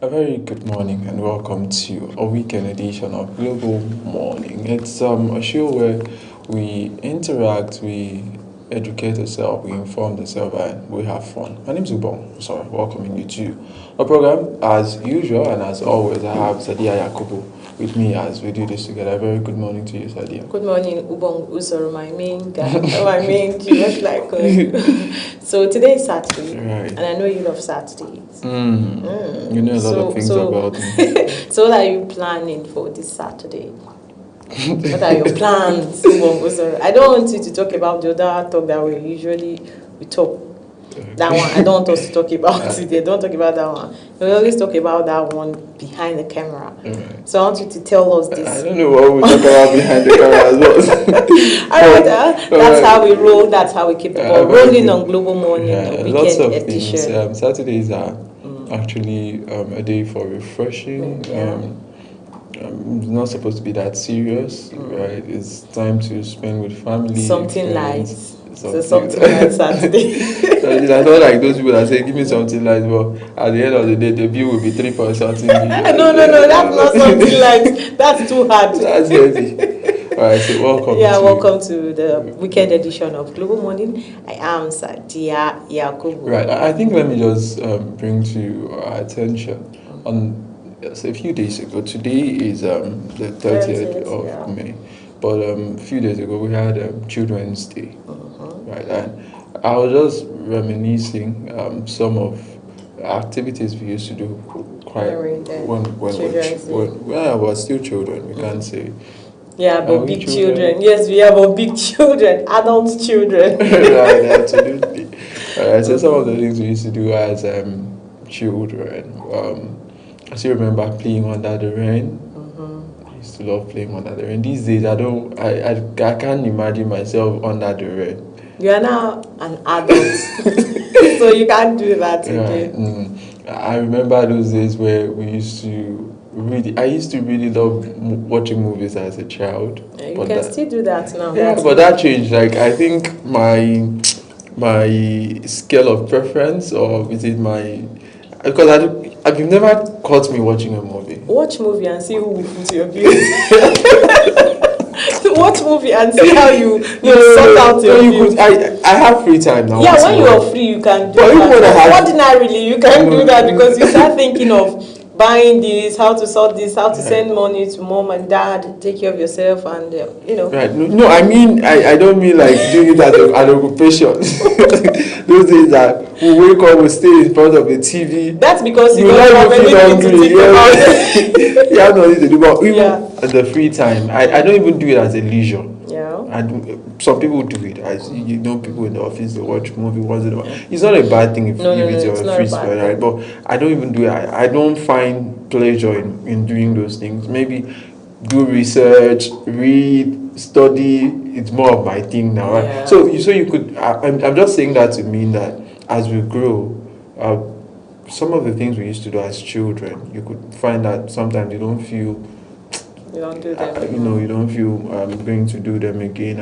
A very good morning and welcome to a weekend edition of Global Morning. It's a show where we interact, we educate ourselves, we inform ourselves, and we have fun. My name is Ubong. Sorry, welcoming you to a program as usual and as always. I have Sadia Yakubu with me as we do this together. A very good morning to you, Sadia. Good morning, Ubong Usoro, my main guy, my main just like So today is Saturday, Right. and I know you love Saturdays. You know a lot of things about me. So what are you planning for this Saturday? What are your plans, Ubong Usoro? I don't want you to talk about the other talk that we talk. That one, I don't want us to talk about today. Don't talk about that one. We always talk about that one behind the camera. So I want you to tell us this. I don't know what we talk about behind the camera as well. Alright, that's how we roll. That's how we keep the ball rolling on Global Morning lots Weekend of Edition. things. Saturdays are actually a day for refreshing. It's not supposed to be that serious, right? It's time to spend with family. Something light. friends, So something like Saturday. I thought like those people that say, give me something light, but at the end of the day, the bill will be 3 point something. No, that's not something light. That's too hard. That's heavy. Alright, so welcome. Welcome to the weekend edition of Global Morning. I am Sadia Yakubu. Right, I think let me just bring to our attention on a few days ago. Today is the 30th of May, but a few days ago we had Children's Day, right? And I was just reminiscing some of the activities we used to do quite when we were still children. We can't say. Yeah, but big children. Yes, we have our big children, adult children. Right, absolutely. So some of the things we used to do as children. I still remember playing under the rain. I used to love playing under the rain. These days, I can't imagine myself under the rain. You are now an adult, so you can't do that again. I remember those days where we used to I used to really love watching movies as a child. You can still do that now. Yeah, but that changed. Like I think my scale of preference, or is it my, because you've never caught me watching a movie. Watch movie and see who will put your views. Watch movie and see how you sort out your views. I have free time now. Yeah, when you are free, you can do that. Ordinarily, you can do that because you start thinking of buying this, how to sort this, how to send money to mom and dad, take care of yourself, and Right. No, I mean, I don't mean like doing it as an occupation. Those days that we wake up, we stay in front of the TV. That's because you don't have anything to think about. You have nothing to do. But even the free time, I don't even do it as a leisure. Yeah. Some people do it. As people in the office, they watch movie once in a while. It's not a bad thing if it's your free spare, right? But I don't even do it. I don't find pleasure in doing those things. Maybe do research, read, study. It's more of my thing now, right? Yeah. So you could. I'm just saying that to mean that as we grow, some of the things we used to do as children, you could find that sometimes you don't feel. You don't do them. You don't feel going to do them again.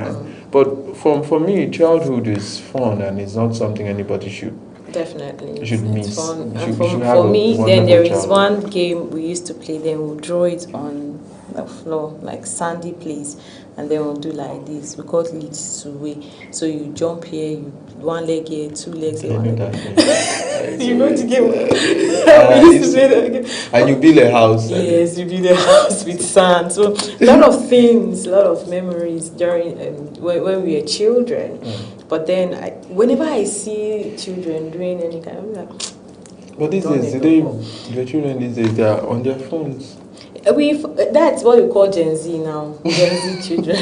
But for me, childhood is fun and it's not something anybody should definitely miss. It's fun. You For me, then there is one game we used to play. Then we'll draw it on the floor, like sandy place, and then we'll do like this. We call it leads to way. So you jump here, one leg here, two legs here. You know the game. We used to play that game. And you build a house. Yes, you build a house with sand. So a lot of things, a lot of memories during when we were children. But then, whenever I see children doing any kind, I'm like. But these days, the children these days, they are on their phones. That's what we call Gen Z now. Gen Z children.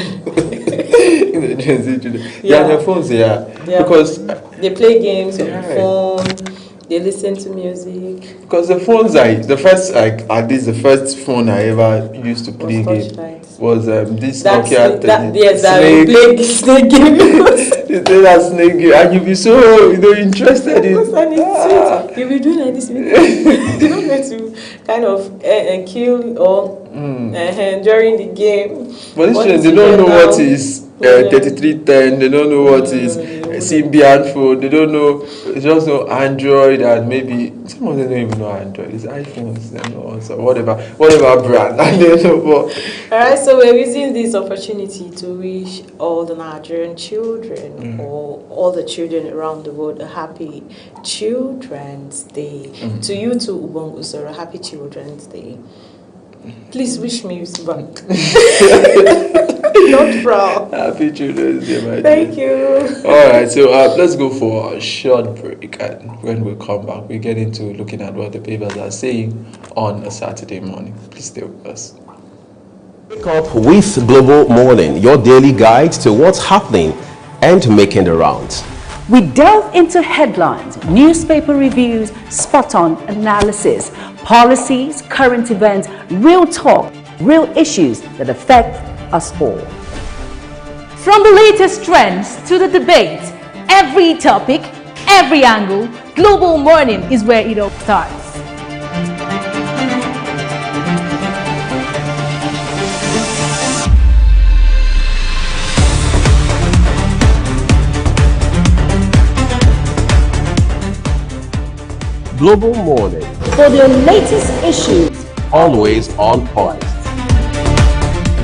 Gen Z children. They are on their phones, because they play games on the phone. They listen to music. Because the phones, the first phone I ever used to play game was this Nokia. I played snake game. That snake game, and you'll be so interested in. You'll be doing like this. You're not going to kind of kill or during the game. But these children, they don't know what is 3310. They don't know what is Symbian phone. They don't know. They just know Android and maybe some of them don't even know Android. It's iPhones. They know so whatever brand. And they know what. All right. So we're using this opportunity to wish all the Nigerian children or all the children around the world a happy Children's Day. To you too, Ubong Usoro, happy Children's Day. Please wish me back. Not proud. Happy Children's Day, my Thank dear. you. All right, so let's go for a short break, and when we come back, we get into looking at what the papers are saying on a Saturday morning. Please stay with us. Wake up with Global Morning, your daily guide to what's happening and making the rounds. We delve into headlines, newspaper reviews, spot-on analysis, policies, current events, real talk, real issues that affect us all. From the latest trends to the debate, every topic, every angle, Global Morning is where it all starts. Global Morning, For the latest issues, always on point.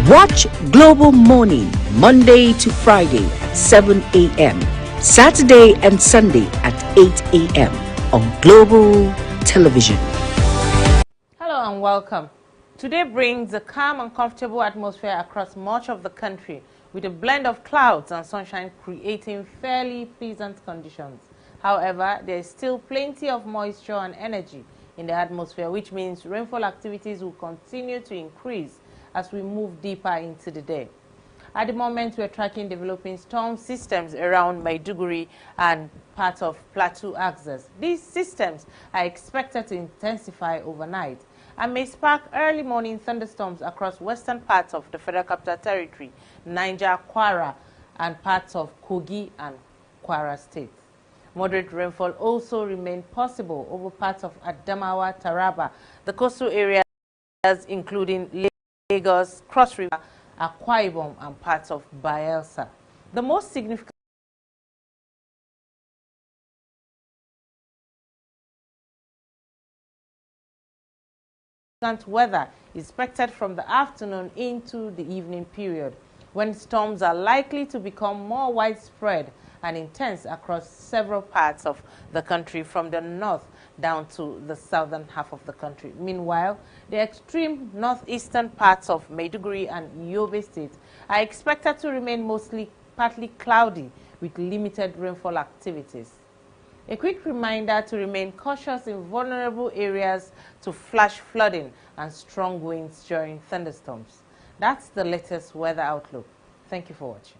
watch Global Morning Monday to Friday at 7 a.m., Saturday and Sunday at 8 a.m. on Global Television. Hello and welcome. Today brings a calm and comfortable atmosphere across much of the country with a blend of clouds and sunshine creating fairly pleasant conditions. However, there is still plenty of moisture and energy in the atmosphere, which means rainfall activities will continue to increase as we move deeper into the day. At the moment, we're tracking developing storm systems around Maiduguri and parts of Plateau axis. These systems are expected to intensify overnight and may spark early morning thunderstorms across western parts of the Federal Capital Territory, Niger, Kwara, and parts of Kogi and Kwara states. Moderate rainfall also remain possible over parts of Adamawa, Taraba, the coastal areas including Lagos, Cross River, Akwa Ibom, and parts of Bayelsa. The most significant weather is expected from the afternoon into the evening period, when storms are likely to become more widespread and intense across several parts of the country from the north down to the southern half of the country. Meanwhile, the extreme northeastern parts of Maiduguri and Yobe State are expected to remain mostly partly cloudy with limited rainfall activities. A quick reminder to remain cautious in vulnerable areas to flash flooding and strong winds during thunderstorms. That's the latest weather outlook. Thank you for watching.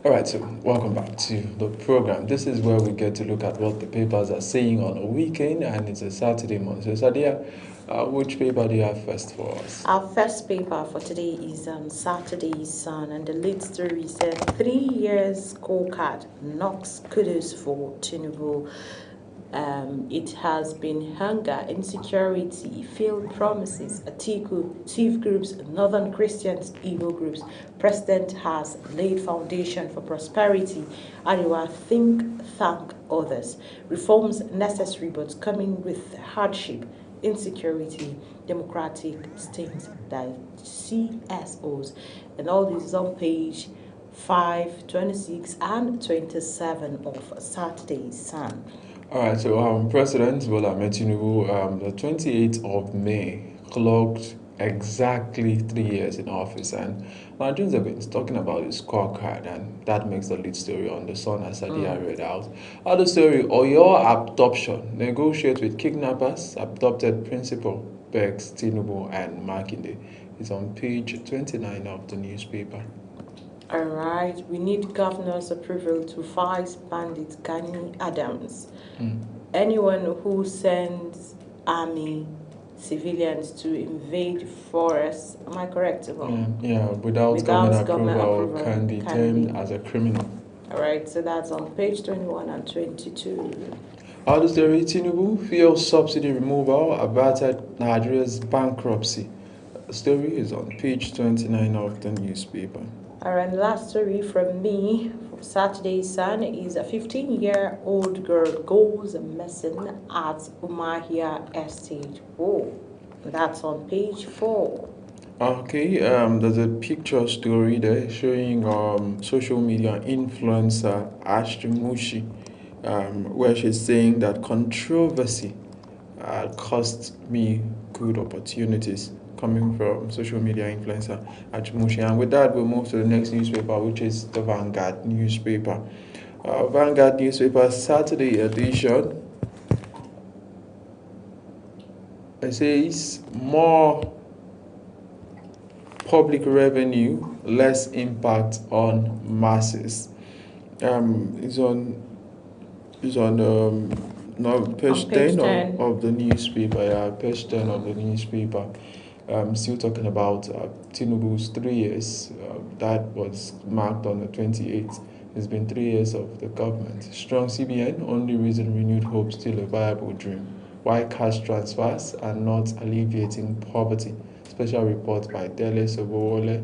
All right, so welcome back to the program. This is where we get to look at what the papers are saying on a weekend, and it's a Saturday morning. So, Sadia, which paper do you have first for us? Our first paper for today is Saturday Sun, and the lead story said 3 years scorecard knocks kudos for Tinubu. It has been hunger, insecurity, failed promises, Atiku, thief groups, Northern Christians, evil groups. President has laid foundation for prosperity. Ariwa thank others. Reforms necessary but coming with hardship, insecurity, democratic stains, that CSOs. And all this is on page 5, 26, and 27 of Saturday's Sun. All right, so President Bola Ahmed Tinubu, the 28th of May, clocked exactly 3 years in office, and Nigerians have been talking about his scorecard, and that makes the lead story on the Sun as Sadia read out. Other story, Oyo abduction, negotiate with kidnappers, abducted principal begs Tinubu and Makinde, is on page 29 of the newspaper. All right, we need governor's approval to vice bandit Gani Adams. Anyone who sends army civilians to invade forests, am I correct? Without government approval can be termed as a criminal. All right, so that's on page 21 and 22. Other story, Tinubu, fuel subsidy removal averted Nigeria's bankruptcy. The story is on page 29 of the newspaper. All right, the last story from me from Saturday's Sun is a 15-year-old girl goes missing at Umahia Estate. Whoa, that's on page 4. Okay, there's a picture story there showing social media influencer Ashton Mushi, where she's saying that controversy cost me good opportunities, coming from social media influencer Achimushi. And with that, we'll move to the next newspaper, which is the Vanguard newspaper. Vanguard newspaper, Saturday edition. It says more public revenue, less impact on masses. It's on page 10 of the newspaper. Yeah, page 10 of the newspaper. Still talking about Tinubu's 3 years. That was marked on the 28th. It's been 3 years of the government. Strong CBN, only reason renewed hope, still a viable dream. Why cash transfers are not alleviating poverty. Special report by Dele Sobowole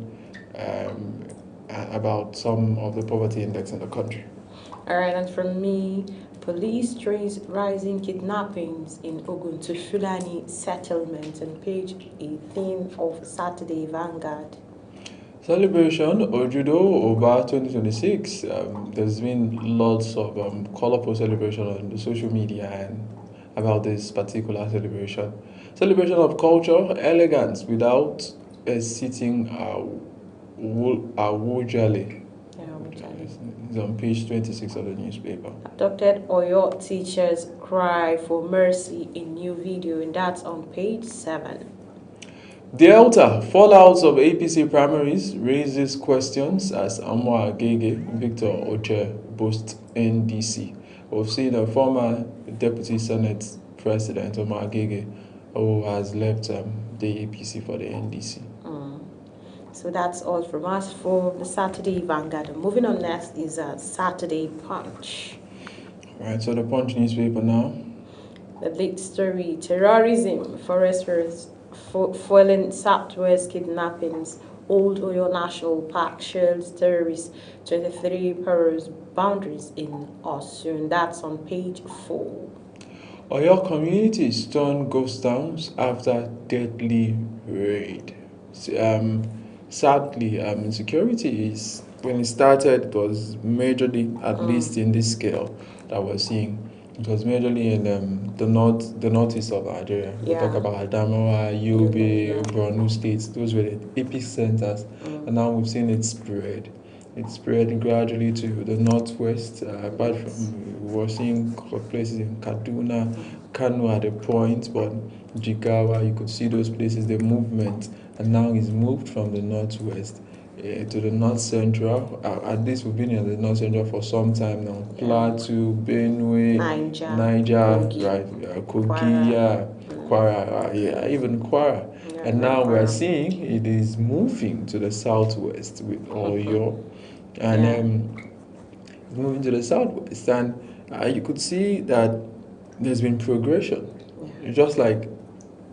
about some of the poverty index in the country. All right, and from me, police trace rising kidnappings in Ogun to Fulani settlement, on page 18 of Saturday Vanguard. Celebration Ojudo Oba 2026. There's been lots of colorful celebration on the social media and about this particular celebration. Celebration of culture, elegance without sitting Wujale. It's on page 26 of the newspaper. Abducted Oyo teachers cry for mercy in new video, and that's on page 7. Delta, fallouts of APC primaries raises questions as Amwa Agege, Victor Oche boasts NDC. We've seen a former Deputy Senate President, Omar Agege, who has left the APC for the NDC. So that's all from us for the Saturday Vanguard. And moving on next is Saturday Punch. All right, so the Punch newspaper now. The lead story, terrorism, foresters foiling Southwest kidnappings, Old Oyo National Park shields terrorists, 23 porous boundaries in Osun. That's on page 4. Oyo communities turn ghost towns after deadly raid. Sadly, insecurity is, when it started, it was majorly, at least in this scale that we're seeing, it was majorly in the northeast of Nigeria. We talk about Adamawa, Yobe, Borno states. Those were the epicenters, and now we've seen it spread. It's spread gradually to the northwest. Apart from, we're seeing places in Kaduna, Kano at a point, but Jigawa, you could see those places, the movement, and now it's moved from the northwest to the north central. At least we've been in the north central for some time now. Plateau, Benue, Niger, Kogi, Kwara, even Kwara. And now we're seeing it is moving to the southwest with Oyo, and it's moving to the southwest. And you could see that there's been progression. Just like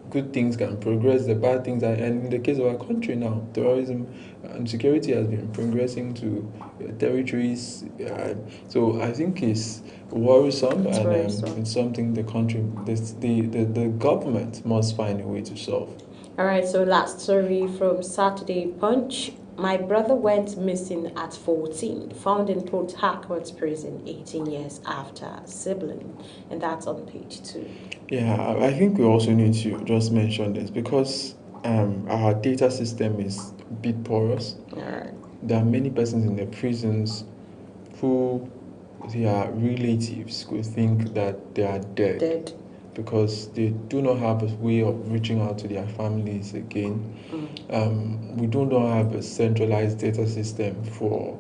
good things can progress, the bad things are, and in the case of our country now, terrorism and security has been progressing to territories. So I think it's worrisome, it's something the country, the government must find a way to solve. All right, so last story from Saturday Punch. My brother went missing at 14, found in Port Harcourt prison 18 years after sibling, and that's on page 2. Yeah, I think we also need to just mention this because our data system is a bit porous. Right. There are many persons in the prisons who their relatives could think that they are dead. Because they do not have a way of reaching out to their families again. We do not have a centralized data system for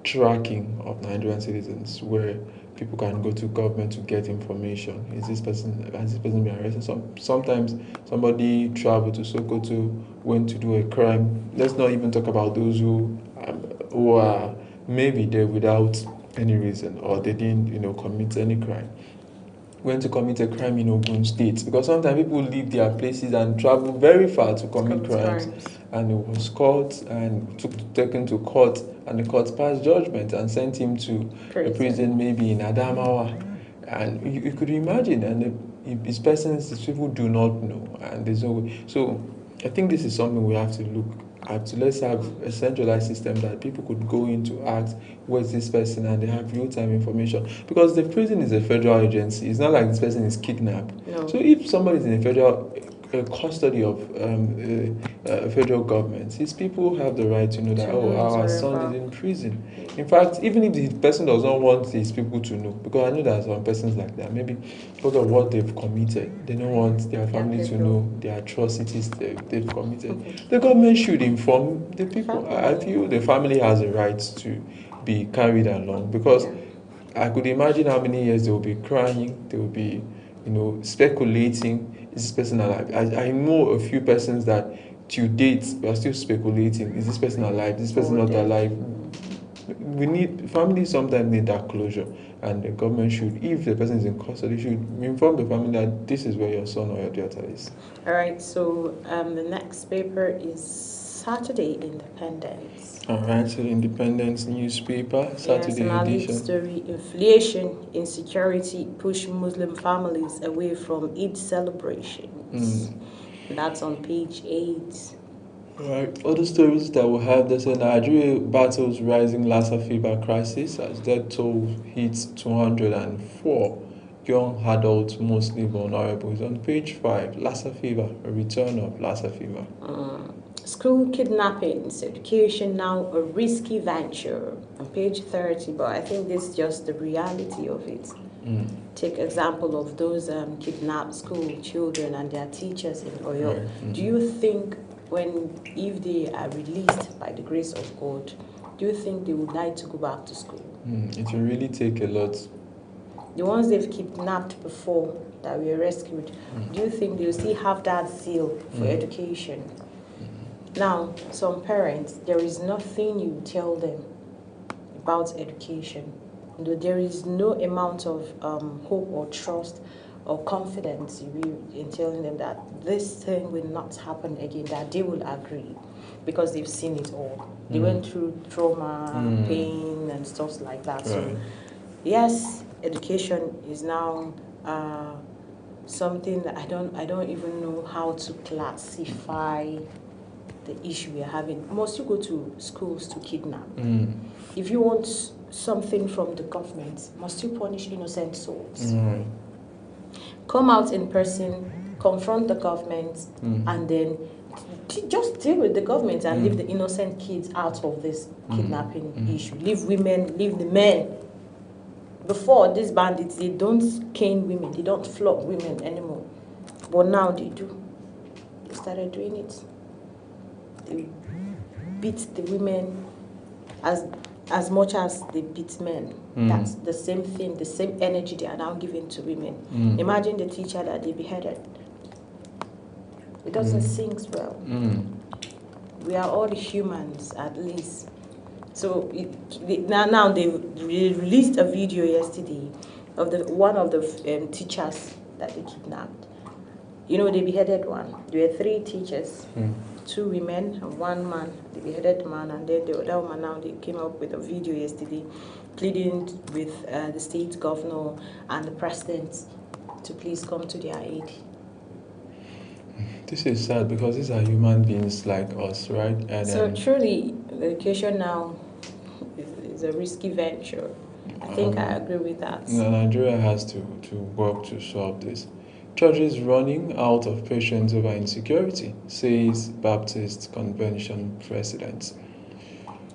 tracking of Nigerian citizens where people can go to government to get information. Has this person been arrested? Sometimes somebody traveled to Sokoto, went to do a crime. Let's not even talk about those who are maybe there without any reason, or they didn't commit any crime. Went to commit a crime in Ogun State, because sometimes people leave their places and travel very far to commit crimes, and he was caught and taken to court, and the court passed judgment and sent him to a prison maybe in Adamawa, and you could imagine, and these people do not know, and there's no way. So I think this is something we have to look at. Let's have a centralized system that people could go in to ask, where's this person, and they have real-time information. Because the prison is a federal agency. It's not like this person is kidnapped. No. So if somebody is in a federal custody of federal government, these people have the right to know that, our son is in prison. In fact, even if the person does not want these people to know, because I know there are some persons like that, maybe because of what they've committed, they don't want their family to know the atrocities they've committed. The government should inform the people. I feel the family has a right to be carried along, because I could imagine how many years they will be crying, they will be, speculating, is this person alive? I know a few persons that to date we are still speculating, is this person alive? Is this person not alive? Families sometimes need that closure, and the government should, if the person is in custody, should inform the family that this is where your son or your daughter is. All right, so the next paper is Saturday Independence. All right, so Independence newspaper, Saturday edition. Story: inflation, insecurity push Muslim families away from Eid celebrations. That's on page 8. Right. Other stories that we have, there's a Nigeria battles rising Lassa fever crisis as death toll hits 204. Young adults mostly vulnerable. It's on page 5. Lassa fever, a return of Lassa fever. School kidnappings, education now a risky venture. On page 30, but I think this is just the reality of it. Take example of those kidnapped school children and their teachers in Oyo. Right. Do you think if they are released by the grace of God, do you think they would like to go back to school? It will really take a lot. The ones they've kidnapped before that were rescued, do you think they'll still have that zeal for education? Now, some parents, there is nothing you tell them about education. There is no amount of hope or trust or confidence in telling them that this thing will not happen again, that they will agree, because they've seen it all. They went through trauma, pain, and stuff like that. Right. So, yes, education is now something that I don't even know how to classify the issue we're having. Must you go to schools to kidnap? If you want something from the government, must you punish innocent souls? Come out in person, confront the government, and then just deal with the government and leave the innocent kids out of this kidnapping issue. Leave women, leave the men. Before, these bandits, they don't cane women, they don't flog women anymore. But now they do. They started doing it. They beat the women as much as they beat men. That's the same thing, the same energy they are now giving to women. Imagine the teacher that they beheaded. It doesn't sink well. We are all humans, at least. So now they released a video yesterday one of the teachers that they kidnapped. You know, they beheaded one. There were 3 teachers, 2 women and 1 man. They beheaded the man, and then the other woman, now they came up with a video yesterday pleading with the state governor and the president to please come to their aid. This is sad because these are human beings like us, right? And so truly, education now is a risky venture. I think I agree with that. Nigeria has to work to solve this. Church is running out of patience over insecurity, says Baptist Convention President.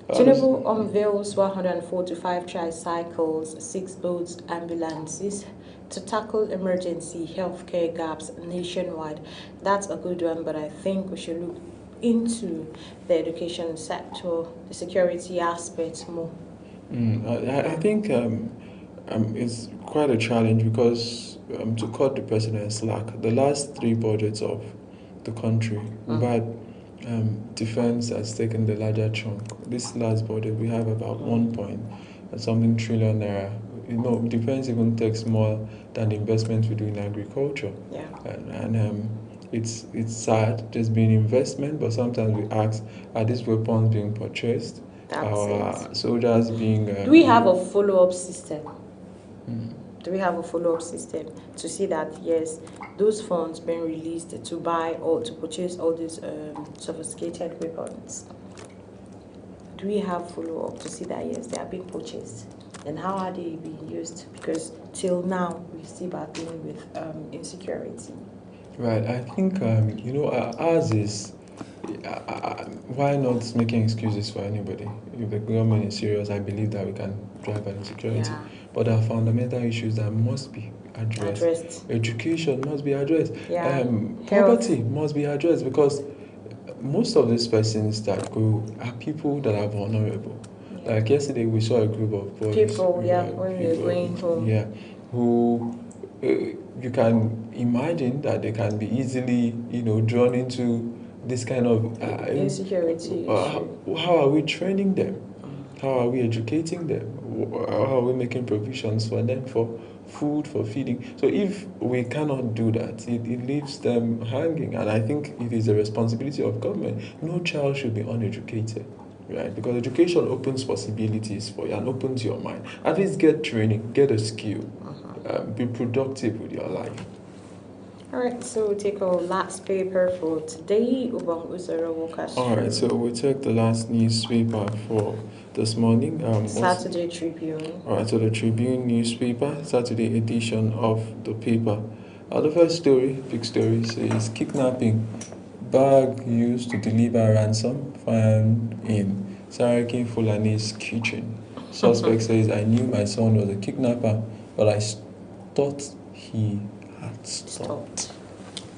Tinubu unveils 145 tricycles, 6 boats, ambulances to tackle emergency healthcare gaps nationwide. That's a good one, but I think we should look into the education sector, the security aspect more. I think it's quite a challenge because to cut the president's slack, the last 3 budgets of the country, we've had defense has taken the larger chunk. This last budget, we have about 1.something trillion naira. You know, defense even takes more than the investment we do in agriculture. Yeah. And it's sad. There's been investment, but sometimes we ask, are these weapons being purchased? Our soldiers being... do we have a follow-up system? Do we have a follow-up system to see that, yes, those funds being released to buy or to purchase all these sophisticated weapons? Do we have follow-up to see that, yes, they are being purchased? And how are they being used? Because till now, we still battling with insecurity. Right. I think, you know, ours is... why not making excuses for anybody? If the government is serious, I believe that we can drive an insecurity. Yeah. But there are fundamental issues that must be addressed. Education must be addressed. Yeah. Poverty must be addressed because most of these persons that go are people that are vulnerable. Yeah. Like yesterday, we saw a group of boys. People, when we were going home. Yeah, who you can imagine that they can be easily, you know, drawn into this kind of insecurity. How are we training them? How are we educating them? How are we making provisions for them for food, for feeding? So if we cannot do that, it leaves them hanging. And I think it is a responsibility of government. No child should be uneducated, right? Because education opens possibilities for you and opens your mind. At least get training, get a skill, be productive with your life. All right, so we'll take our last paper for today. All right, so we'll take the last newspaper for this morning. Saturday Tribune. All right, so the Tribune newspaper, Saturday edition of the paper. The first story, big story, says kidnapping. Bag used to deliver ransom found in Saraki Fulani's kitchen. Suspect says, I knew my son was a kidnapper, but I thought he had stopped.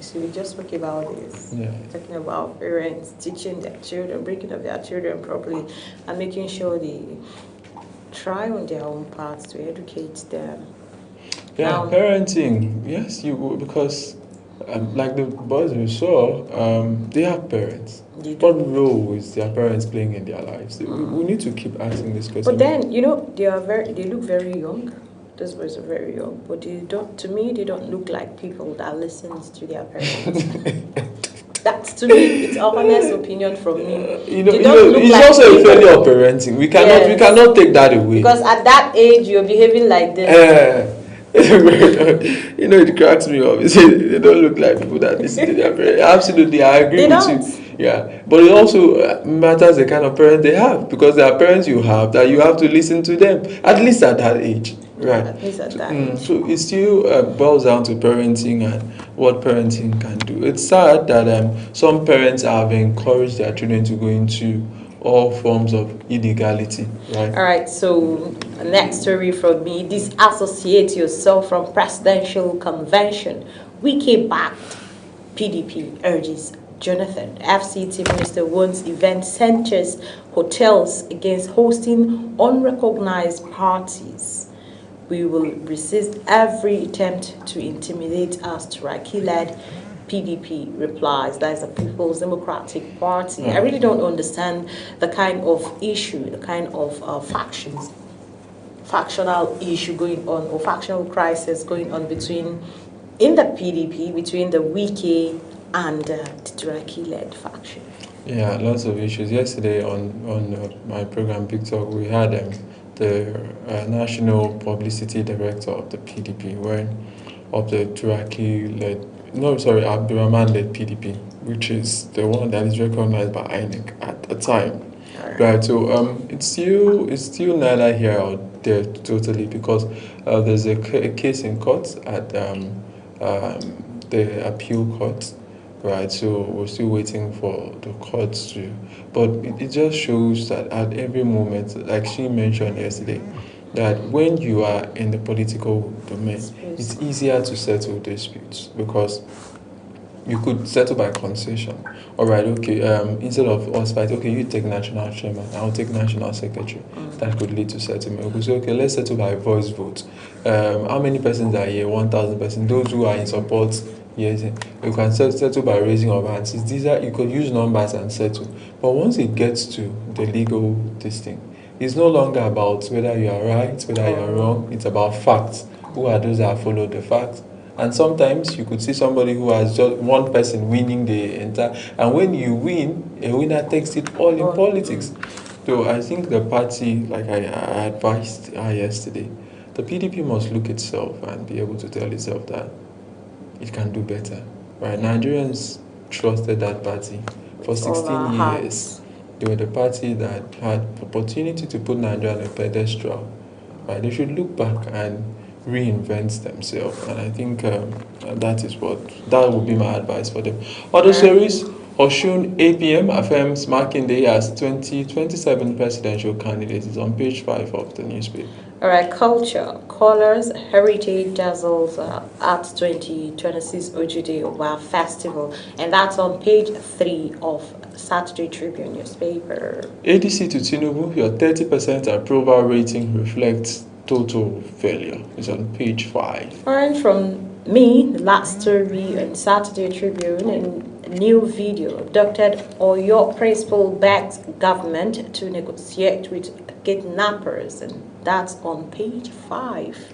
So we just spoke about this. Yeah. Talking about parents teaching their children, breaking up their children properly, and making sure they try on their own paths to educate them. Yeah, parenting. Yes, because like the boys we saw, they have parents. What role is their parents playing in their lives? We need to keep asking this question. But then, you know, they look very young. Those boys are very young, but to me, they don't look like people that listens to their parents. That's, to me, it's our honest opinion from me. It's like also a failure of parenting. We cannot take that away. Because at that age, you're behaving like this. It cracks me up. They don't look like people that listen to their parents. Absolutely, I agree with you. Yeah, but it also matters the kind of parent they have, because there are parents you have that you have to listen to them, at least at that age. Right. At least at that age. So it still boils down to parenting and what parenting can do. It's sad that some parents have encouraged their children to go into all forms of illegality. Right. All right. So next story from me. Disassociate yourself from presidential convention. Wike-backed PDP urges Jonathan. FCT Minister warns event centers, hotels against hosting unrecognized parties. We will resist every attempt to intimidate us, Turaki-led PDP replies. That is the People's Democratic Party. I really don't understand the kind of issue, the kind of factions factional issue going on, or factional crisis going on in the PDP between the Wike and the Turaki-led faction. Yeah, lots of issues. Yesterday on my program Big Talk, we had the National Publicity Director of the PDP, of the Turaki-led, Abdurrahman-led PDP, which is the one that is recognized by INEC at the time. Right, so it's still neither here or there totally, because there's a case in court at the appeal court, right? So we're still waiting for the courts to, but it just shows that at every moment, like she mentioned yesterday, that when you are in the political domain, it's easier to settle disputes, because you could settle by concession. All right, okay, instead of us fight, okay, you take national chairman, I'll take national secretary. That could lead to settlement. We could say, okay, let's settle by voice vote. How many persons are here? 1,000 persons. Those who are in support, yes, you can settle by raising of hands. You could use numbers and settle. But once it gets to the legal thing, it's no longer about whether you are right, whether you are wrong. It's about facts. Who are those that follow the facts? And sometimes you could see somebody who has just one person winning the entire, and when you win, a winner takes it all in politics. So I think the party, like I advised yesterday, the PDP must look itself and be able to tell itself that it can do better. Right? Nigerians trusted that party for 16 years. They were the party that had opportunity to put Nigeria on a pedestal. Right? They should look back and reinvent themselves, and I think that would be my advice for them. Other series, Oshun APM affirms Makinde as 2027 presidential candidate, is on page 5 of the newspaper. All right, culture, colors, heritage dazzles at 2026 Ojide Oba Festival, and that's on page 3 of Saturday Tribune newspaper. ADC to Tinubu, your 30% approval rating reflects total failure. It's on page 5. And from me, the last story in Saturday Tribune, and a new video abducted Oyo principal backs government to negotiate with kidnappers, and that's on page 5.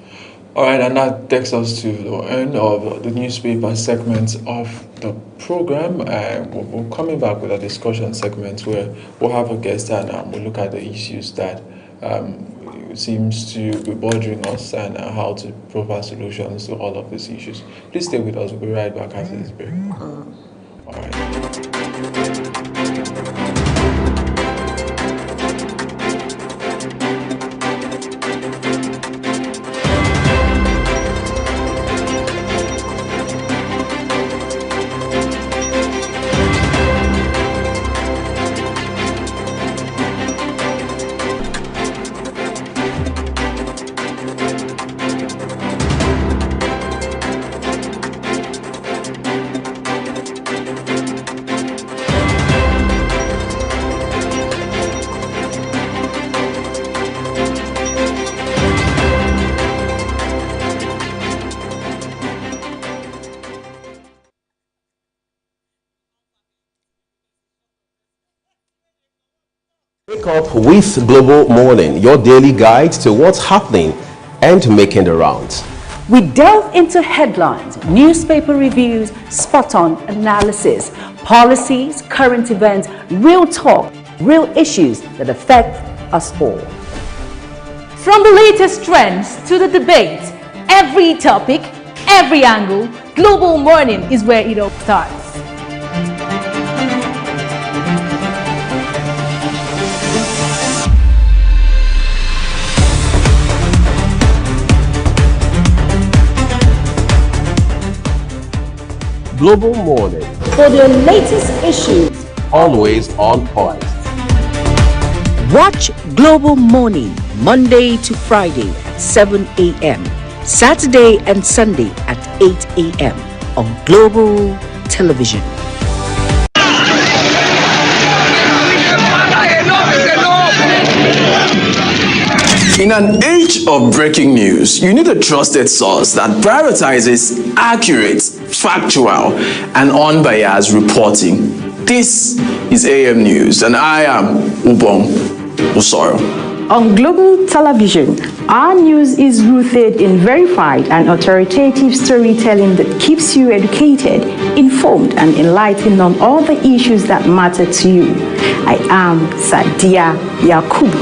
All right, and that takes us to the end of the newspaper segment of the program. We're coming back with a discussion segment where we'll have a guest and we'll look at the issues that seems to be bothering us and how to provide solutions to all of these issues. Please stay with us. We'll be right back after this break. All right. Wake up with Global Morning, your daily guide to what's happening and making the rounds. We delve into headlines, newspaper reviews, spot-on analysis, policies, current events, real talk, real issues that affect us all. From the latest trends to the debate, every topic, every angle, Global Morning is where it all starts. Global Morning, For the latest issues, always on point. watch Global Morning Monday to Friday at 7 a.m., Saturday and Sunday at 8 a.m. on Global Television. In an age of breaking news, you need a trusted source that prioritizes accurate, factual, and unbiased reporting. This is AM News, and I am Ubong Osoro. On Global Television, Our news is rooted in verified and authoritative storytelling that keeps you educated, informed, and enlightened on all the issues that matter to you. I am Sadia Yakubu.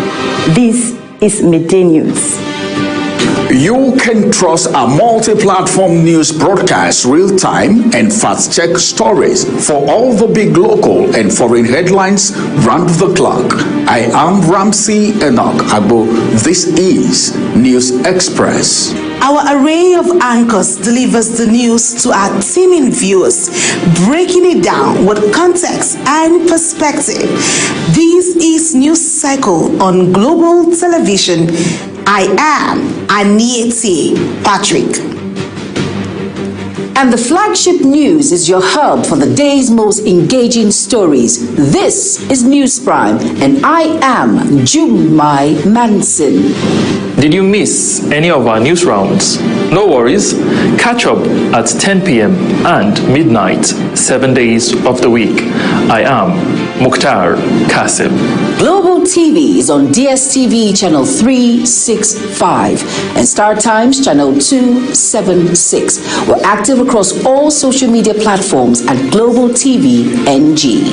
This is Midday News. You can trust our multi-platform news broadcast, real-time and fast-check stories for all the big local and foreign headlines round the clock. I am Ramsey Enoch Agbo. This is News Express. Our array of anchors delivers the news to our teeming viewers, breaking it down with context and perspective. This is News Cycle on Global Television. I am Anieti Patrick. And the flagship news is your hub for the day's most engaging stories. This is News Prime, and I am Jumai Manson. Did you miss any of our news rounds? No worries. Catch up at 10 p.m. and midnight, 7 days of the week. I am Mukhtar Kasim. Global TV is on DSTV channel 365 and Star Times channel 276. We're active across all social media platforms at Global TV NG.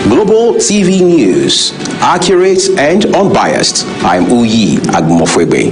Global TV News, accurate and unbiased. I'm Uyi Agmofwebe.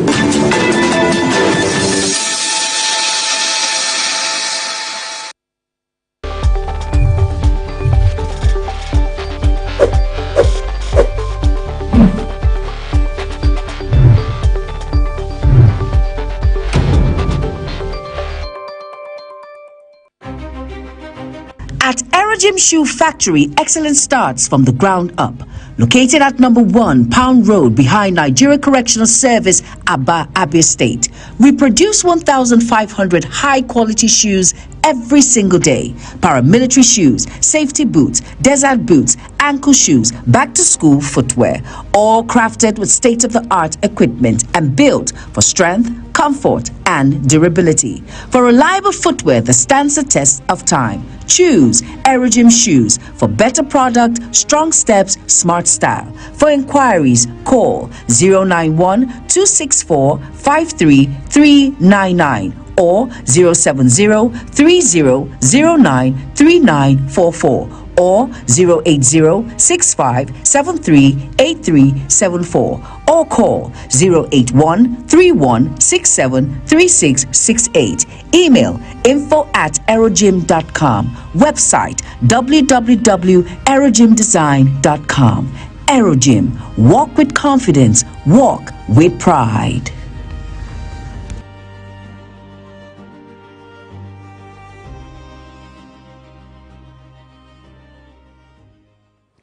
At Erojim Shoe Factory, excellence starts from the ground up. Located at number 1 Pound Road behind Nigeria Correctional Service, Aba, Abia State. We produce 1,500 high-quality shoes every single day. Paramilitary shoes, safety boots, desert boots, ankle shoes, back-to-school footwear. All crafted with state-of-the-art equipment and built for strength, comfort, and durability. For reliable footwear that stands the test of time, choose Erojim Shoes for better product, strong steps, smart style. For inquiries, call 091-264-53399 or 070-3009-3944 or 080-6573-8374 or call 081-3167-3668. Email info@erojim.com. Website www.erojimdesign.com. Erojim. Walk with confidence. Walk with pride.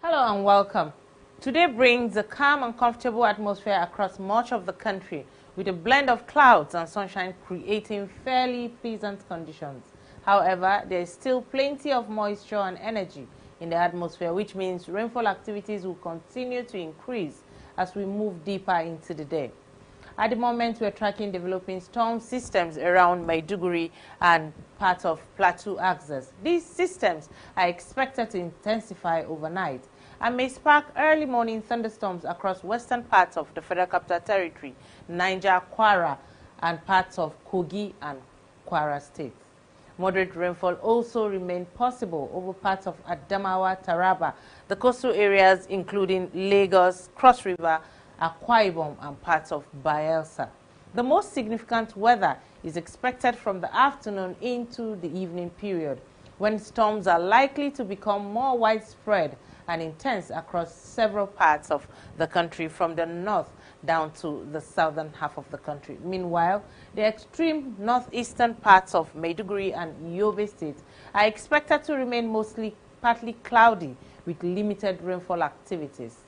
Hello and welcome. Today brings a calm and comfortable atmosphere across much of the country with a blend of clouds and sunshine creating fairly pleasant conditions. However, there is still plenty of moisture and energy in the atmosphere, which means rainfall activities will continue to increase as we move deeper into the day. At the moment, we're tracking developing storm systems around Maiduguri and part of Plateau Axis. These systems are expected to intensify overnight and may spark early morning thunderstorms across western parts of the Federal Capital Territory, Niger, Kwara, and parts of Kogi and Kwara states. Moderate rainfall also remain possible over parts of Adamawa, Taraba, the coastal areas including Lagos, Cross River, Akwa Ibom, and parts of Bayelsa. The most significant weather is expected from the afternoon into the evening period, when storms are likely to become more widespread and intense across several parts of the country from the north down to the southern half of the country. Meanwhile, the extreme northeastern parts of Maiduguri and Yobe states are expected to remain mostly partly cloudy with limited rainfall activities.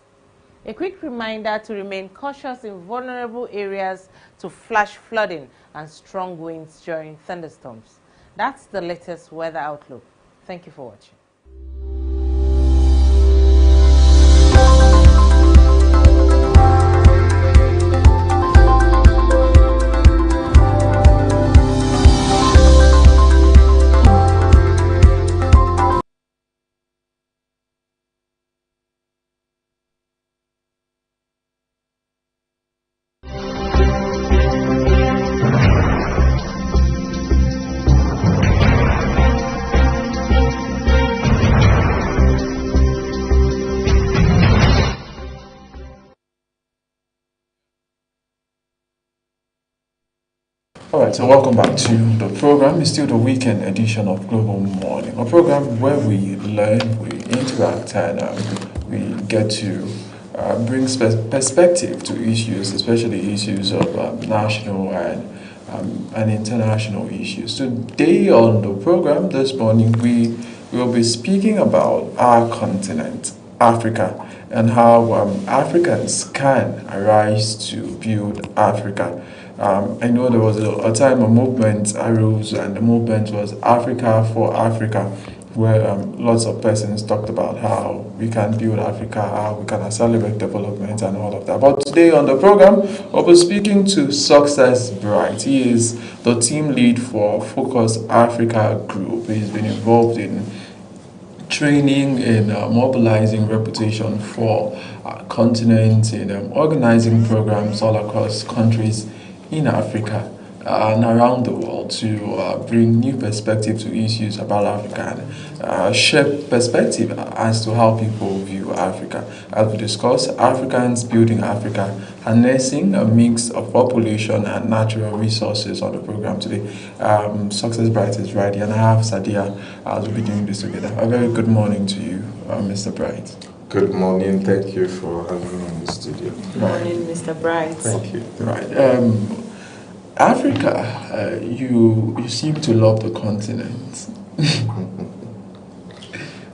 A quick reminder to remain cautious in vulnerable areas to flash flooding and strong winds during thunderstorms. That's the latest weather outlook. Thank you for watching. All right, so welcome back to the program. It's still the weekend edition of Global Morning, a program where we learn, we interact, and we get to bring perspective to issues, especially issues of national and international issues. Today on the program, this morning, we will be speaking about our continent, Africa, and how Africans can arise to build Africa. I know there was a time a movement arose, and the movement was Africa for Africa, where lots of persons talked about how we can build Africa, how we can accelerate development and all of that. But today on the program, we'll be speaking to Success Bright. He is the team lead for Focus Africa Group. He's been involved in training, in mobilizing reputation for continents, in organizing programs all across countries in Africa and around the world to bring new perspective to issues about Africa and share perspective as to how people view Africa. As we discuss, Africans building Africa, harnessing a mix of population and natural resources on the program today. Success Bright is right here, and I have Sadia as we'll be doing this together. A very good morning to you, Mr. Bright. Good morning. Thank you for having me in the studio. Good morning, Mr. Bright. Thank you. Right. Africa, you seem to love the continent.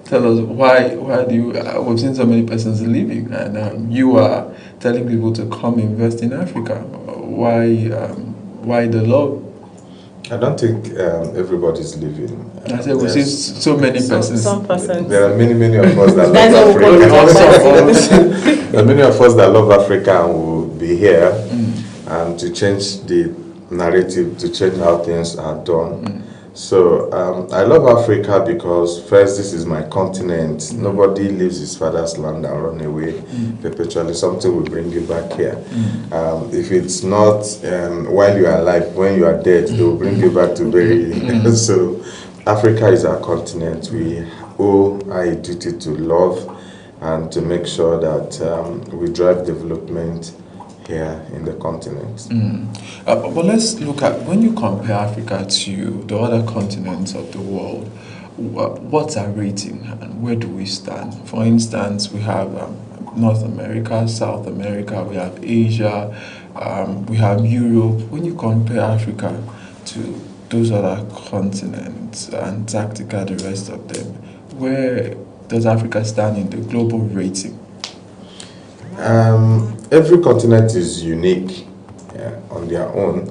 Tell us why do you? We've seen so many persons leaving, and you are telling people to come invest in Africa. Why the love? I don't think everybody's leaving. I said we see so many persons. Some persons. There are many of us that love Africa. There are many of us that love Africa and will be here and to change the narrative, to change how things are done. So I love Africa because first, this is my continent. Nobody leaves his father's land and run away perpetually. Something will bring you back here. If it's not while you are alive, when you are dead, they will bring you back to bury you. So Africa is our continent. We owe a duty to love and to make sure that we drive development here in the continent. But let's look at, when you compare Africa to the other continents of the world, what's our rating and where do we stand? For instance, we have North America, South America, we have Asia, we have Europe. When you compare Africa to those other continents, Antarctica, the rest of them, where does Africa stand in the global rating? Every continent is unique on their own.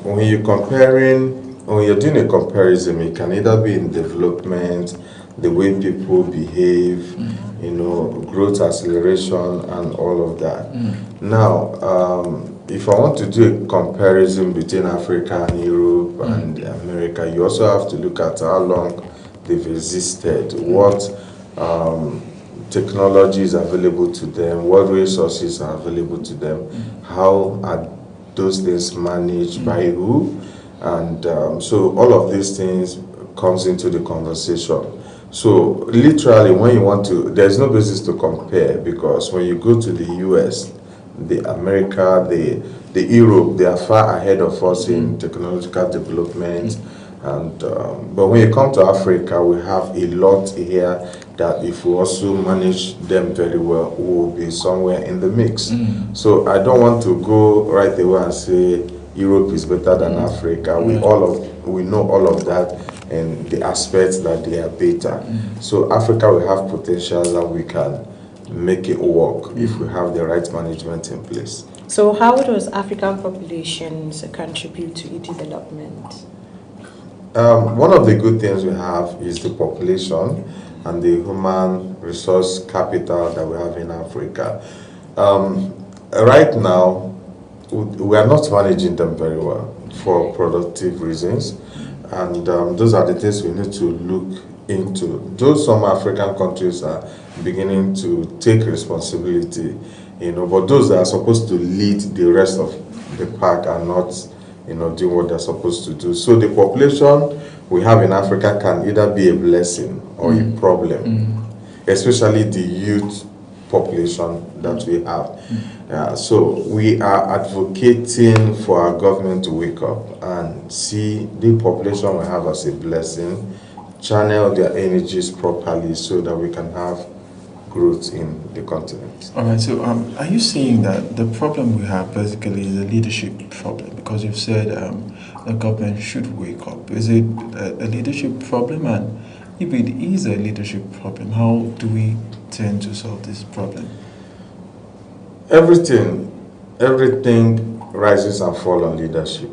When you're doing a comparison, it can either be in development, the way people behave, growth acceleration and all of that. Now, if I want to do a comparison between Africa and Europe and America, you also have to look at how long they've existed, what technology is available to them, what resources are available to them, how are those things managed by who, and so all of these things comes into the conversation. So literally, when you want to, there's no basis to compare, because when you go to the US, the America, the Europe, they are far ahead of us in technological development. And but when you come to Africa, we have a lot here that if we also manage them very well, we will be somewhere in the mix. So I don't want to go right away and say Europe is better than Africa. We know all of that and the aspects that they are better. So Africa will have potential and we can make it work if we have the right management in place. So how does African populations contribute to development? One of the good things we have is the population and the human resource capital that we have in Africa. Right now, we are not managing them very well for productive reasons, and those are the things we need to look into. Though some African countries are beginning to take responsibility, but those that are supposed to lead the rest of the pack are not doing what they're supposed to do. So the population we have in Africa can either be a blessing or a problem, especially the youth population that we have. So we are advocating for our government to wake up and see the population we have as a blessing, channel their energies properly so that we can have growth in the continent. All right, so are you saying that the problem we have basically is a leadership problem? Because you've said the government should wake up. Is it a leadership problem? And if it is a leadership problem, how do we tend to solve this problem? Everything rises and falls on leadership.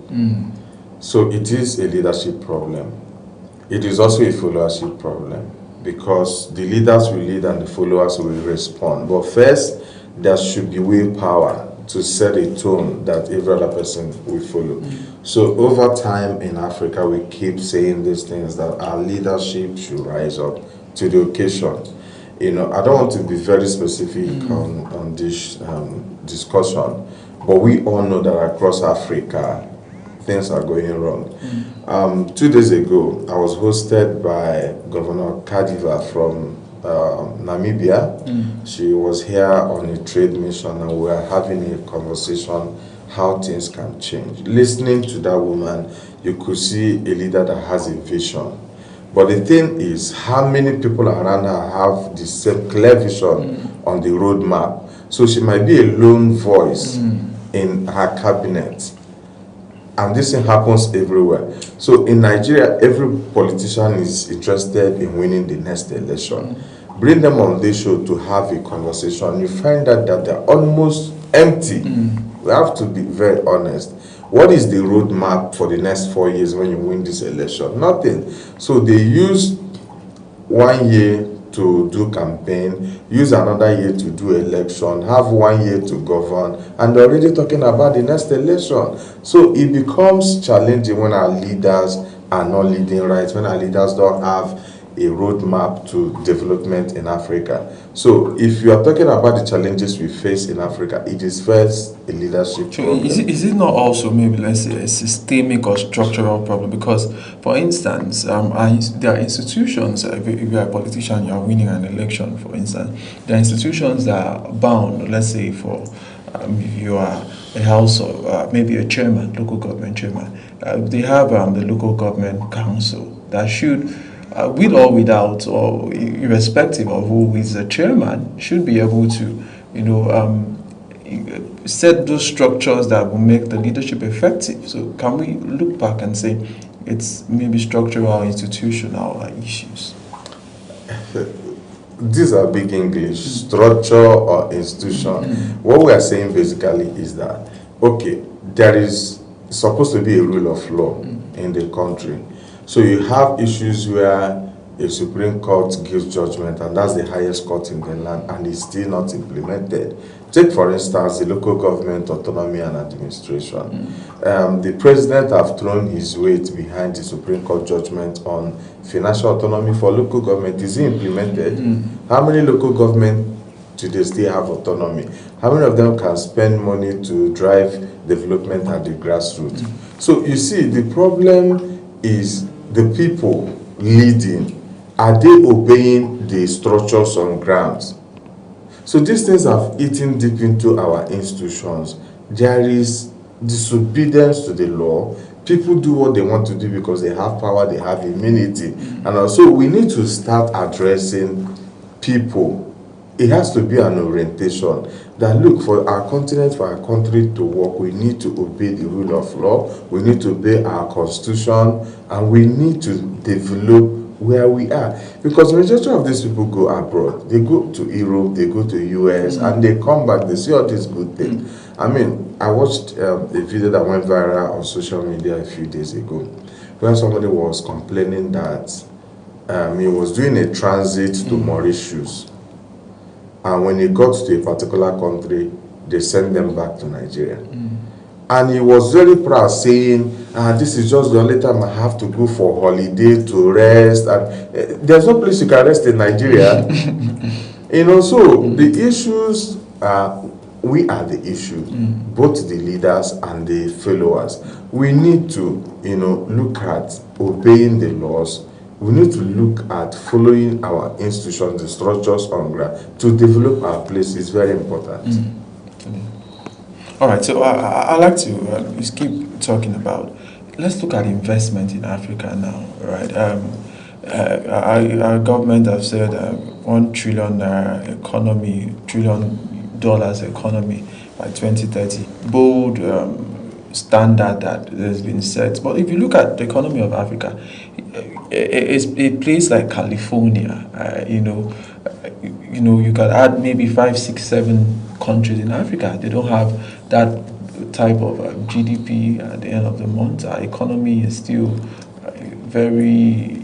So it is a leadership problem. It is also a followership problem, because the leaders will lead and the followers will respond. But first, there should be willpower to set a tone that every other person will follow. So over time in Africa, we keep saying these things, that our leadership should rise up to the occasion. I don't want to be very specific on this discussion, but we all know that across Africa, things are going wrong. 2 days ago, I was hosted by Governor Kadiva from Namibia. She was here on a trade mission, and we were having a conversation how things can change. Listening to that woman, you could see a leader that has a vision. But the thing is, how many people around her have the same clear vision on the roadmap? So she might be a lone voice in her cabinet. And this thing happens everywhere. So in Nigeria, every politician is interested in winning the next election. Bring them on this show to have a conversation. You find out that they're almost empty. We have to be very honest. What is the roadmap for the next 4 years when you win this election? Nothing. So they use 1 year to do campaign, use another year to do election, have 1 year to govern, and they're already talking about the next election. So it becomes challenging when our leaders are not leading right, when our leaders don't have a roadmap to development in Africa. So if you are talking about the challenges we face in Africa, it is first a leadership problem. Is it not also maybe, let's say, a systemic or structural problem? Because, for instance, there are institutions, if you are a politician, you are winning an election, for instance, there are institutions that are bound, let's say, for if you are a house or maybe a chairman, local government chairman, they have the local government council that should, with or without, or irrespective of who is the chairman, should be able to, set those structures that will make the leadership effective. So can we look back and say it's maybe structural, institutional issues? These are big English, structure or institution. What we are saying basically is that, okay, there is supposed to be a rule of law in the country. So you have issues where a Supreme Court gives judgment, and that's the highest court in the land, and it's still not implemented. Take, for instance, the local government autonomy and administration. The president have thrown his weight behind the Supreme Court judgment on financial autonomy for local government. Is it implemented? How many local government today still have autonomy? How many of them can spend money to drive development at the grassroots? So you see, the problem is the people leading. Are they obeying the structures on ground? So these things have eaten deep into our institutions. There is disobedience to the law. People do what they want to do because they have power, they have immunity. And also we need to start addressing people. It has to be an orientation that, look, for our continent, for our country to work, we need to obey the rule of law, we need to obey our constitution, and we need to develop where we are. Because the majority of these people go abroad. They go to Europe, they go to US, and they come back, they see all these good things. I mean, I watched a video that went viral on social media a few days ago, where somebody was complaining that he was doing a transit to Mauritius. And when he got to a particular country, they sent them back to Nigeria. And he was very proud, saying, this is just the only time I have to go for holiday to rest. And there's no place you can rest in Nigeria. So the issues we are the issue, both the leaders and the followers. We need to, look at obeying the laws, we need to look at following our institutions, the structures on ground, to develop our place is very important. All right, so I like to just keep talking about, let's look at investment in Africa now, right? Our government have said $1 trillion economy, $1 trillion economy by 2030. Bold standard that has been set. But if you look at the economy of Africa, it's a place like California. You can add maybe 5, 6, 7 countries in Africa. They don't have that type of GDP at the end of the month. Our economy is still very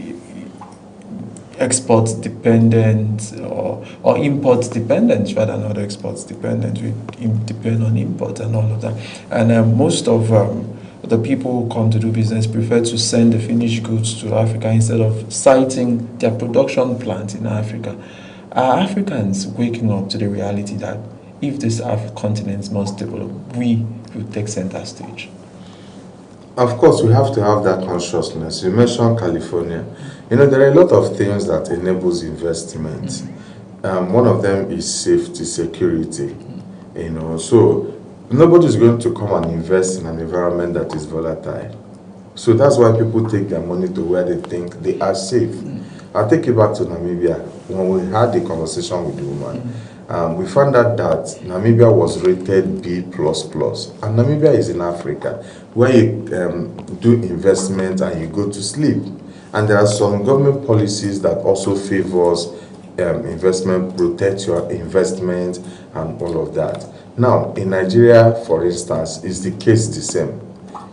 export dependent or import dependent rather, not exports dependent. We depend on import and all of that. And most of the people who come to do business prefer to send the finished goods to Africa instead of siting their production plants in Africa. Are Africans waking up to the reality that if this continent must develop, we will take center stage? Of course, we have to have that consciousness. You mentioned California. There are a lot of things that enables investment. One of them is safety, security. So nobody is going to come and invest in an environment that is volatile. So that's why people take their money to where they think they are safe. I'll take you back to Namibia. When we had the conversation with the woman, we found out that Namibia was rated B++. And Namibia is in Africa, where you do investment and you go to sleep. And there are some government policies that also favors investment, protect your investment, and all of that. Now, in Nigeria, for instance, is the case the same.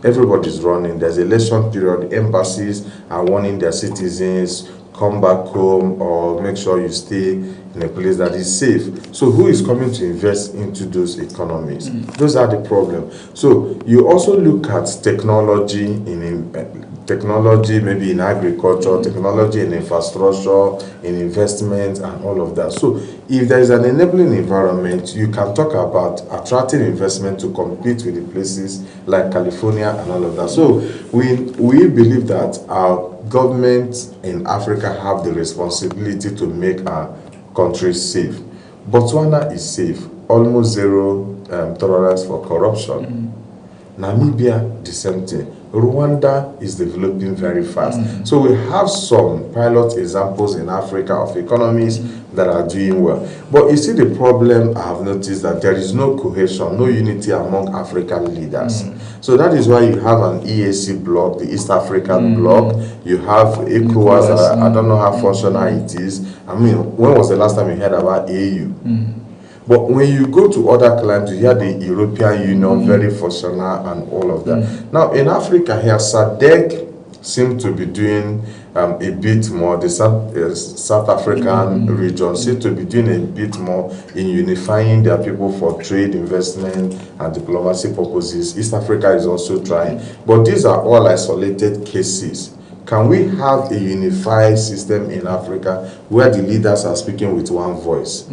Everybody's running. There's election period. Embassies are warning their citizens, come back home or make sure you stay in a place that is safe. So who is coming to invest into those economies? Those are the problems. So you also look at technology maybe in agriculture, technology in infrastructure, in investment and all of that. So if there is an enabling environment, you can talk about attracting investment to compete with the places like California and all of that. So we believe that our governments in Africa have the responsibility to make our country safe. Botswana is safe, almost zero tolerance for corruption. Namibia, the same thing. Rwanda is developing very fast. So we have some pilot examples in Africa of economies that are doing well. But you see the problem I have noticed that there is no cohesion, no unity among African leaders. So that is why you have an EAC bloc, the East African bloc. You have ECOWAS, I don't know how functional it is. I mean, when was the last time you heard about AU? But when you go to other clients, you hear the European Union, very functional and all of that. Now, in Africa here, SADC seem to be doing a bit more. The South African region seem to be doing a bit more in unifying their people for trade, investment, and diplomacy purposes. East Africa is also trying. But these are all isolated cases. Can we have a unified system in Africa where the leaders are speaking with one voice?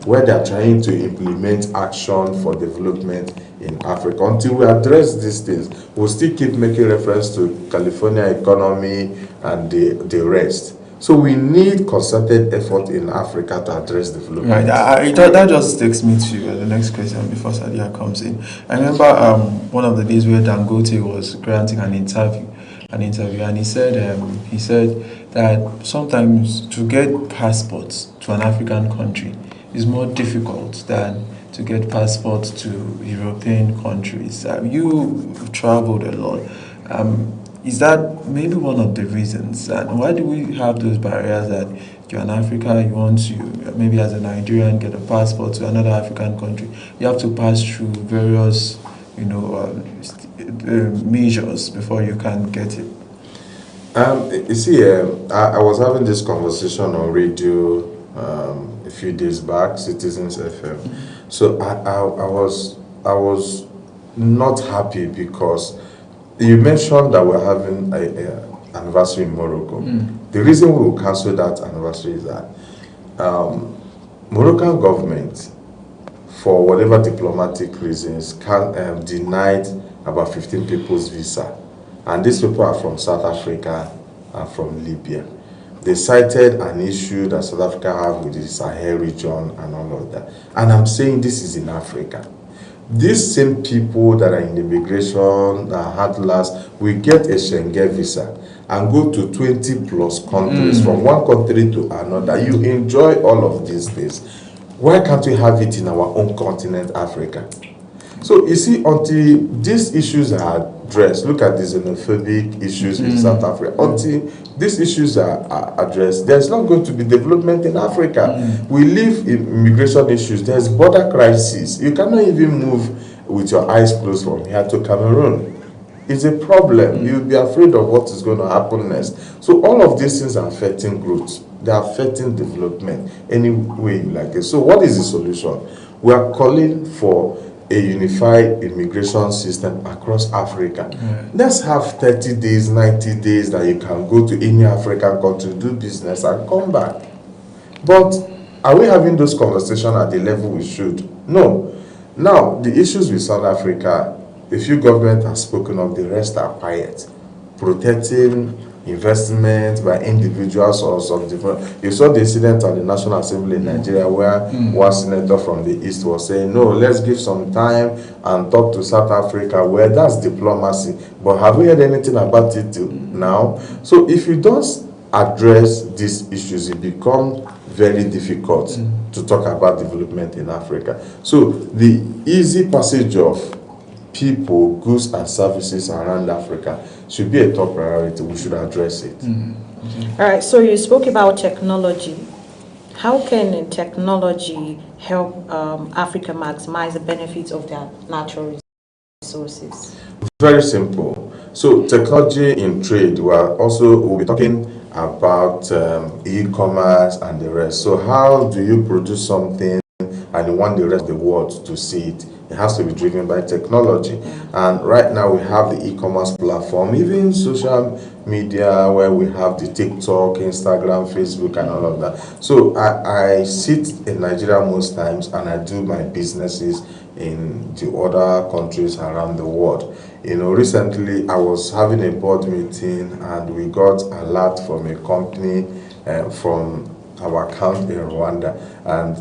Where they are trying to implement action for development in Africa. Until we address these things, we'll still keep making reference to California economy and the rest. So we need concerted effort in Africa to address development. Right, that just takes me to the next question before Sadia comes in. I remember one of the days where Dangote was granting an interview, and he said that sometimes to get passports to an African country is more difficult than to get passports to European countries. You've traveled a lot. Is that maybe one of the reasons? And why do we have those barriers that you're in Africa, you want to, maybe as a Nigerian, get a passport to another African country? You have to pass through various, measures before you can get it. You see, I was having this conversation on radio a few days back, Citizens FM. So I was not happy because you mentioned that we're having an anniversary in Morocco. The reason we will cancel that anniversary is that Moroccan government, for whatever diplomatic reasons, denied about 15 people's visa. And these people are from South Africa and from Libya. They cited an issue that South Africa have with the Sahel region and all of that. And I'm saying this is in Africa. These same people that are in immigration handlers will get a Schengen visa and go to 20 plus countries, from one country to another. You enjoy all of these things. Why can't we have it in our own continent, Africa? So you see, until these issues are addressed, look at the xenophobic issues in South Africa, until these issues are addressed, there's not going to be development in Africa. We live in immigration issues, there's border crisis. You cannot even move with your eyes closed from here to Cameroon. It's a problem. You'll be afraid of what is going to happen next. So all of these things are affecting growth. They are affecting development any way you like it. So what is the solution? We are calling for a unified immigration system across Africa. Let's have 30 days, 90 days that you can go to any African country, do business and come back. But are we having those conversations at the level we should? No. Now, the issues with South Africa, a few governments have spoken of, the rest are quiet. Protecting investment by individuals or some different. You saw the incident at the National Assembly in Nigeria where one senator from the East was saying, no, let's give some time and talk to South Africa, where that's diplomacy. But have we heard anything about it till now? So if you don't address these issues, it becomes very difficult to talk about development in Africa. So the easy passage of people, goods and services around Africa should be a top priority. We should address it. All right, so you spoke about technology. How can technology help Africa maximize the benefits of their natural resources? Very simple. So technology in trade, we'll be talking about e-commerce and the rest. So how do you produce something and you want the rest of the world to see it? It has to be driven by technology. And right now we have the e-commerce platform, even social media, where we have the TikTok, Instagram, Facebook, and all of that. So I sit in Nigeria most times and I do my businesses in the other countries around the world. You know, recently I was having a board meeting and we got an alert from a company from our account in Rwanda, and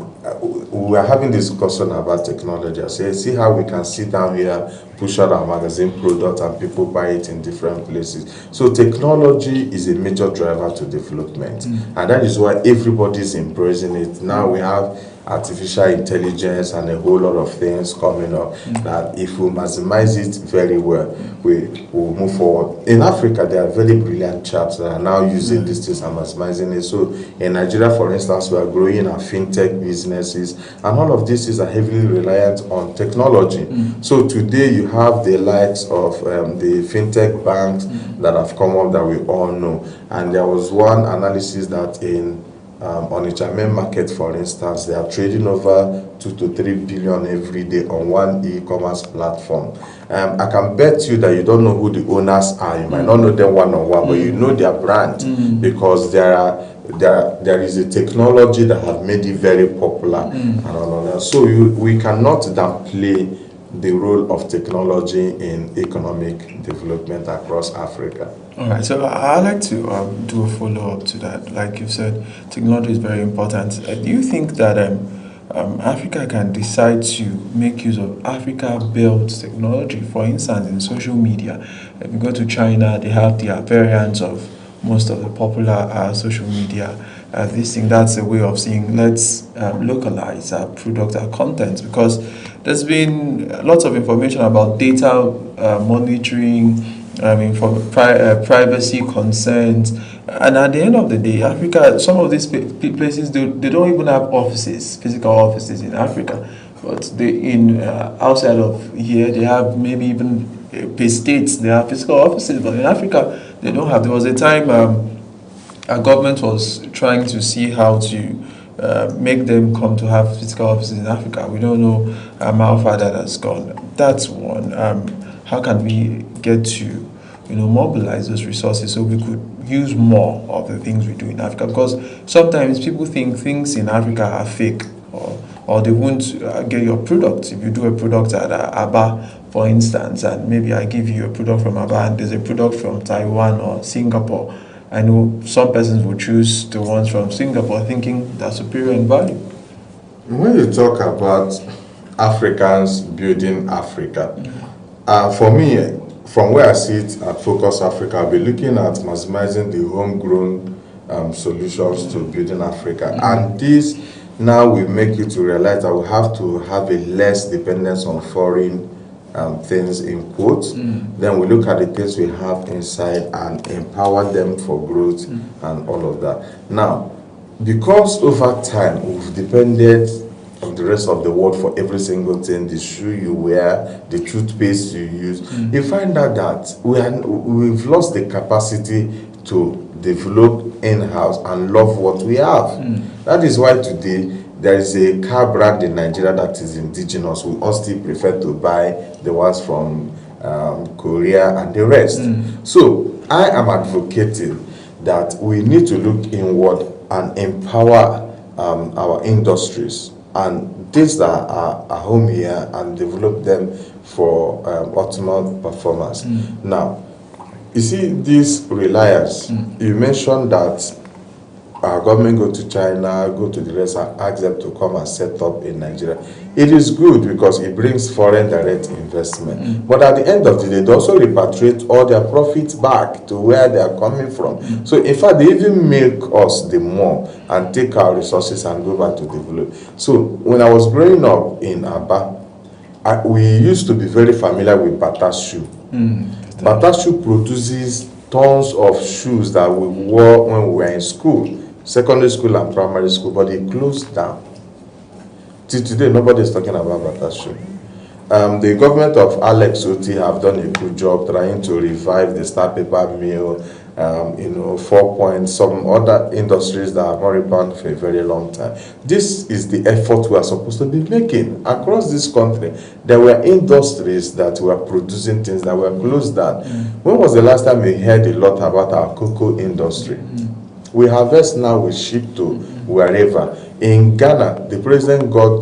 we were having discussion about technology. I said, see how we can sit down here, push out our magazine product and people buy it in different places. So technology is a major driver to development, and that is why everybody is embracing it. Now we have artificial intelligence and a whole lot of things coming up that if we maximize it very well, we will move forward. In Africa, there are very brilliant chaps that are now using these things and maximizing it. So in Nigeria, for instance, we are growing our fintech businesses, and all of these are heavily reliant on technology. So today you have the likes of the fintech banks that have come up that we all know. And there was one analysis that on the German market, for instance, they are trading over 2 to 3 billion every day on one e-commerce platform. I can bet you that you don't know who the owners are. You might not know them one-on-one, but you know their brand because there is a technology that have made it very popular and all of that. So we cannot downplay the role of technology in economic development across Africa. All right, so I'd like to do a follow-up to that. Like you said, technology is very important. Do you think that Africa can decide to make use of Africa-built technology? For instance, in social media, if you go to China, they have the variants of most of the popular social media. This thing, that's a way of saying, let's localize our product, our content, because there's been lots of information about data monitoring, privacy concerns, and at the end of the day, Africa, some of these places, they don't even have offices, physical offices in Africa, but outside of here, they have maybe even per states, they have physical offices, but in Africa, they don't have. There was a time our government was trying to see how to make them come to have physical offices in Africa. We don't know how far that has gone. That's one. How can we get to mobilize those resources so we could use more of the things we do in Africa? Because sometimes people think things in Africa are fake, or they won't get your product. If you do a product at Aba, for instance, and maybe I give you a product from Aba and there's a product from Taiwan or Singapore, I know some persons will choose the ones from Singapore thinking they're superior in value. When you talk about Africans building Africa, for me, from where I sit at Focus Africa, I'll be looking at maximizing the homegrown solutions to building Africa. And this now will make you to realize that we have to have a less dependence on foreign things in quotes. Then we look at the things we have inside and empower them for growth and all of that. Now, because over time we've depended on the rest of the world for every single thing, the shoe you wear, the toothpaste you use, you find out that we've lost the capacity to develop in-house and love what we have. That is why today there is a car brand in Nigeria that is indigenous. We all still prefer to buy the ones from Korea and the rest. So I am advocating that we need to look inward and empower our industries and things that are home here and develop them for optimal performance. Now, you see this reliance, you mentioned that our government go to China, go to the rest and ask them to come and set up in Nigeria. It is good because it brings foreign direct investment. But at the end of the day, they also repatriate all their profits back to where they are coming from. So in fact, they even make us the more and take our resources and go back to develop. So when I was growing up in Aba, we used to be very familiar with Bata shoe. Bata shoe produces tons of shoes that we wore when we were in school, secondary school and primary school, but it closed down. Till today, nobody is talking about Bata shoe. The government of Alex Oti have done a good job trying to revive the Star Paper Mill, 4 Point, some other industries that have not rebounded for a very long time. This is the effort we are supposed to be making across this country. There were industries that were producing things that were closed down. When was the last time we heard a lot about our cocoa industry? We harvest now, we ship to wherever. In Ghana, the president got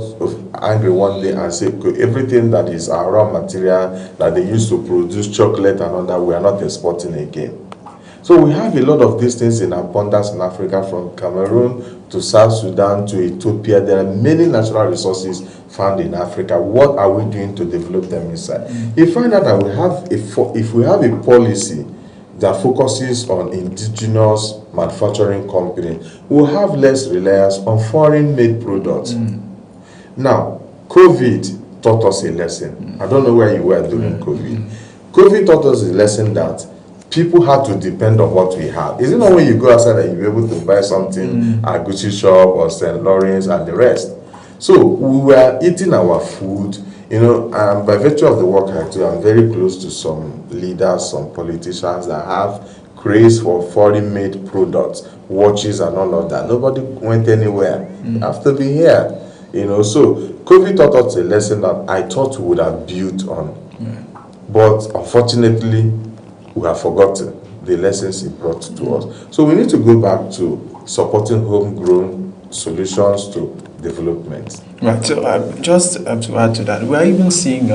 angry one day and said, everything that is our raw material that they used to produce chocolate and all that, we are not exporting again. So we have a lot of these things in abundance in Africa, from Cameroon to South Sudan to Ethiopia. There are many natural resources found in Africa. What are we doing to develop them inside? You find out that if we have a policy that focuses on indigenous manufacturing companies, we'll have less reliance on foreign-made products. Now, COVID taught us a lesson. I don't know where you were during COVID. COVID taught us a lesson that people had to depend on what we have. Is it not when you go outside that you'll be able to buy something at Gucci shop or St. Lawrence and the rest? So we were eating our food, by virtue of the work I do, I'm very close to some leaders, some politicians that have craze for foreign-made products, watches and all of that. Nobody went anywhere. You have to be here. So COVID taught us a lesson that I thought we would have built on. But unfortunately, we have forgotten the lessons it brought to us. So we need to go back to supporting homegrown solutions to development. Right, so just to add to that, we are even seeing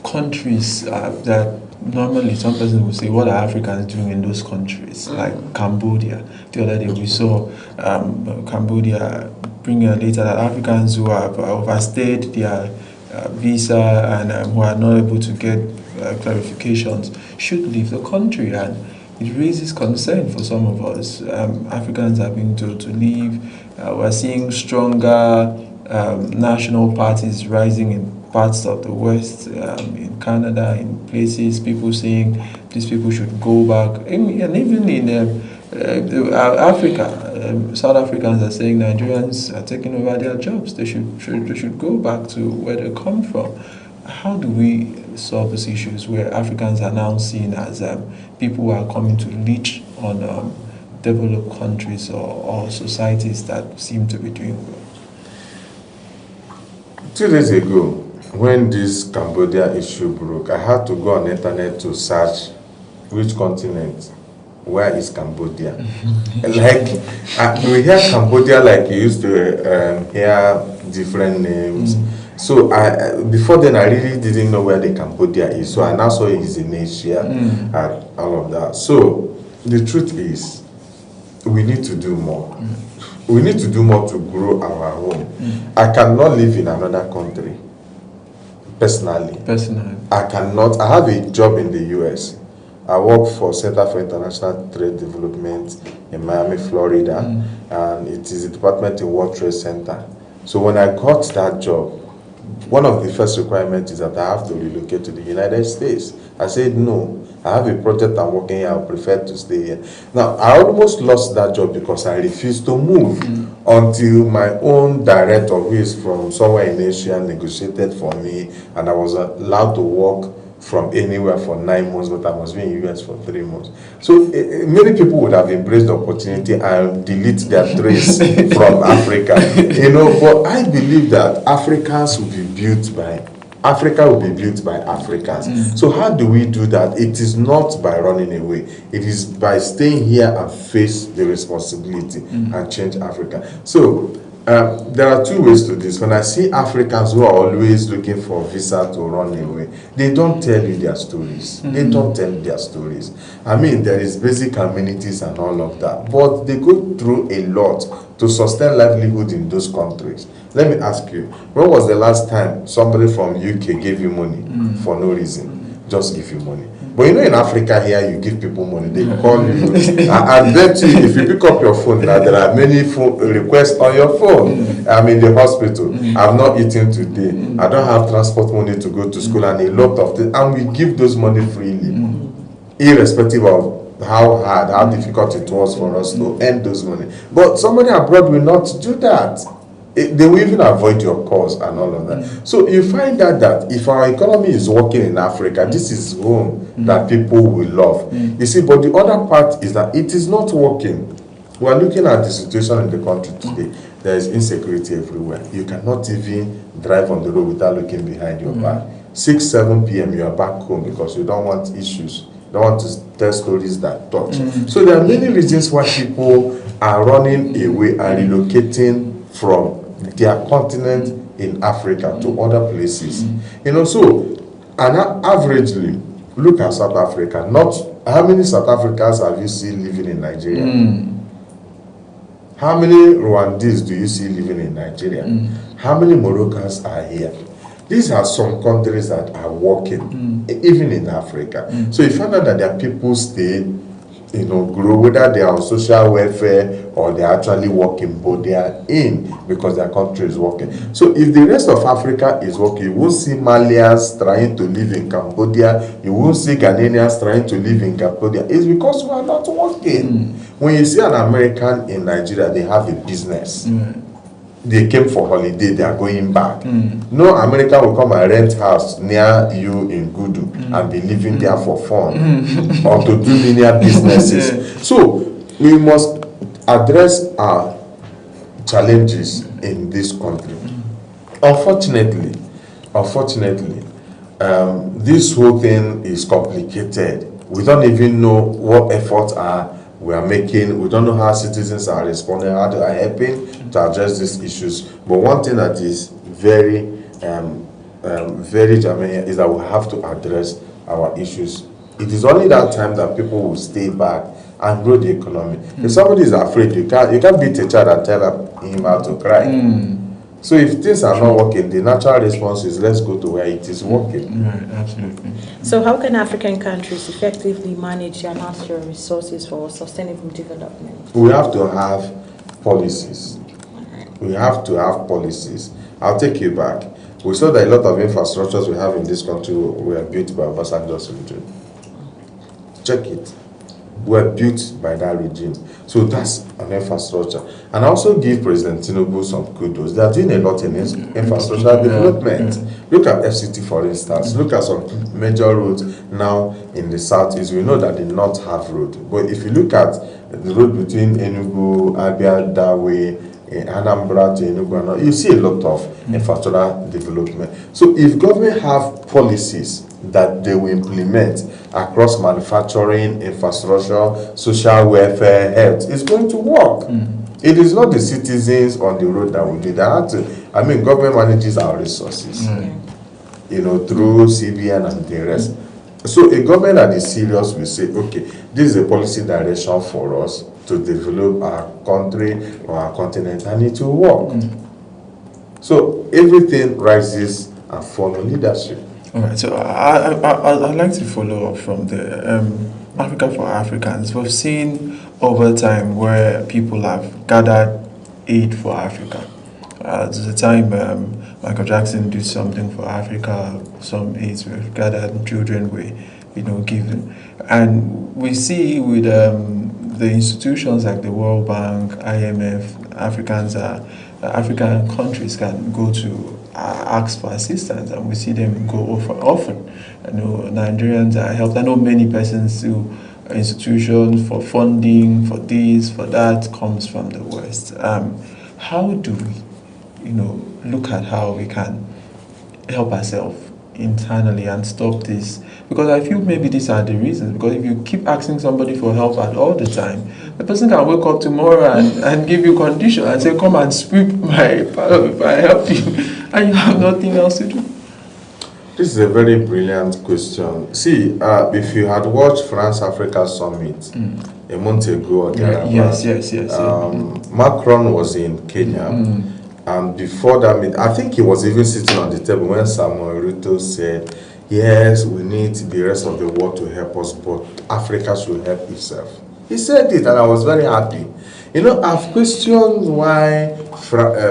countries that normally some person will say, what are Africans doing in those countries? Like Cambodia. The other day we saw Cambodia bring a data that Africans who have overstayed their visa and who are not able to get clarifications should leave the country, and it raises concern for some of us. Africans are being told to leave. We're seeing stronger national parties rising in parts of the West, in Canada, in places, people saying these people should go back. And even in Africa, South Africans are saying Nigerians are taking over their jobs. They should go back to where they come from. How do we solve these issues where Africans are now seen as people who are coming to leech on developed countries or societies that seem to be doing well? 2 days ago, when this Cambodia issue broke, I had to go on the internet to search which continent, where is Cambodia? We hear Cambodia like you used to hear different names. So before then, I really didn't know where the Cambodia is. So I now saw it is in Asia and all of that. So the truth is, we need to do more. We need to do more to grow our home. I cannot live in another country. Personally. I cannot. I have a job in the US. I work for Center for International Trade Development in Miami, Florida, and it is a department in World Trade Center. So when I got that job, one of the first requirements is that I have to relocate to the United States. I said no. I have a project I'm working here. I prefer to stay here. Now, I almost lost that job because I refused to move until my own director, who is from somewhere in Asia, negotiated for me, and I was allowed to work from anywhere for 9 months, but I must be in the US for 3 months. So many people would have embraced the opportunity and delete their trace from Africa. But I believe that Africa will be built by Africans. So how do we do that? It is not by running away. It is by staying here and face the responsibility and change Africa. So there are two ways to this. When I see Africans who are always looking for a visa to run away, they don't tell you their stories. They don't tell their stories. I mean, there is basic amenities and all of that, but they go through a lot to sustain livelihood in those countries. Let me ask you, when was the last time somebody from UK gave you money for no reason? Just give you money. But in Africa here, you give people money, they call you. I bet you, if you pick up your phone now, there are many phone requests on your phone. I'm in the hospital. I've not eaten today. I don't have transport money to go to school and a lot of things. And we give those money freely, irrespective of how hard, how difficult it was for us to earn those money. But somebody abroad will not do that. They will even avoid your calls and all of that. So you find out that if our economy is working in Africa, this is home that people will love. You see, but the other part is that it is not working. We are looking at the situation in the country today. There is insecurity everywhere. You cannot even drive on the road without looking behind your back. 6, 7 p.m. you are back home because you don't want issues. You don't want to tell stories that touch. So there are many reasons why people are running away and relocating from their continent in Africa to other places. Averagely, look at South Africa. Not how many South Africans have you seen living in Nigeria? How many Rwandese do you see living in Nigeria? How many Moroccans are here? These are some countries that are working, even in Africa. So you find out that their people stay, grow, whether they are on social welfare or they are actually working, but they are in because their country is working. So if the rest of Africa is working, you won't see Malians trying to live in Cambodia, you won't see Ghanaians trying to live in Cambodia. It's because we are not working. When you see an American in Nigeria, they have a business. They came for holiday, they are going back. No American will come and rent house near you in Gudu and be living there for fun or to do linear businesses. So we must address our challenges in this country. Unfortunately, this whole thing is complicated. We don't even know what efforts we are making. We don't know how citizens are responding, how they are helping to address these issues. But one thing that is very germane is that we have to address our issues. It is only that time that people will stay back and grow the economy. If somebody is afraid, you can't beat a child and tell him how to cry. So if things are not working, the natural response is let's go to where it is working. Absolutely. So how can African countries effectively manage their natural resources for sustainable development? We have to have policies. We have to have policies. I'll take you back. We saw that a lot of infrastructures we have in this country were built by Obasanjo's regime. Check it. Were built by that regime. So that's an infrastructure. And I also give President Tinubu some kudos. They are doing a lot in infrastructure development. Look at FCT, for instance. Look at some major roads now in the southeast. We know that they not have road. But if you look at the road between Enugu, Abia, Dawe, Anambra to Enugu, you see a lot of infrastructure development. So if government have policies that they will implement across manufacturing, infrastructure, social welfare, health, it's going to work. It is not the citizens on the road that will do that. Government manages our resources, through CBN and the rest. So a government that is serious will say, okay, this is a policy direction for us. to develop our country or our continent, and it will work. So everything rises and falls on leadership. All right, so I'd like to follow up from the Africa for Africans. We've seen over time where people have gathered aid for Africa. There's a time Michael Jackson did something for Africa, some aids were gathered, children were given. And we see with the institutions like the World Bank, IMF, African countries can go to ask for assistance, and we see them go often. I know Nigerians are helped. I know many persons who institutions for funding, for this, for that, comes from the West. How do we, look at how we can help ourselves internally and stop this? Because I feel maybe these are the reasons. Because if you keep asking somebody for help at all the time, the person can wake up tomorrow and give you condition and say, come and sweep my part if I help you, and you have nothing else to do. This is a very brilliant question. See, if you had watched France-Africa Summit a month ago or thereabout, yes. Macron was in Kenya, and before that, I think he was even sitting on the table when Samuel Ruto said, yes, we need the rest of the world to help us, but Africa should help itself. He said it, and I was very happy. I've questioned why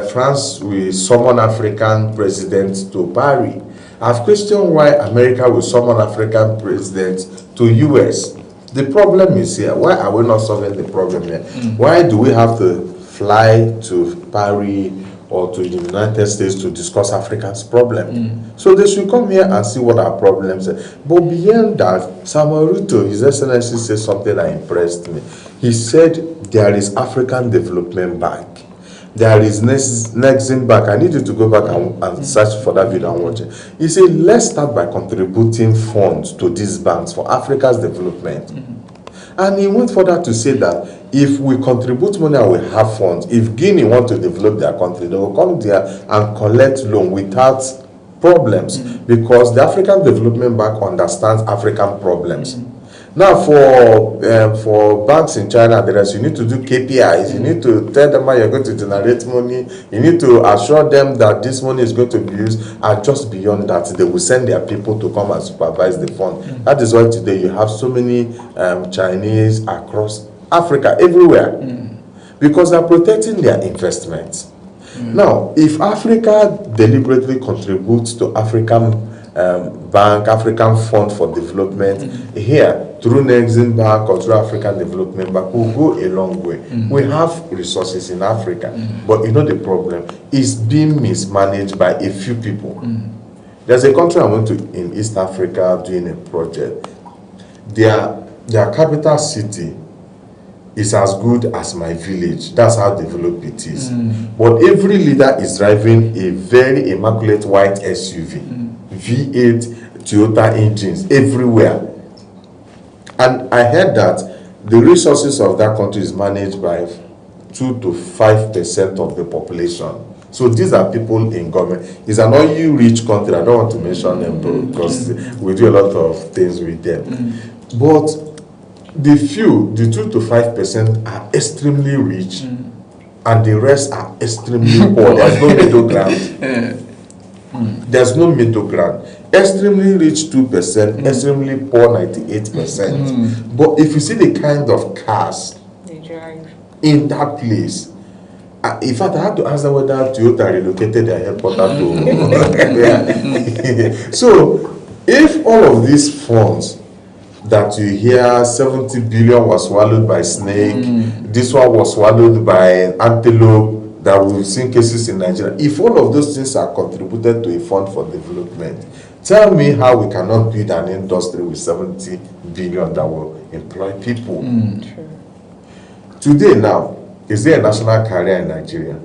France will summon African presidents to Paris. I've questioned why America will summon African presidents to US. The problem is here. Why are we not solving the problem here? Why do we have to fly to Paris or to the United States to discuss Africa's problem? So they should come here and see what our problems are. But beyond that, Samuel Ruto, His Excellency, said something that impressed me. He said there is African Development Bank. There is Nexim Bank. I need you to go back and search for that video and watch it. He said, let's start by contributing funds to these banks for Africa's development. And he went further to say that if we contribute money and we have funds, if Guinea want to develop their country, they will come there and collect loan without problems, because the African Development Bank understands African problems. Now, for banks in China and the rest, you need to do KPIs. You need to tell them how you're going to generate money. You need to assure them that this money is going to be used. And just beyond that, they will send their people to come and supervise the fund. That is why today you have so many Chinese across Africa, everywhere, because they're protecting their investments. Now, if Africa deliberately contributes to African Bank, African Fund for Development here through Nexim Bank or through African Development Bank, will go a long way. We have resources in Africa, but the problem is being mismanaged by a few people. There's a country I went to in East Africa doing a project. Their capital city is as good as my village. That's how developed it is. But every leader is driving a very immaculate white SUV. V8 Toyota engines everywhere. And I heard that the resources of that country is managed by 2 to 5% of the population. So these are people in government. It's an oil-rich country. I don't want to mention them because we do a lot of things with them. But the 2 to 5% are extremely rich, and the rest are extremely poor. There's no middle ground. There's no middle ground. Extremely rich 2%, extremely poor 98%. But if you see the kind of cars in that place, in fact, I had to ask them whether Toyota relocated their headquarters to. So, if all of these funds that you hear 70 billion was swallowed by snake, this one was swallowed by antelope, that we've seen cases in Nigeria. If all of those things are contributed to a fund for development, tell me how we cannot build an industry with 70 billion that will employ people. Today now, is there a national carrier in Nigeria?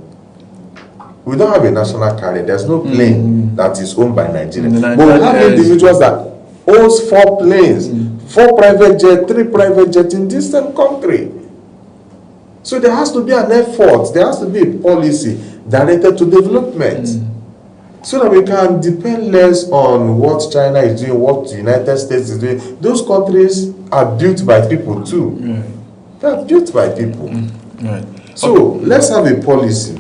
We don't have a national carrier. There's no plane that is owned by Nigeria. But we have individuals that owns 4 planes, 4 private jets, 3 private jets in this same country. So there has to be an effort, there has to be a policy directed to development, so that we can depend less on what China is doing, what the United States is doing. Those countries are built by people too. They are built by people. Right. So let's have a policy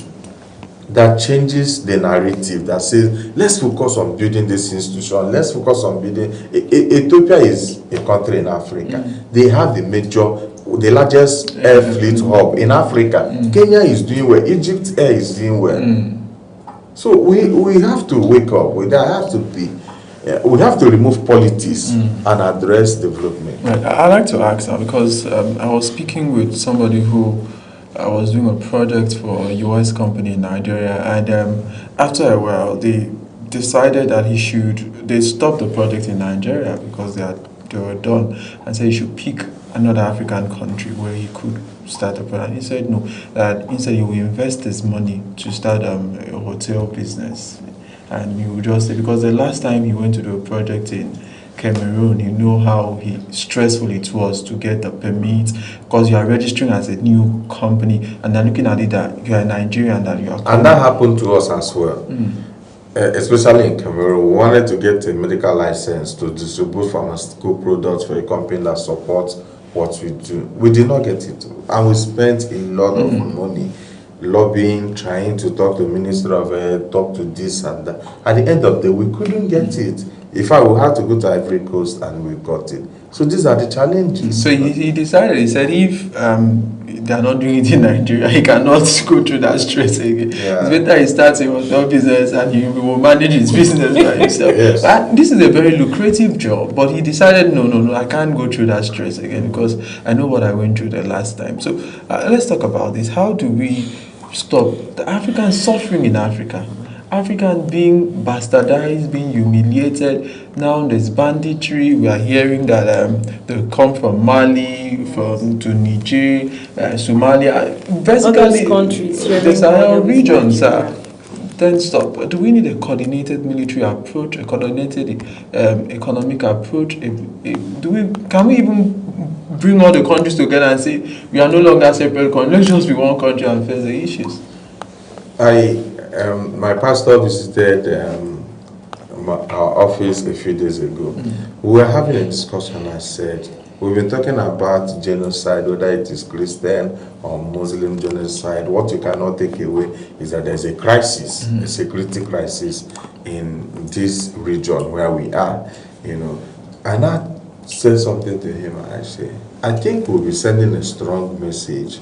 that changes the narrative, that says, let's focus on building this institution, let's focus on building. Ethiopia is a country in Africa. They have the largest air fleet hub in Africa. Kenya is doing well, Egypt Air is doing well. So we have to wake up. We have to remove politics and address development. Right. I'd like to ask now, because I was speaking with somebody who was doing a project for a US company in Nigeria, and after a while they decided that they stopped the project in Nigeria because they were done, and said he should pick another African country where he could start a project. He said no, that instead he will invest his money to start a hotel business. And he would just say, because the last time he went to do a project in Cameroon, you know how stressful it was to get the permit, because you are registering as a new company, and they're looking at it that you are Nigerian, that you are. And that happened to us as well. Especially in Cameroon, we wanted to get a medical license to distribute pharmaceutical products for a company that supports what we do. We did not get it, and we spent a lot of money lobbying, trying to talk to the Minister of Health, talk to this and that. At the end of the day, we couldn't get it. In fact, we had to go to Ivory Coast and we got it. So these are the challenges. So he decided, he said if they are not doing it in Nigeria, he cannot go through that stress again. Yeah. It's better he starts a hotel business and he will manage his business by himself. Yes. This is a very lucrative job, but he decided, no, I can't go through that stress again because I know what I went through the last time. So let's talk about this. How do we stop the African suffering in Africa? African being bastardized, being humiliated. Now there's banditry. We are hearing that they come from Mali, to Niger, Somalia, basically countries, the Sahel regions. Then stop. Do we need a coordinated military approach, a coordinated economic approach? Can we even bring all the countries together and say we are no longer separate countries? Let's just be one country and face the issues. My pastor visited our office a few days ago. We were having a discussion. I said, we've been talking about genocide, whether it is Christian or Muslim genocide. What you cannot take away is that there's a crisis, a security crisis in this region where we are, And I said something to him, and I said, I think we'll be sending a strong message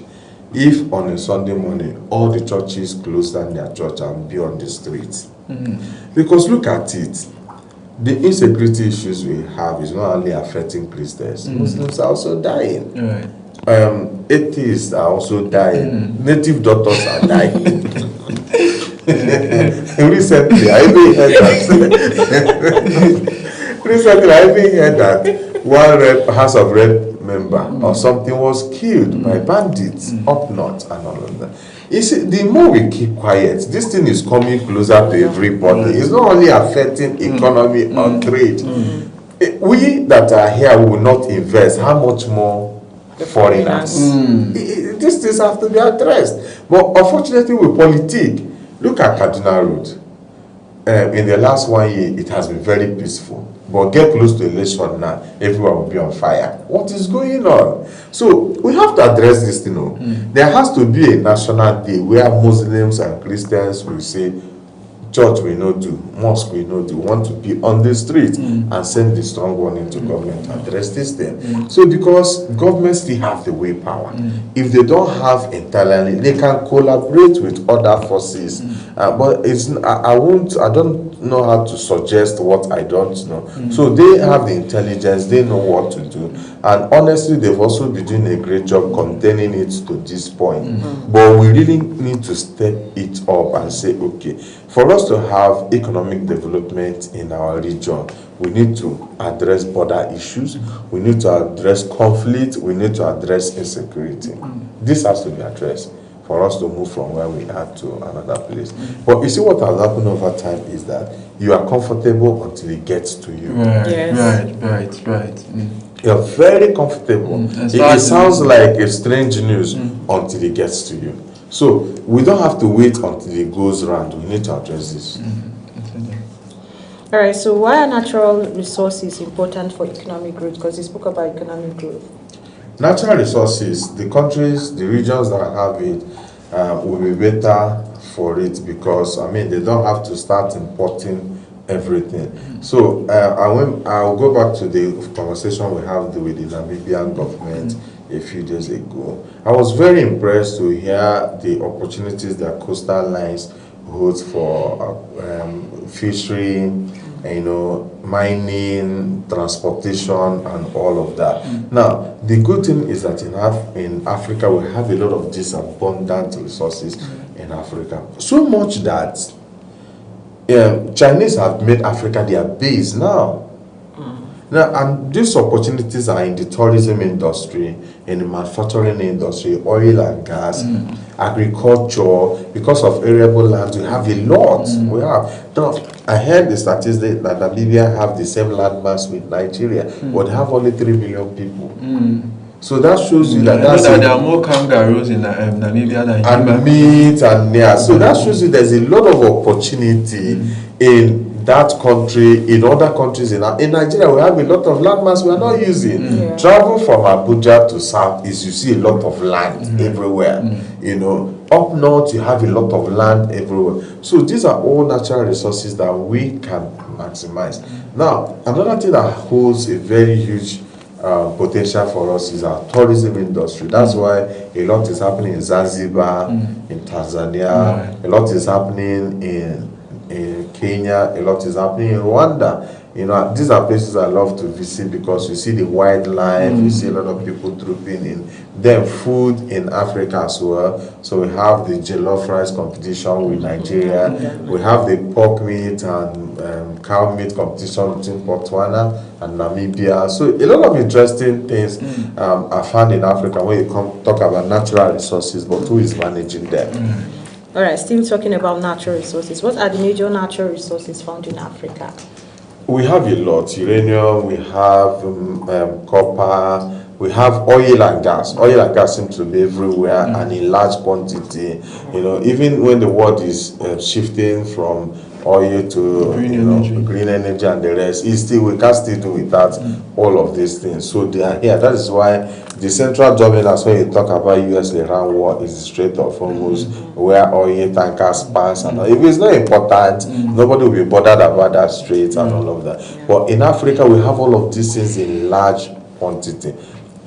if on a Sunday morning all the churches close down their church and be on the streets. Because look at it, the insecurity issues we have is not only affecting Christians, Muslims are also dying. Atheists are also dying. Native doctors are dying. Recently, I even heard that one House of Rep member or something was killed by bandits up north and all of that. You see, the more we keep quiet, this thing is coming closer to everybody. It's not only affecting economy or trade. We that are here will not invest. How much more foreigners? These things have to be addressed. But unfortunately, with politics, look at Kaduna Road. In the last 1 year, it has been very peaceful. But get close to election now, everyone will be on fire. What is going on? So we have to address this thing. There has to be a national day where Muslims and Christians will say, church will not do, mosque will not do, want to be on the street and send the strong warning to government to address this thing. So because government still have the way power. If they don't have entirely, they can collaborate with other forces. But I don't know how to suggest what I don't know. So they have the intelligence, they know what to do. And honestly, they've also been doing a great job containing it to this point. But we really need to step it up and say, okay, for us to have economic development in our region, we need to address border issues, we need to address conflict, we need to address insecurity. This has to be addressed for us to move from where we are to another place. But you see what has happened over time is that you are comfortable until it gets to you. Right. You're very comfortable. It sounds like a strange news until it gets to you. So we don't have to wait until it goes round. We need to address this. All right, so why are natural resources important for economic growth? Because you spoke about economic growth. natural resources, the countries, the regions that have it will be better for it because, I mean, they don't have to start importing everything. So I'll go back to the conversation we had with the Namibian government a few days ago. I was very impressed to hear the opportunities that coastal lines holds for fishery, mining, transportation, and all of that. Now, the good thing is that in Africa, we have a lot of these abundant resources in Africa. So much that Chinese have made Africa their base now. Now, and these opportunities are in the tourism industry, in the manufacturing industry, oil and gas, agriculture. Because of arable land, we have a lot. We have. Now, I heard the statistic that Namibia have the same land mass with Nigeria, but they have only 3 million people. So that shows you that, there are more kangaroos in Namibia than and meat and so that shows you there's a lot of opportunity in that country, in other countries. In Nigeria, we have a lot of land mass we are not using. Travel from Abuja to South East, you see a lot of land everywhere. Up north, you have a lot of land everywhere. So these are all natural resources that we can maximize. Now, another thing that holds a very huge potential for us is our tourism industry. That's why a lot is happening in Zanzibar, in Tanzania, a lot is happening in Kenya, a lot is happening in Rwanda. These are places I love to visit because you see the wildlife, you see a lot of people trooping in. Then food in Africa as well. So we have the jollof rice competition with Nigeria. We have the pork meat and cow meat competition between Botswana and Namibia. So a lot of interesting things are found in Africa when you talk about natural resources, but who is managing them? All right, still talking about natural resources. What are the major natural resources found in Africa? We have a lot. Uranium, we have copper, we have oil and gas. Oil and gas seem to be everywhere and in large quantity. Even when the world is shifting from oil to green energy and the rest, we can still do without all of these things. So they are here. That is why the central dominance when you talk about US-Iran war is the Strait of Hormuz, where oil tankers pass. And if it's not important, nobody will be bothered about that strait and all of that. But in Africa, we have all of these things in large quantity.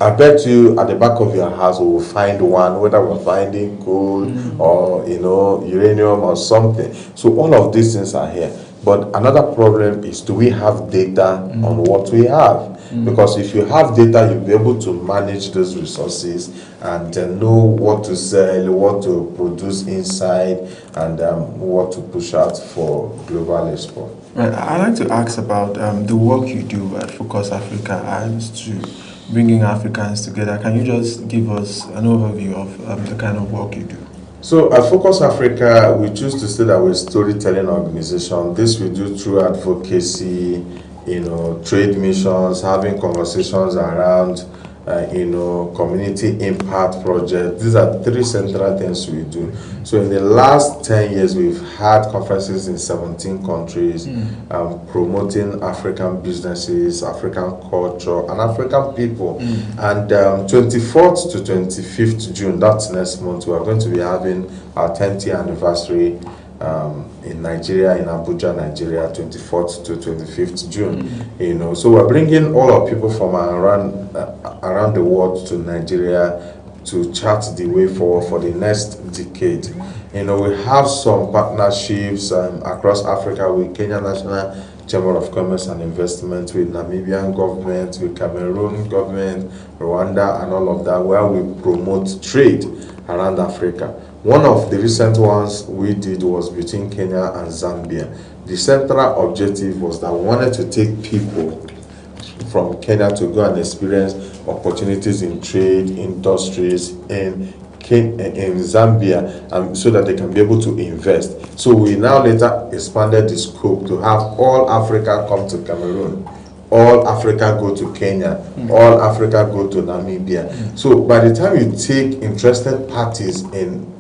I bet you at the back of your house we will find one, whether we're finding coal or uranium or something. So all of these things are here. But another problem is, do we have data on what we have? Because if you have data, you'll be able to manage those resources and know what to sell, what to produce inside, and what to push out for global export. Right. I'd like to ask about the work you do at Focus Africa as to bringing Africans together. Can you just give us an overview of the kind of work you do? So at Focus Africa, we choose to say that we're a storytelling organization. This we do through advocacy, trade missions, having conversations around, community impact projects. These are 3 central things we do. So in the last 10 years, we've had conferences in 17 countries, promoting African businesses, African culture, and African people. And 24th to 25th June, that's next month, we are going to be having our 10th year anniversary in Nigeria, in Abuja, Nigeria, 24th to 25th June. So we're bringing all our people from around the world to Nigeria to chart the way forward for the next decade. We have some partnerships across Africa with Kenya National Chamber of Commerce and Investment, with Namibian government, with Cameroon government, Rwanda, and all of that, where we promote trade around Africa. One of the recent ones we did was between Kenya and Zambia. The central objective was that we wanted to take people from Kenya to go and experience opportunities in trade, industries, in Zambia, so that they can be able to invest. So we now later expanded the scope to have all Africa come to Cameroon, all Africa go to Kenya, all Africa go to Namibia. So by the time you take interested parties in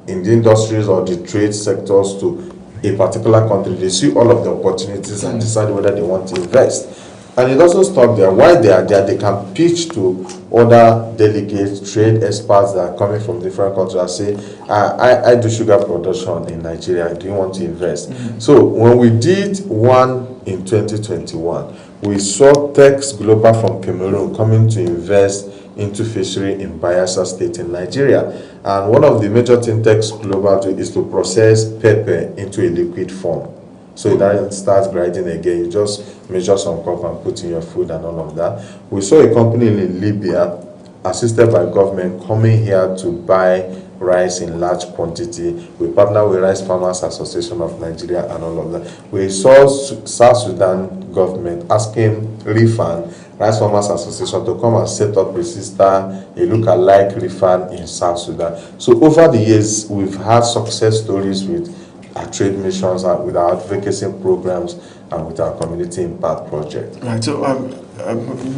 the industries or the trade sectors to a particular country, they see all of the opportunities and decide whether they want to invest. And it doesn't stop there. While they are there, they can pitch to other delegates, trade experts that are coming from different countries and say, I do sugar production in Nigeria. Do you want to invest? So when we did one in 2021, we saw Tex Global from Cameroon coming to invest into fishery in Bayelsa State in Nigeria. And one of the major things Tex Global do is to process pepper into a liquid form. So it doesn't start grinding again. You just measure some cup and put in your food and all of that. We saw a company in Libya, assisted by government, coming here to buy rice in large quantity. We partner with Rice Farmers Association of Nigeria and all of that. We saw South Sudan government asking Rifan, Rice Farmers Association, to come and set up a sister, a look-alike Rifan in South Sudan. So over the years, we've had success stories with our trade missions and with our advocacy programs and with our community impact project. Right, so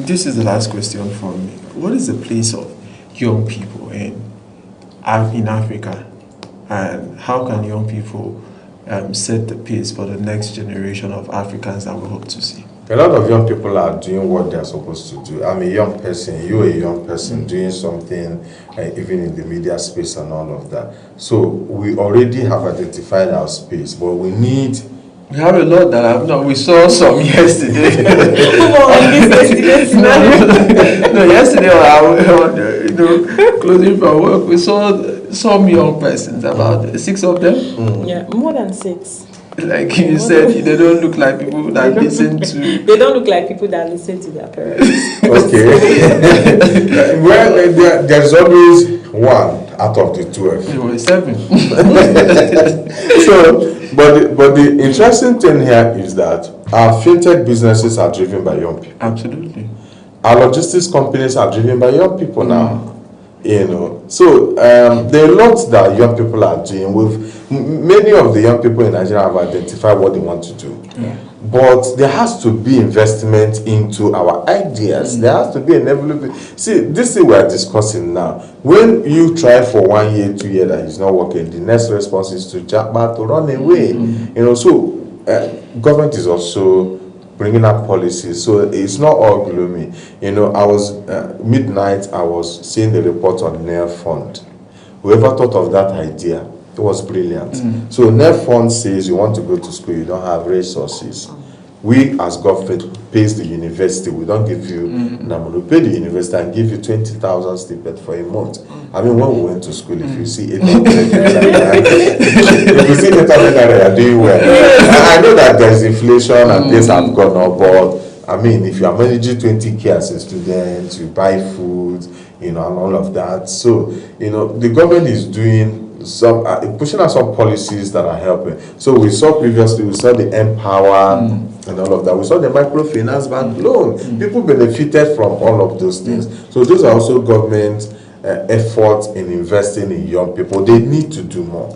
this is the last question for me. What is the place of young people in Africa, and how can young people set the pace for the next generation of Africans that we hope to see? A lot of young people are doing what they're supposed to do. I'm a young person, you're a young person doing something, even in the media space and all of that. So we already have identified our space, but we need... We have a lot that I've not. We saw some yesterday. Yesterday, closing from work, we saw some young persons, about 6 of them. Yeah, more than 6. Like you said, they don't look like people that listen to... They don't look like people that listen to their parents. Okay. Well, there's always one out of the 12. There were 7. But the interesting thing here is that our fintech businesses are driven by young people. Absolutely. Our logistics companies are driven by young people now. So there are lots that young people are doing. Many of the young people in Nigeria have identified what they want to do. Yeah. But there has to be investment into our ideas. There has to be an envelope. See, this thing we are discussing now. When you try for 1 year, 2 years, and it's not working, the next response is to jump back, to run away. So government is also bringing up policies. So it's not all gloomy. I was midnight. I was seeing the report on NER Fund. Whoever thought of that idea, it was brilliant. So NER Fund says you want to go to school, you don't have resources. We as government pays the university. We don't give you we pay the university and give you 20,000 stipend for a month. I mean, when we went to school, if you see 800 naira, you're doing well. I know that there's inflation and things have gone up, but I mean, if you are managing 20K as a student, you buy food, and all of that. So, the government is doing some pushing out some policies that are helping. So we saw previously, we saw the Empower and all of that. We saw the microfinance bank loan. People benefited from all of those things. So those are also government efforts in investing in young people. They need to do more.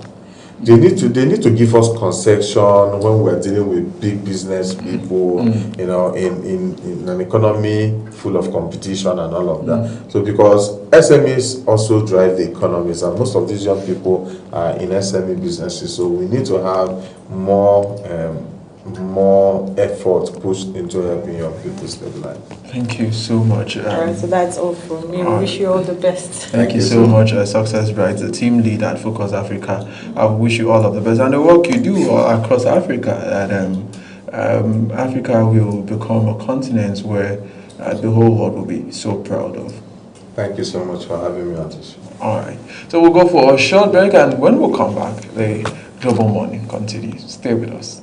They need to give us concession when we're dealing with big business people, in an economy full of competition and all of that. So because SMEs also drive the economies, and most of these young people are in SME businesses, so we need to have more effort pushed into helping young people stabilize. Thank you so much. All right, so that's all from me. We wish you all the best. Thank you so much, Success Bright, the team lead at Focus Africa. I wish you all of the best and the work you do across Africa. And Africa will become a continent where the whole world will be so proud of. Thank you so much for having me on this show. All right, so we'll go for a short break, and when we'll come back, the Global Morning continues. Stay with us.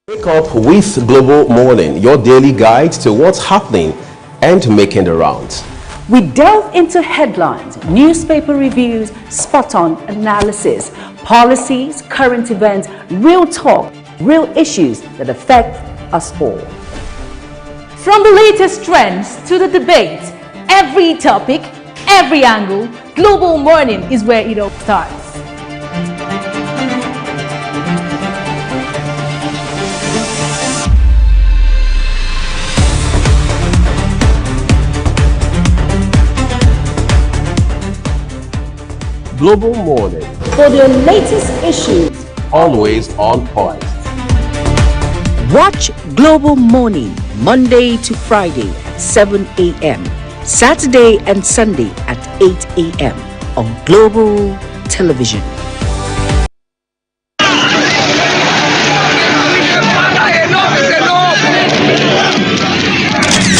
Wake up with Global Morning, your daily guide to what's happening and making the rounds. We delve into headlines, newspaper reviews, spot-on analysis, policies, current events, real talk, real issues that affect us all. From the latest trends to the debate, every topic, every angle, Global Morning is where it all starts. Global Morning. For the latest issues, Always on point. watch Global Morning Monday to Friday at 7 a.m. Saturday and Sunday at 8 a.m. on Global Television.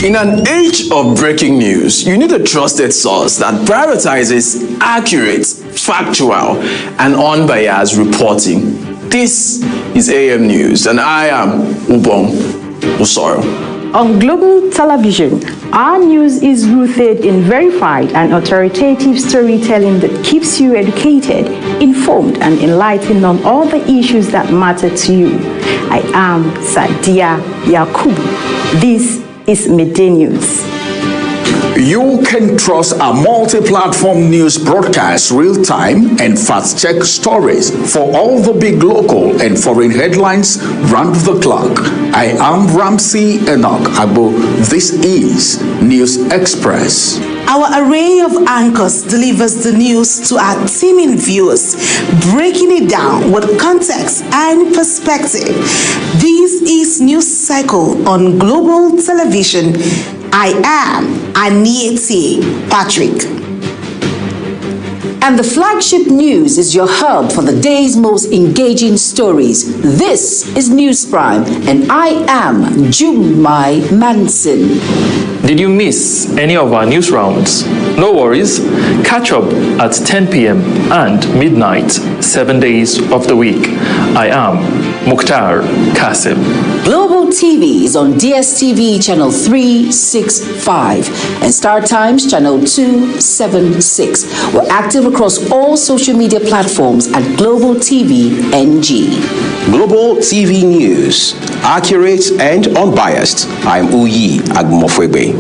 In an age of breaking news, you need a trusted source that prioritizes accurate, factual, and unbiased reporting. This is AM News, and I am Ubong Usoro. On Global Television, our news is rooted in verified and authoritative storytelling that keeps you educated, informed, and enlightened on all the issues that matter to you. I am Sadia Yakubu. This is Midday News. You can trust a multi-platform news broadcast real-time and fast-check stories for all the big local and foreign headlines round the clock. I am Ramsey Enoch Agbo. This is News Express. Our array of anchors delivers the news to our teeming viewers, breaking it down with context and perspective. This is News Cycle on Global Television. I am Anieti Patrick. And the flagship news is your hub for the day's most engaging stories. This is News Prime, and I am Jumai Manson. Did you miss any of our news rounds? No worries. Catch up at 10 p.m. and midnight, 7 days of the week. I am Mukhtar Kasim. Global TV is on DSTV channel 365 and Star Times channel 276. We're active across all social media platforms at Global TV NG. Global TV News. Accurate and unbiased. I'm Uyi Agmofwebe.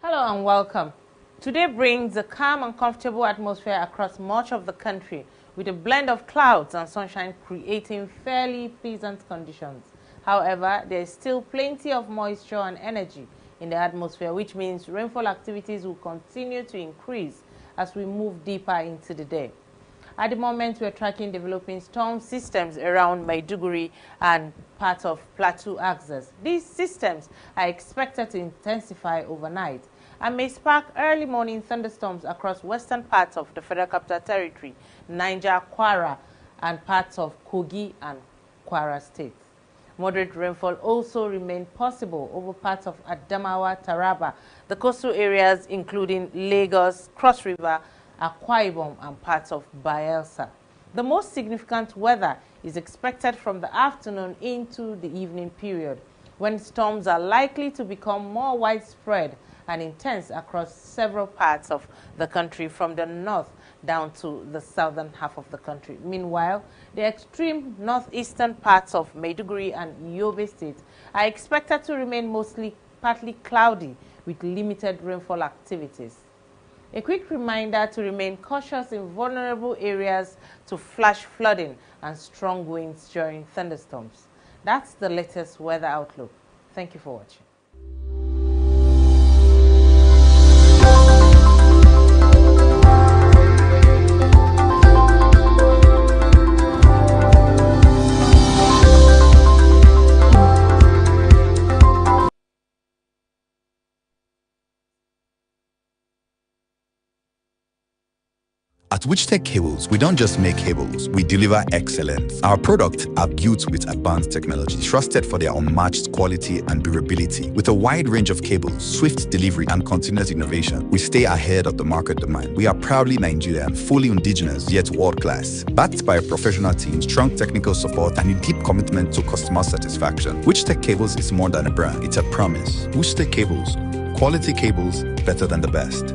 Hello and welcome. Today brings a calm and comfortable atmosphere across much of the country with a blend of clouds and sunshine creating fairly pleasant conditions. However, there is still plenty of moisture and energy in the atmosphere, which means rainfall activities will continue to increase as we move deeper into the day. At the moment, we're tracking developing storm systems around Maiduguri and part of Plateau Axis. These systems are expected to intensify overnight and may spark early morning thunderstorms across western parts of the Federal Capital Territory, Niger, Kwara, and parts of Kogi and Kwara states. Moderate rainfall also remain possible over parts of Adamawa, Taraba, the coastal areas including Lagos, Cross River, Akwa Ibom, and parts of Bayelsa. The most significant weather is expected from the afternoon into the evening period, when storms are likely to become more widespread and intense across several parts of the country from the north down to the southern half of the country. Meanwhile, the extreme northeastern parts of Maiduguri and Yobe states are expected to remain mostly partly cloudy with limited rainfall activities. A quick reminder to remain cautious in vulnerable areas to flash flooding and strong winds during thunderstorms. That's the latest weather outlook. Thank you for watching. At Witchtech Cables, we don't just make cables, we deliver excellence. Our products are built with advanced technology, trusted for their unmatched quality and durability. With a wide range of cables, swift delivery, and continuous innovation, we stay ahead of the market demand. We are proudly Nigerian, fully indigenous, yet world-class. Backed by a professional team, strong technical support, and a deep commitment to customer satisfaction. Witchtech Cables is more than a brand, it's a promise. Witchtech Cables, quality cables better than the best.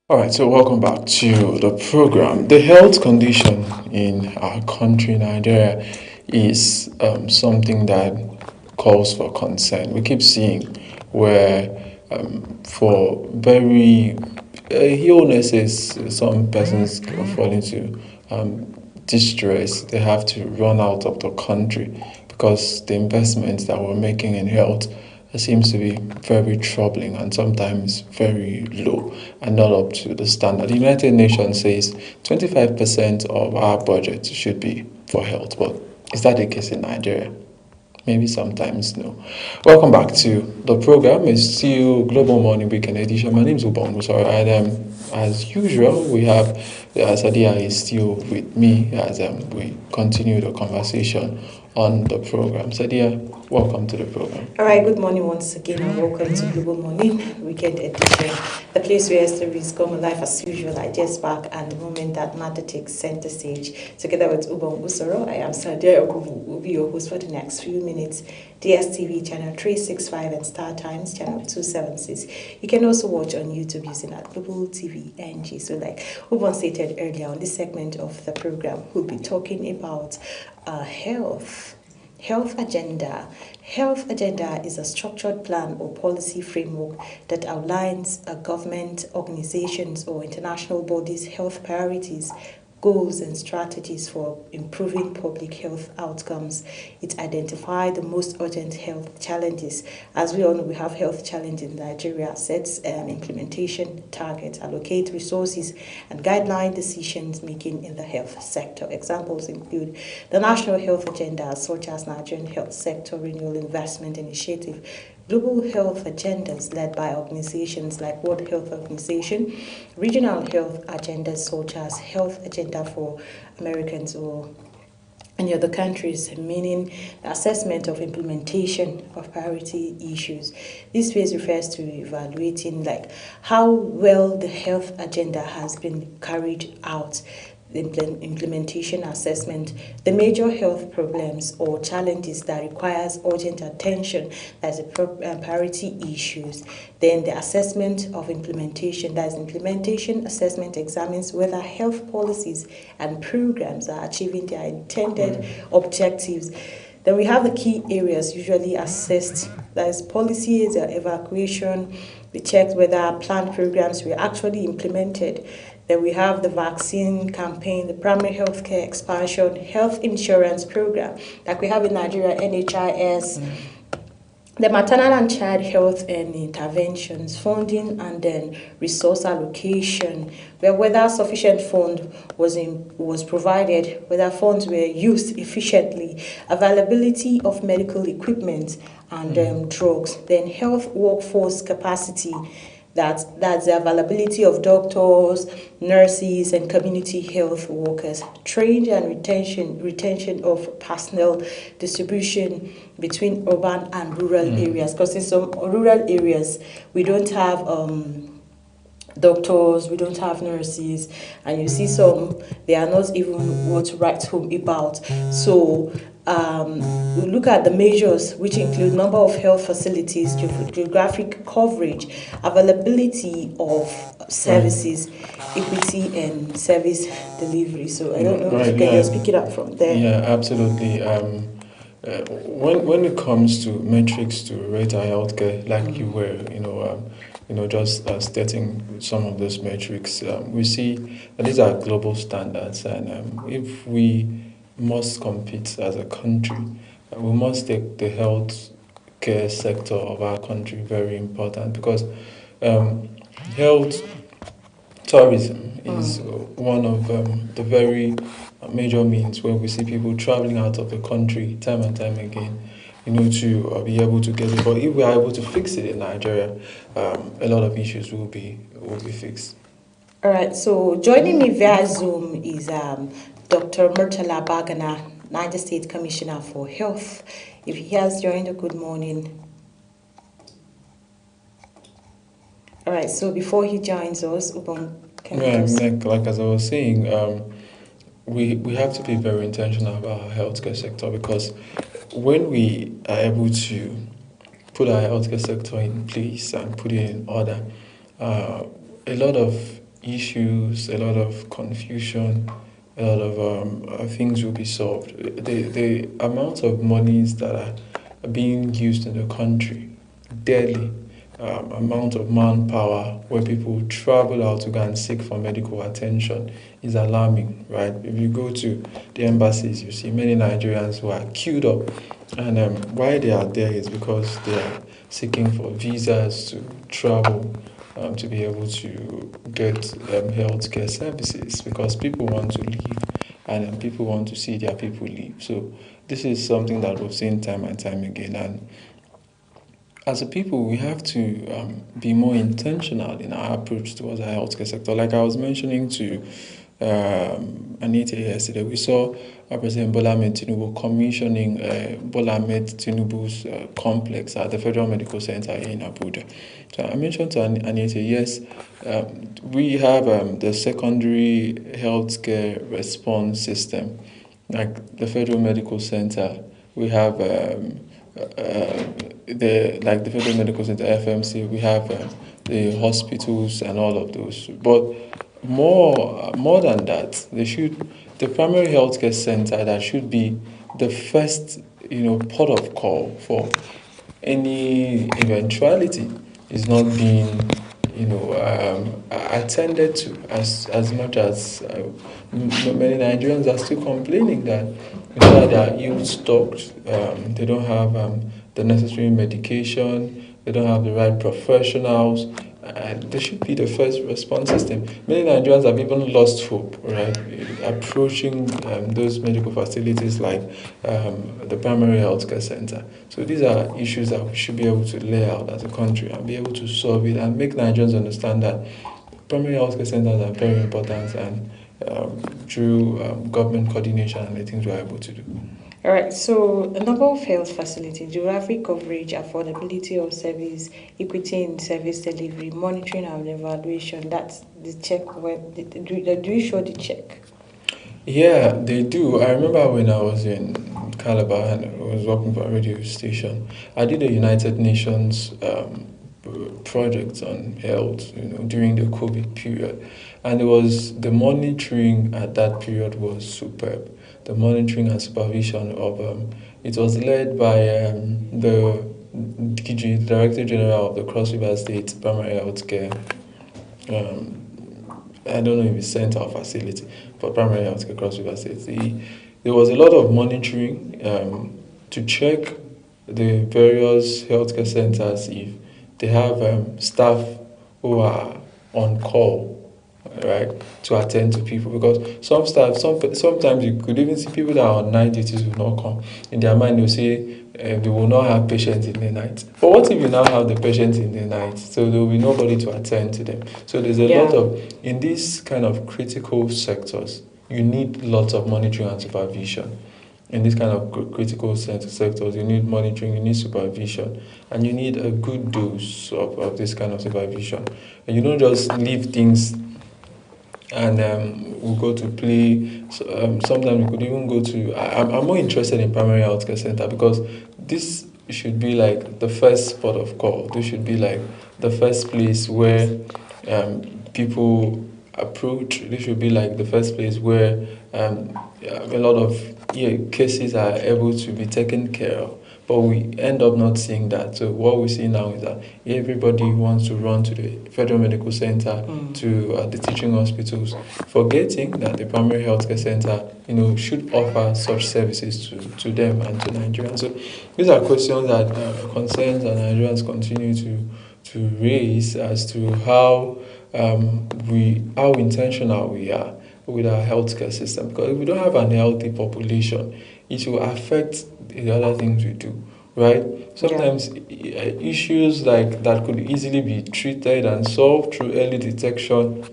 All right, so welcome back to the program. The health condition in our country, Nigeria, is something that calls for concern. We keep seeing where for very illnesses, some persons fall into distress. They have to run out of the country because the investments that we're making in health seems to be very troubling and sometimes very low and not up to the standard. The United Nations says 25% of our budget should be for health, but is that the case in Nigeria? Maybe sometimes no. Welcome back to the program. It's still Global Morning Weekend Edition. My name is Ubon Musoro, and as usual, we have Sadia is still with me as we continue the conversation on the program. Sadia, welcome to the program. All right, good morning once again, and welcome to Global Morning Weekend Edition, the place where stories come alive as usual. I just back and the moment that matter takes center stage. Together with Ubon Musoro, I am Sadia Okubu, will be your host for the next few minutes. DSTV channel 365 and Star Times channel 276. You can also watch on YouTube using at Global TV NG. So like Ubon stated earlier on this segment of the program, we'll be talking about Health agenda. Health agenda is a structured plan or policy framework that outlines a government, organizations, or international bodies' health priorities, goals, and strategies for improving public health outcomes. It identifies the most urgent health challenges. As we all know, we have health challenges in Nigeria, sets implementation targets, allocate resources, and guideline decisions making in the health sector. Examples include the National Health Agenda, such as Nigerian Health Sector Renewal Investment Initiative, global health agendas led by organizations like World Health Organization, regional health agendas such as Health Agenda for Americans or any other countries, meaning the assessment of implementation of priority issues. This phase refers to evaluating like how well the health agenda has been carried out, the implementation assessment, the major health problems or challenges that requires urgent attention, that's the priority issues. Then the assessment of implementation, that is implementation assessment, examines whether health policies and programs are achieving their intended objectives. Then we have the key areas usually assessed, that is policies, evaluation. We checked whether planned programs were actually implemented. Then we have the vaccine campaign, the primary healthcare expansion, health insurance program, like we have in Nigeria, NHIS, the maternal and child health and interventions, funding and then resource allocation, whether sufficient fund was provided, whether funds were used efficiently, availability of medical equipment and drugs, then health workforce capacity. That's the availability of doctors, nurses, and community health workers, training and retention of personnel, distribution between urban and rural areas. Because in some rural areas, we don't have doctors, we don't have nurses, and you see some, they are not even what to write home about. So we look at the measures, which include number of health facilities, geographic coverage, availability of services, equity, and service delivery. So I don't know if you can just pick it up from there. Yeah, absolutely. When it comes to metrics to rate our healthcare, like you were, just stating some of those metrics, we see that these are global standards, and if we must compete as a country, we must take the health care sector of our country very important, because health tourism is one of the very major means where we see people traveling out of the country time and time again, to be able to get it. But if we are able to fix it in Nigeria, a lot of issues will be fixed. All right, so joining me via Zoom is Dr. Murtala Bagana, Niger State Commissioner for Health. If he has joined, good morning. All right, so before he joins us, like as I was saying, we have to be very intentional about our healthcare sector, because when we are able to put our healthcare sector in place and put it in order, a lot of issues, a lot of confusion, a lot of things will be solved. The amount of monies that are being used in the country daily, amount of manpower where people travel out to go and seek for medical attention is alarming, right? If you go to the embassies, you see many Nigerians who are queued up, and why they are there is because they are seeking for visas to travel, to be able to get healthcare services, because people want to leave and people want to see their people leave. So this is something that we've seen time and time again, and as a people, we have to be more intentional in our approach towards our healthcare sector. Like I was mentioning to Anita yesterday, we saw President Bola Ahmed Tinubu commissioning Bola Ahmed Tinubu's complex at the Federal Medical Center in Abuja. So I mentioned to Anita, yes, we have the secondary healthcare response system, like the Federal Medical Center. We have the Federal Medical Center, FMC, we have the hospitals and all of those. But more than that, the primary healthcare center that should be the first, port of call for any eventuality is not being, attended to as much as many Nigerians are still complaining that they are ill-stocked, they don't have the necessary medication, they don't have the right professionals, and they should be the first response system. Many Nigerians have even lost hope, right, approaching those medical facilities like the primary healthcare center. So these are issues that we should be able to lay out as a country and be able to solve it and make Nigerians understand that primary healthcare centers are very important, and through government coordination and the things we're able to do. All right, so a number of health facilities, geographic coverage, affordability of service, equity in service delivery, monitoring and evaluation, that's the check. Do you show the check? Yeah, they do. I remember when I was in Calabar and I was working for a radio station, I did a United Nations project on health, during the COVID period. And the monitoring at that period was superb. The monitoring and supervision of it was led by the DG, Director General of the Cross River State Primary Healthcare. I don't know if it's center or facility for primary healthcare Cross River State. There was a lot of monitoring to check the various healthcare centers if they have staff who are on call, right, to attend to people, because sometimes you could even see people that are on night duties will not come. In their mind, they'll say they will not have patients in the night. But what if you now have the patients in the night? So there will be nobody to attend to them. So there's a lot of, in these kind of critical sectors, you need lots of monitoring and supervision. In these kind of critical sectors, you need monitoring, you need supervision, and you need a good dose of this kind of supervision. And you don't just leave things and we'll go to play. Sometimes we could even go to, I'm more interested in primary healthcare center, because this should be like the first port of call. This should be like the first place where people approach. This should be like the first place where a lot of cases are able to be taken care of. But we end up not seeing that. So what we see now is that everybody wants to run to the Federal Medical Center, to the teaching hospitals, forgetting that the primary healthcare center, should offer such services to them and to Nigerians. So these are questions that concerns that Nigerians continue to raise as to how intentional we are with our healthcare system. Because if we don't have an healthy population, it will affect the other things we do, right? Sometimes issues like that could easily be treated and solved through early detection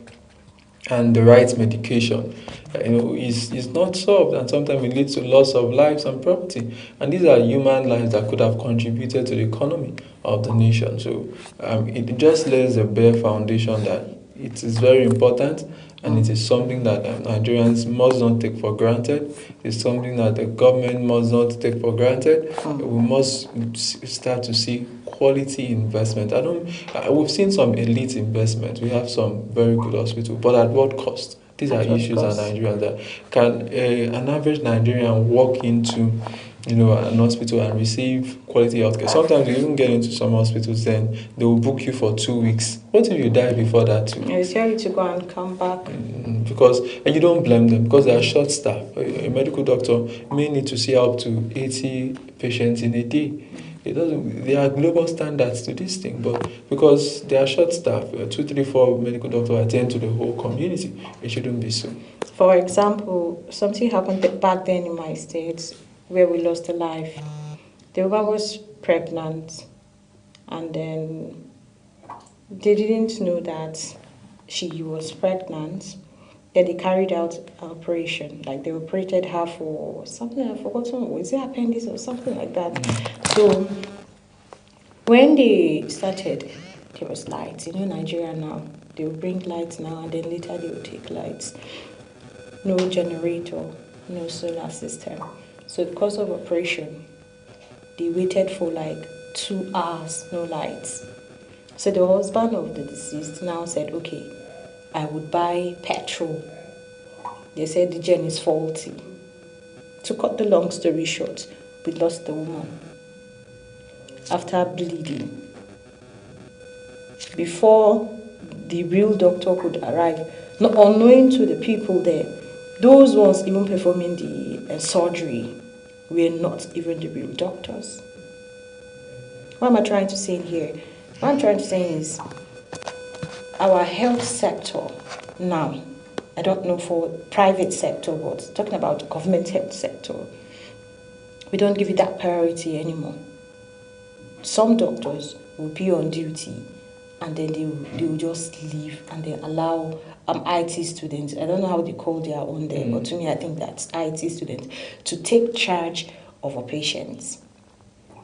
and the right medication, is not solved, and sometimes it leads to loss of lives and property. And these are human lives that could have contributed to the economy of the nation. So it just lays a bare foundation that it is very important, and it is something that Nigerians must not take for granted. It's something that the government must not take for granted. We must start to see quality investment. We've seen some elite investment. We have some very good hospitals, but at what cost? These are issues in Nigeria. That can an average Nigerian walk into, an hospital and receive quality healthcare? Sometimes you even get into some hospitals, then they will book you for 2 weeks. What if you die before that 2 weeks? They tell you to go and come back. And you don't blame them because they are short staffed. A medical doctor may need to see up to 80 patients in a day. There are global standards to this thing, but because they are short staffed, 2, 3, 4 medical doctors attend to the whole community. It shouldn't be so. For example, something happened back then in my state where we lost a life. The woman was pregnant, and then they didn't know that she was pregnant. Then they carried out an operation, like they operated her for something, I've forgotten, was it appendix or something like that? So when they started, there was lights. Nigeria now, they will bring lights now, and then later they will take lights. No generator, no solar system. So because of operation, they waited for like 2 hours, no lights. So the husband of the deceased now said, okay, I would buy petrol. They said the gen is faulty. To cut the long story short, we lost the woman after bleeding. Before the real doctor could arrive, not unknowing to the people there, those ones even performing the surgery were not even the real doctors. What am I trying to say here? What I'm trying to say is our health sector now, I don't know for private sector, but talking about government health sector, we don't give it that priority anymore. Some doctors will be on duty and then they will just leave and then allow IT students, I don't know how they call their own there, but to me I think that's IT students, to take charge of our patients.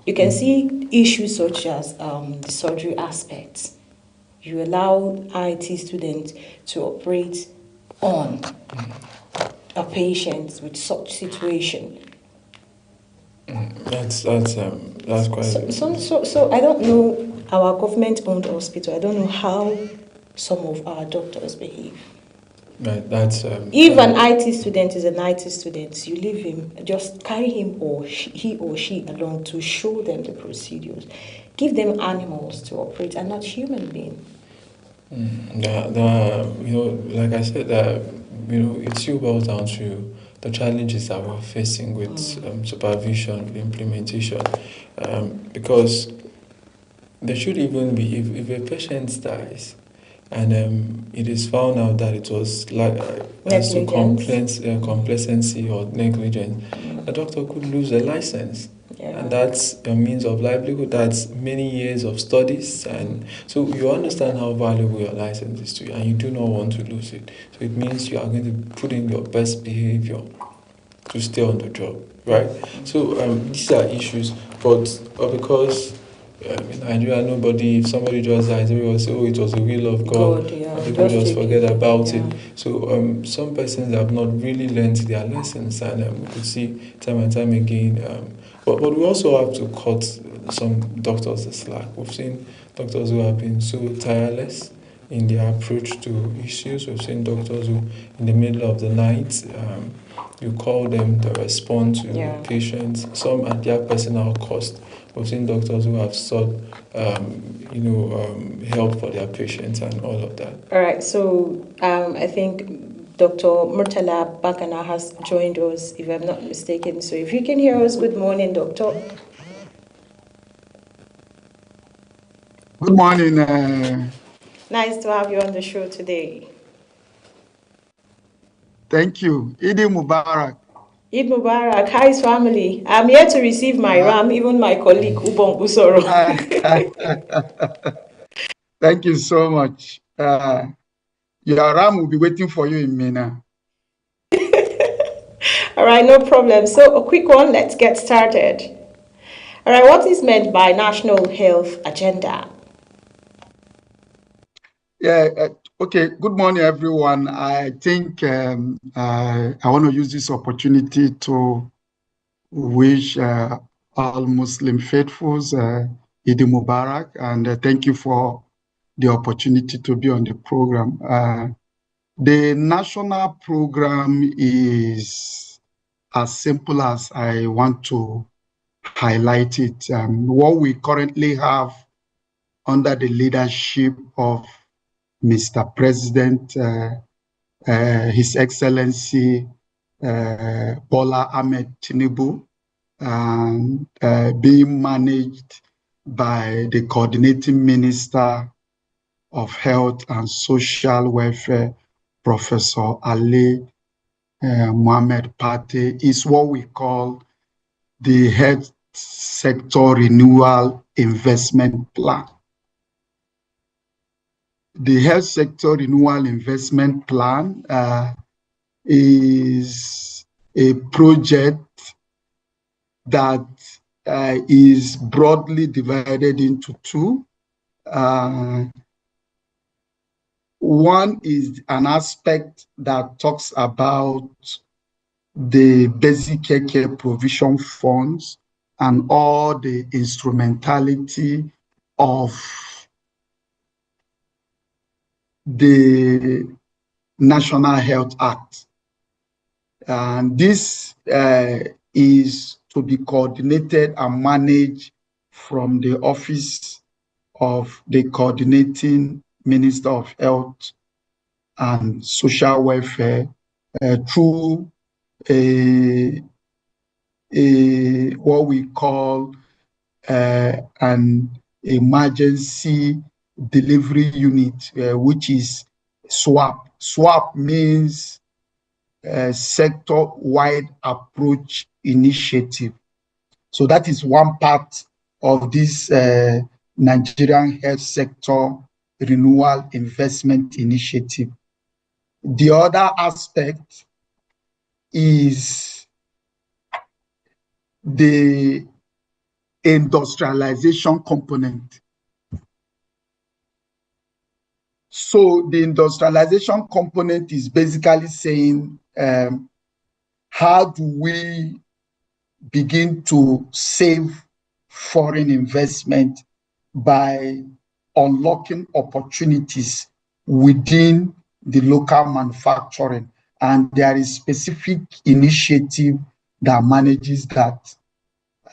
You can see issues such as the surgery aspects. You allow IT students to operate on a patient with such situation. That's quite. So I don't know our government-owned hospital. I don't know how some of our doctors behave. Right, that's. If an IT student is an IT student, you leave him, just carry him or he or she along to show them the procedures. Give them animals to operate and not human beings. Like I said, it still boils down to the challenges that we're facing with supervision, with implementation, because there should even be, if a patient dies and it is found out that it was as to complacency or negligence, the doctor could lose a license. Yeah. And that's a means of livelihood. That's many years of studies, and so you understand how valuable your license is to you, and you do not want to lose it. So it means you are going to put in your best behavior to stay on the job, right? So these are issues, but because in Nigeria, if somebody just dies, everyone will say, "Oh, it was the will of God." And people just forget about it. So some persons have not really learned their lessons, and we could see time and time again. But we also have to cut some doctors the slack. We've seen doctors who have been so tireless in their approach to issues. We've seen doctors who, in the middle of the night, you call them, they respond to patients, some at their personal cost. We've seen doctors who have sought, help for their patients and all of that. All right, so I think Dr. Murtala Bakana has joined us, if I'm not mistaken. So if you can hear us, good morning, Doctor. Good morning. Nice to have you on the show today. Thank you. Eid Mubarak. Eid Mubarak. How is family? I'm here to receive my ram, even my colleague, Ubon Usoro. Thank you so much. Your ram will be waiting for you in Mina. All right, no problem. So a quick one, let's get started. All right, what is meant by National Health Agenda? Okay, good morning, everyone. I think I want to use this opportunity to wish all Muslim faithfuls Eid Mubarak, and thank you for the opportunity to be on the program. The national program is as simple as I want to highlight it. What we currently have under the leadership of Mr. President, His Excellency Bola Ahmed Tinubu, and being managed by the Coordinating Minister of Health and Social Welfare, Professor Ali Mohamed Pate, is what we call the Health Sector Renewal Investment Plan. The Health Sector Renewal Investment Plan is a project that is broadly divided into two. One is an aspect that talks about the basic care provision funds and all the instrumentality of the National Health Act. And this is to be coordinated and managed from the Office of the Coordinating Minister of Health and Social Welfare through what we call an emergency delivery unit, which is SWAP. SWAP means sector-wide approach initiative. So that is one part of this Nigerian Health Sector Renewal Investment Initiative. The other aspect is the industrialization component. So the industrialization component is basically saying, how do we begin to save foreign investment by unlocking opportunities within the local manufacturing? And there is specific initiative that manages that.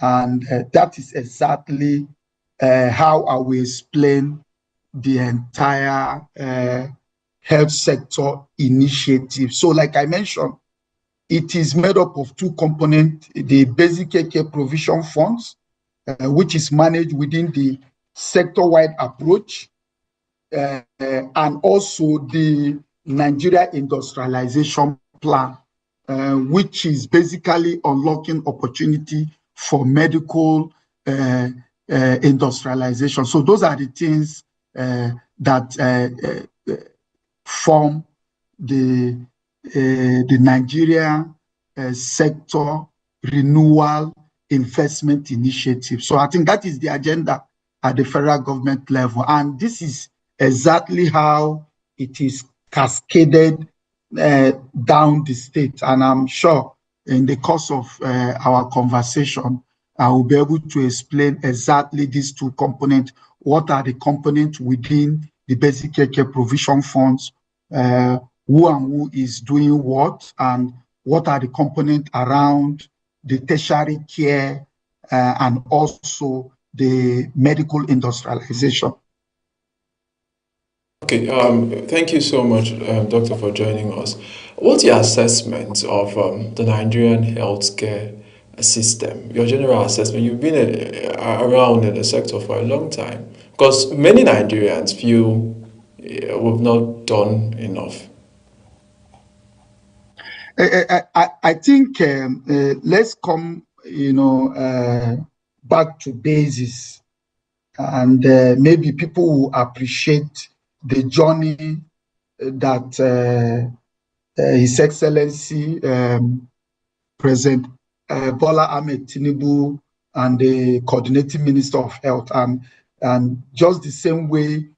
And that is exactly how I will explain the entire health sector initiative. So like I mentioned, it is made up of two components: the basic care provision funds, which is managed within the sector-wide approach, and also the Nigeria Industrialization Plan, which is basically unlocking opportunity for medical industrialization. So those are the things that form the Nigeria Sector Renewal Investment Initiative. So I think that is the agenda at the federal government level. And this is exactly how it is cascaded down the state. And I'm sure in the course of our conversation, I will be able to explain exactly these two components. What are the components within the basic care provision funds? Who and who is doing what? And what are the components around the tertiary care and also the medical industrialization? Okay, thank you so much, Doctor, for joining us. What's your assessment of the Nigerian healthcare system? Your general assessment? You've been around in the sector for a long time, because many Nigerians feel we've not done enough. I think let's come, back to basis, and maybe people will appreciate the journey that His Excellency President Bola Ahmed Tinubu and the Coordinating Minister of Health, and just the same way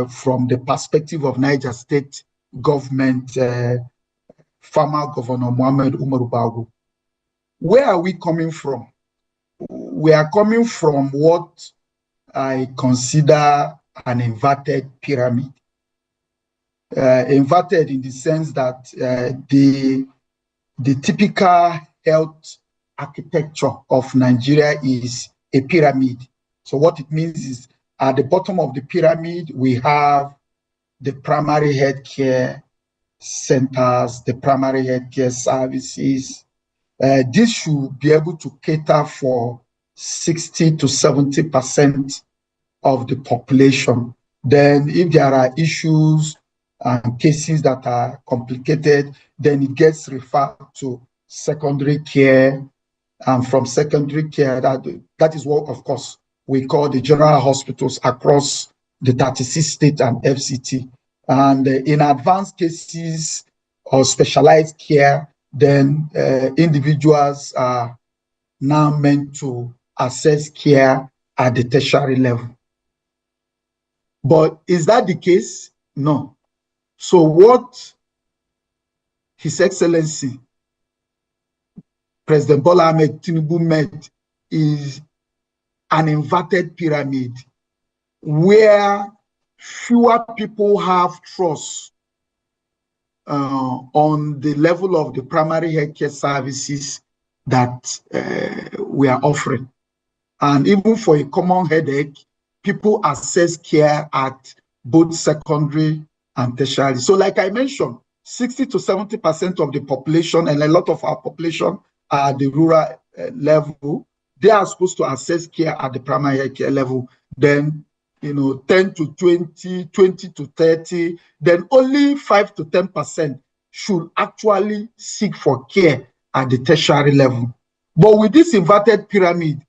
from the perspective of Niger State government, former Governor Mohammed Umaru Bagu. Where are we coming from? We are coming from what I consider an inverted pyramid. Inverted in the sense that the typical health architecture of Nigeria is a pyramid. So what it means is at the bottom of the pyramid, we have the primary healthcare centers, the primary healthcare services. This should be able to cater for 60 to 70% of the population. Then if there are issues and cases that are complicated, then it gets referred to secondary care. And from secondary care, that is what, of course, we call the general hospitals across the 36 states and FCT. And in advanced cases or specialized care, then individuals are now meant to access care at the tertiary level. But is that the case? No. So what His Excellency President Bola Ahmed Tinubu made is an inverted pyramid where fewer people have trust on the level of the primary healthcare services that we are offering. And even for a common headache, people access care at both secondary and tertiary. So like I mentioned, 60 to 70% of the population, and a lot of our population are at the rural level, they are supposed to access care at the primary health care level. Then, 10 to 20, 20 to 30, then only 5 to 10% should actually seek for care at the tertiary level. But with this inverted pyramid,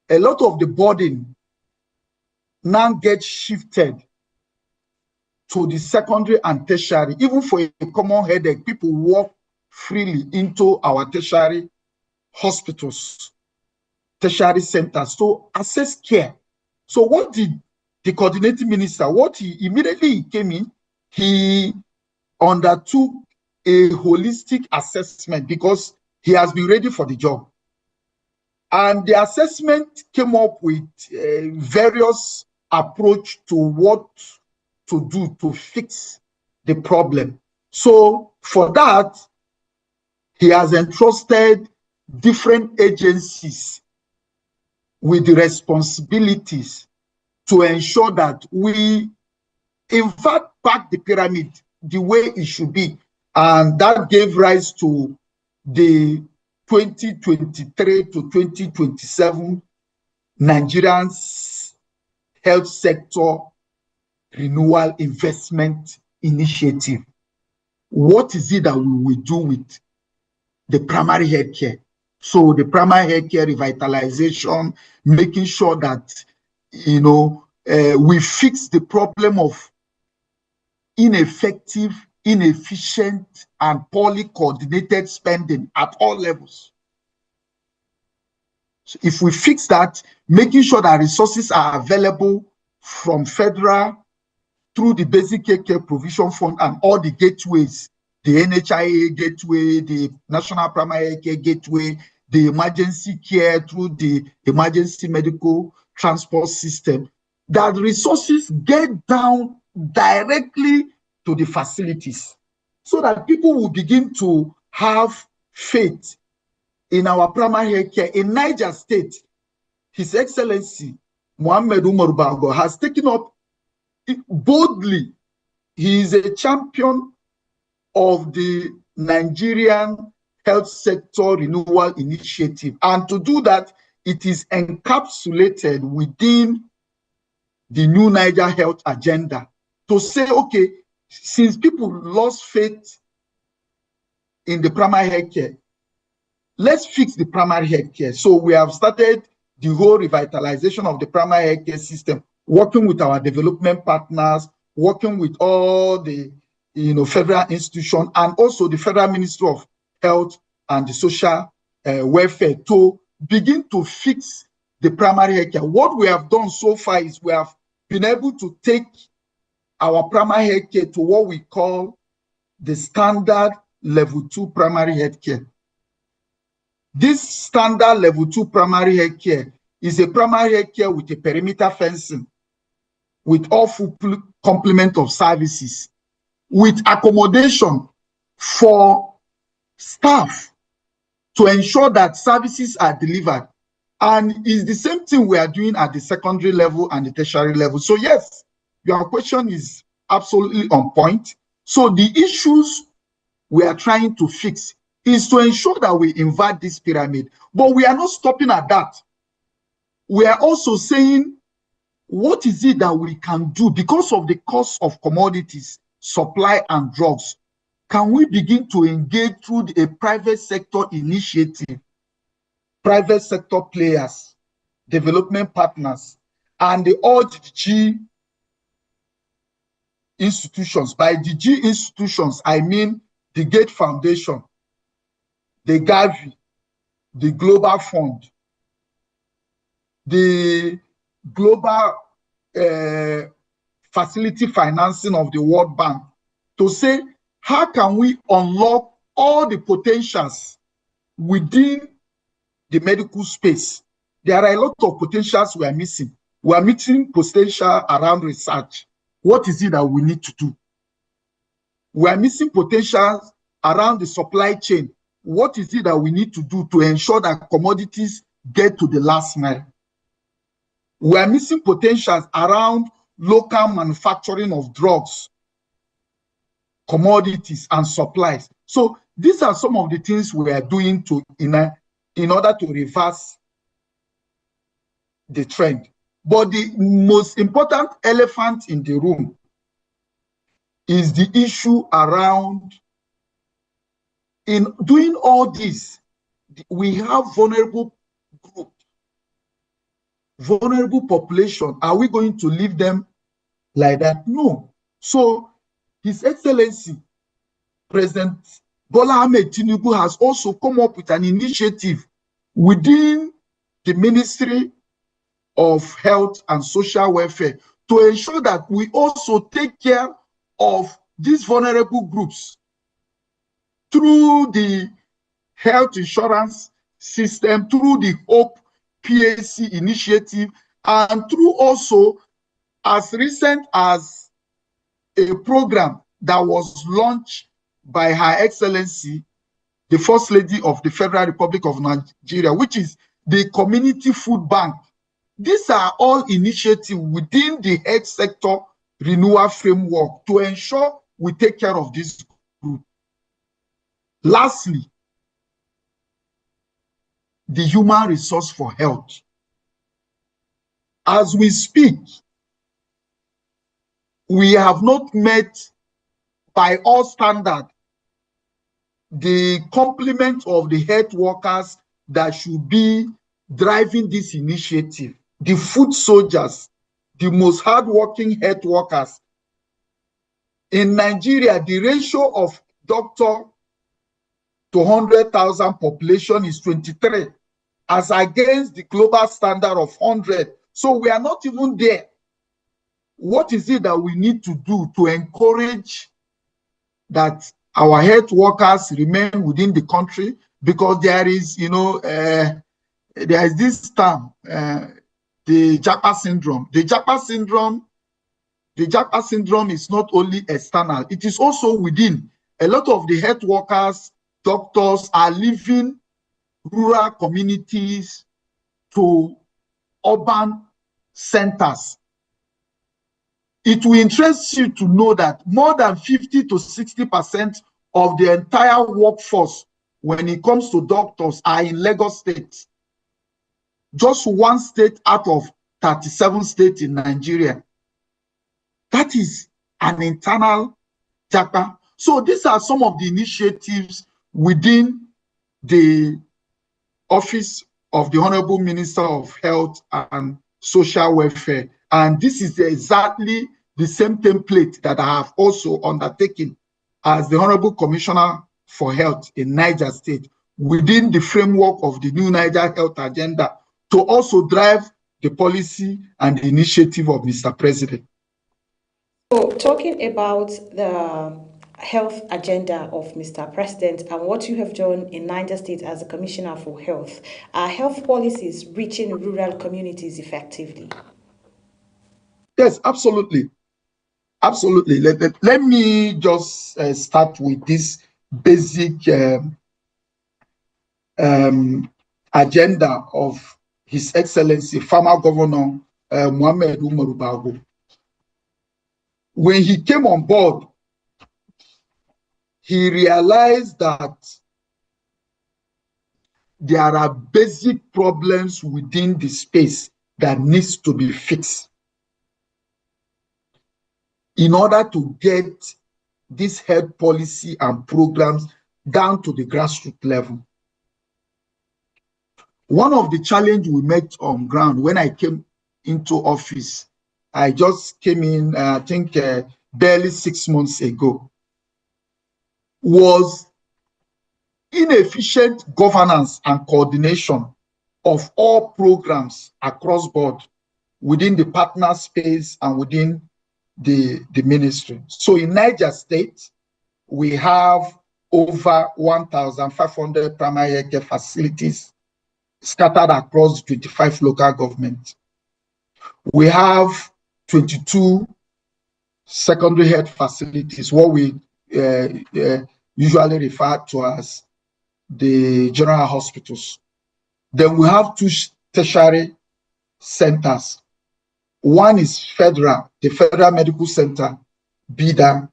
a lot of the burden now gets shifted to the secondary and tertiary. Even for a common headache, people walk freely into our tertiary hospitals, tertiary centers to access care. So what did the coordinating minister, what he immediately came in, he undertook a holistic assessment because he has been ready for the job. And the assessment came up with various approach to what to do to fix the problem. So for that, he has entrusted different agencies with the responsibilities to ensure that we invert back the pyramid the way it should be. And that gave rise to the 2023 to 2027 Nigerian Health Sector Renewal Investment Initiative. What is it that we will do with the primary health care? So the primary health care revitalization, making sure that, we fix the problem of ineffective, inefficient, and poorly coordinated spending at all levels. So if we fix that, making sure that resources are available from federal through the Basic Care Provision Fund and all the gateways, the NHIA gateway, the National Primary Care Gateway, the emergency care through the emergency medical transport system, that resources get down directly to the facilities so that people will begin to have faith in our primary health care. In Niger State, His Excellency Mohammed Umar Bago has taken up boldly. He is a champion of the Nigerian Health Sector Renewal Initiative. And to do that, it is encapsulated within the new Niger Health Agenda to say, okay, since people lost faith in the primary health care, let's fix the primary health care. So we have started the whole revitalization of the primary health care system, working with our development partners, working with all the federal institutions, and also the Federal Ministry of Health and the Social Welfare to begin to fix the primary health care. What we have done so far is we have been able to take our primary health care to what we call the standard level 2 primary health care. This standard level 2 primary health care is a primary health care with a perimeter fencing, with all full complement of services, with accommodation for staff to ensure that services are delivered. And it's the same thing we are doing at the secondary level and the tertiary level. So yes, your question is absolutely on point. So the issues we are trying to fix is to ensure that we invert this pyramid. But we are not stopping at that. We are also saying, what is it that we can do because of the cost of commodities, supply and drugs? Can we begin to engage through a private sector initiative, private sector players, development partners, and the G institutions? By the G institutions, I mean the Gates Foundation, the Gavi, the Global Fund, the Global Facility Financing of the World Bank, to say, how can we unlock all the potentials within the medical space? There are a lot of potentials we are missing. We are missing potential around research. What is it that we need to do? We are missing potentials around the supply chain. What is it that we need to do to ensure that commodities get to the last mile? We are missing potentials around local manufacturing of drugs, commodities, and supplies. So these are some of the things we are doing to in order to reverse the trend. But the most important elephant in the room is the issue around, in doing all this, we have vulnerable group, vulnerable population. Are we going to leave them like that? No. So His Excellency President Bola Ahmed Tinubu has also come up with an initiative within the Ministry of Health and Social Welfare to ensure that we also take care of these vulnerable groups through the health insurance system, through the HOPE PAC initiative, and through also, as recent as a program that was launched by Her Excellency, the First Lady of the Federal Republic of Nigeria, which is the Community Food Bank. These are all initiatives within the health sector renewal framework to ensure we take care of this group. Lastly, the human resource for health. As we speak, we have not met, by all standards, the complement of the health workers that should be driving this initiative. The foot soldiers, the most hardworking health workers. In Nigeria, the ratio of doctor to 100,000 population is 23, as against the global standard of 100. So we are not even there. What is it that we need to do to encourage that our health workers remain within the country? Because there is, you know, there is this term, the Japa syndrome. The Japa syndrome is not only external, it is also within. A lot of the health workers, doctors are leaving rural communities to urban centers. It will interest you to know that more than 50 to 60% of the entire workforce, when it comes to doctors, are in Lagos State. Just one state out of 37 states in Nigeria. That is an internal Japa. So these are some of the initiatives within the office of the Honorable Minister of Health and Social Welfare. And this is exactly the same template that I have also undertaken as the Honorable Commissioner for Health in Niger State, within the framework of the new Niger Health Agenda, to also drive the policy and the initiative of Mr. President. So talking about the health agenda of Mr. President and what you have done in Niger State as a Commissioner for Health. Are health policies reaching rural communities effectively? Yes, absolutely. Absolutely. Let me just start with this basic agenda of His Excellency, former Governor Mohamed Umaru Bago. When he came on board, he realized that there are basic problems within the space that needs to be fixed in order to get this health policy and programs down to the grassroots level. One of the challenges we met on ground when I came into office, I just came in, I think, barely 6 months ago, was inefficient governance and coordination of all programs across board within the partner space and within the ministry. So in Niger State, we have over 1,500 primary health care facilities scattered across 25 local governments. We have 22 secondary health facilities, what we usually refer to as the general hospitals. Then we have 2 tertiary centers. One is federal, the Federal Medical Center, BIDA.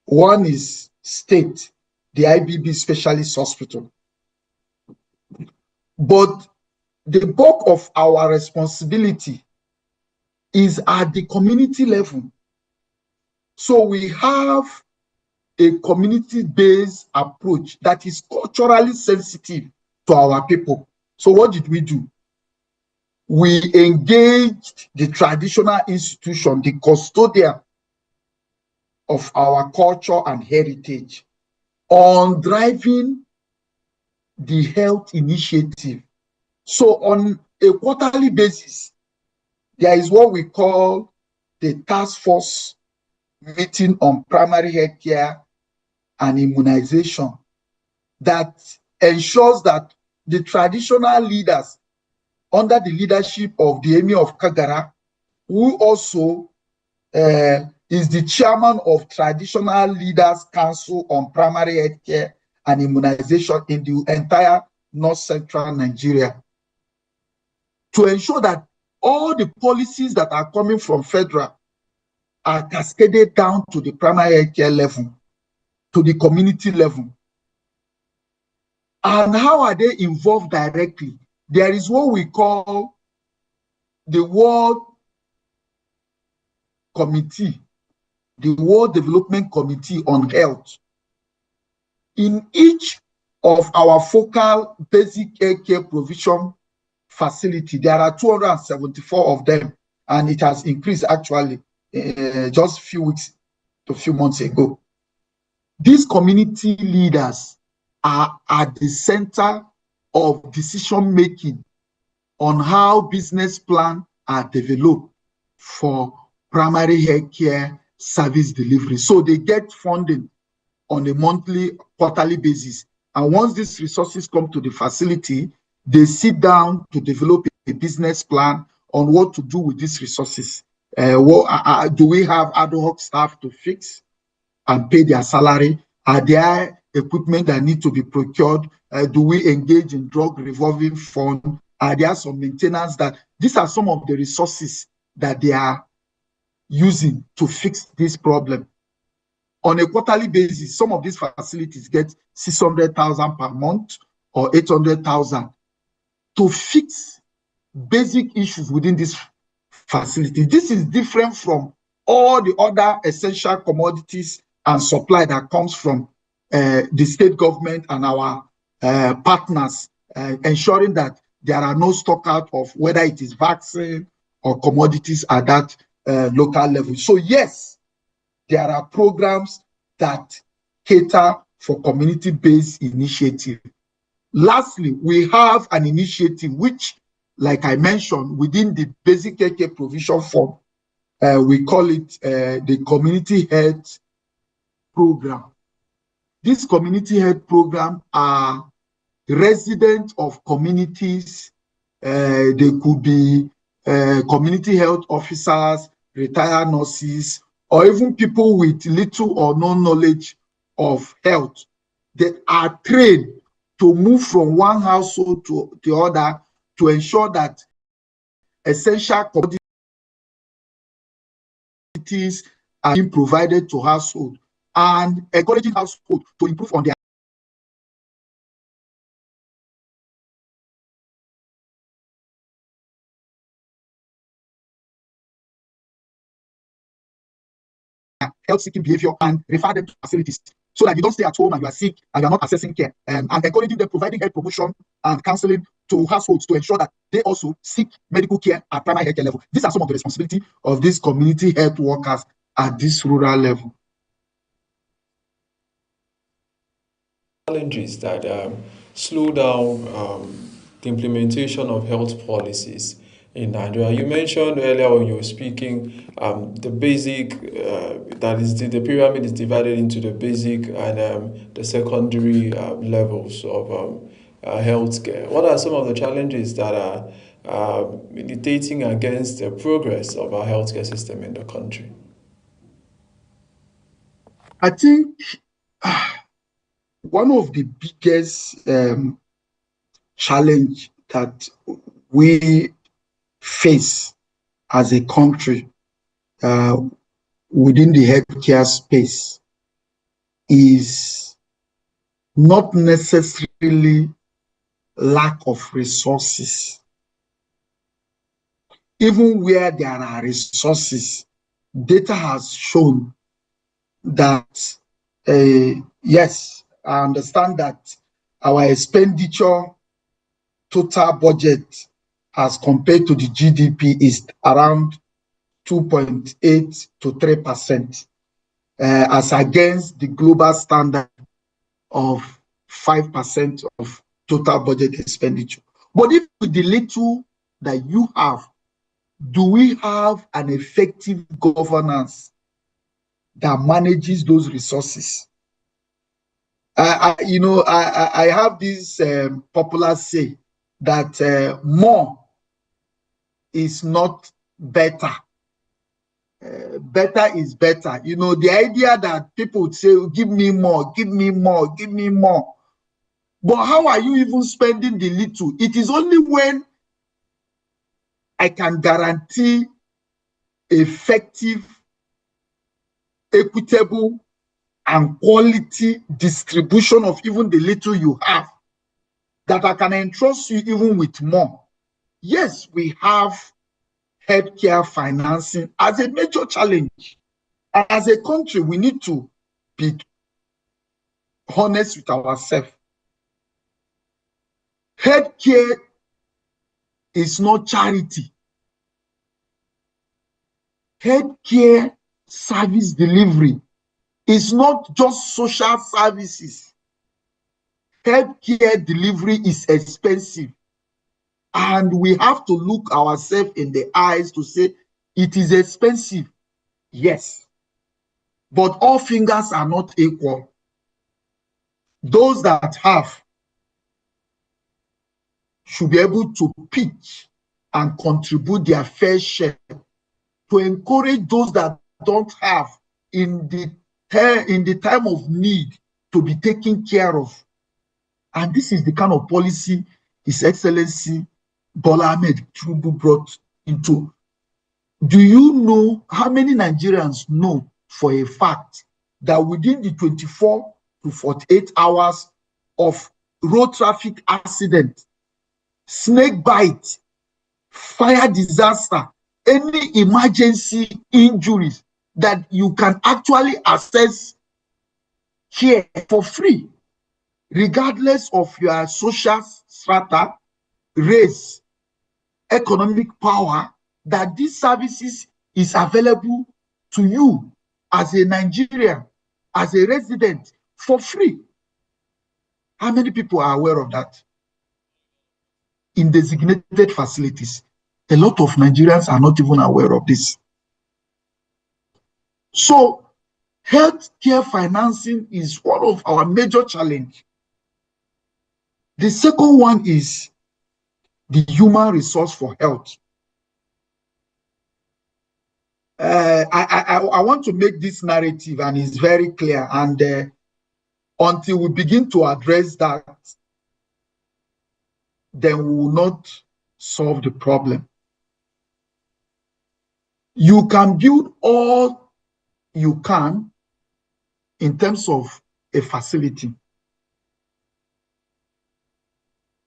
One is state, the IBB Specialist Hospital. But the bulk of our responsibility is at the community level. So we have a community-based approach that is culturally sensitive to our people. So what did we do? We engaged the traditional institution, the custodian of our culture and heritage, on driving the health initiative. So on a quarterly basis, there is what we call the task force meeting on primary health care and immunization that ensures that the traditional leaders under the leadership of the Emir of Kagara, who also is the chairman of Traditional Leaders Council on Primary Health Care and Immunization in the entire North Central Nigeria, to ensure that all the policies that are coming from federal are cascaded down to the primary health care level, to the community level. And how are they involved directly? There is what we call the World Committee, the World Development Committee on Health. In each of our focal basic health care provision facility, there are 274 of them, and it has increased actually just a few months ago. These community leaders are at the center of decision making on how business plans are developed for primary health care service delivery. So they get funding on a monthly, quarterly basis. And once these resources come to the facility, they sit down to develop a business plan on what to do with these resources. Do we have ad hoc staff to fix and pay their salary? Are there equipment that need to be procured? Do we engage in drug revolving fund? Are there some maintenance that these are some of the resources that they are using to fix this problem? On a quarterly basis, some of these facilities get 600,000 per month or 800,000 to fix basic issues within this facility. This is different from all the other essential commodities and supply that comes from the state government and our partners, ensuring that there are no stockout of whether it is vaccine or commodities at that local level. So yes, there are programs that cater for community-based initiative. Lastly, we have an initiative which, like I mentioned, within the basic care provision form, we call it the Community Health program. This community health program are residents of communities. They could be community health officers, retired nurses, or even people with little or no knowledge of health. They are trained to move from one household to the other to ensure that essential commodities are being provided to household and encouraging household to improve on their health-seeking behavior and refer them to facilities so that you don't stay at home and you are sick and you are not accessing care, and encouraging them, providing health promotion and counseling to households to ensure that they also seek medical care at primary health care level. These are some of the responsibility of these community health workers at this rural level. Challenges that slow down the implementation of health policies in Nigeria. You mentioned earlier when you were speaking the basic, that is the pyramid is divided into the basic and the secondary levels of healthcare. What are some of the challenges that are militating against the progress of our healthcare system in the country? I think one of the biggest challenge that we face as a country within the healthcare space is not necessarily lack of resources. Even where there are resources, data has shown that, yes, I understand that our expenditure total budget as compared to the GDP is around 2.8 to 3%, as against the global standard of 5% of total budget expenditure. But if with the little that you have, do we have an effective governance that manages those resources? I have this popular say that more is not better. Better is better. You know, the idea that people would say, give me more, give me more, give me more. But how are you even spending the little? It is only when I can guarantee effective, equitable, and quality distribution of even the little you have that I can entrust you even with more. Yes, we have healthcare financing as a major challenge. As a country, we need to be honest with ourselves. Healthcare is not charity. Healthcare service delivery is not just social services. Healthcare delivery is expensive. And we have to look ourselves in the eyes to say, it is expensive. Yes. But all fingers are not equal. Those that have should be able to pitch and contribute their fair share to encourage those that don't have in the time of need to be taken care of. And this is the kind of policy His Excellency Bola Ahmed Tinubu brought into. Do you know how many Nigerians know for a fact that within the 24 to 48 hours of road traffic accident, snake bite, fire disaster, any emergency injuries, that you can actually access care for free, regardless of your social strata, race, economic power, that these services is available to you as a Nigerian, as a resident, for free? How many people are aware of that? In designated facilities, a lot of Nigerians are not even aware of this. So, Healthcare financing is one of our major challenges. The second one is the human resource for health. I want to make this narrative, and it's very clear, and until we begin to address that, then we will not solve the problem. You can build all you can in terms of a facility.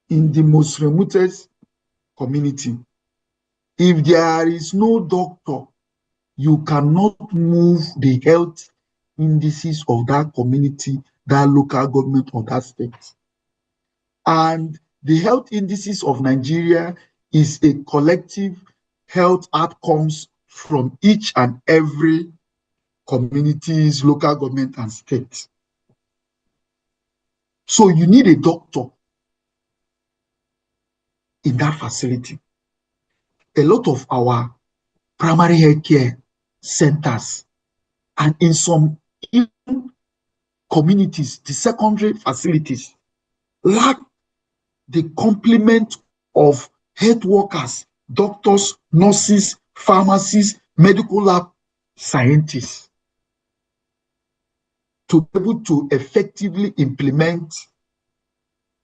In the most remotest community, if there is no doctor, you cannot move the health indices of that community, that local government, or that state. And the health indices of Nigeria is a collective health outcomes from each and every communities, local government, and state. So you need a doctor in that facility. A lot of our primary health care centers and in some communities, the secondary facilities lack the complement of health workers, doctors, nurses, pharmacists, medical lab scientists to be able to effectively implement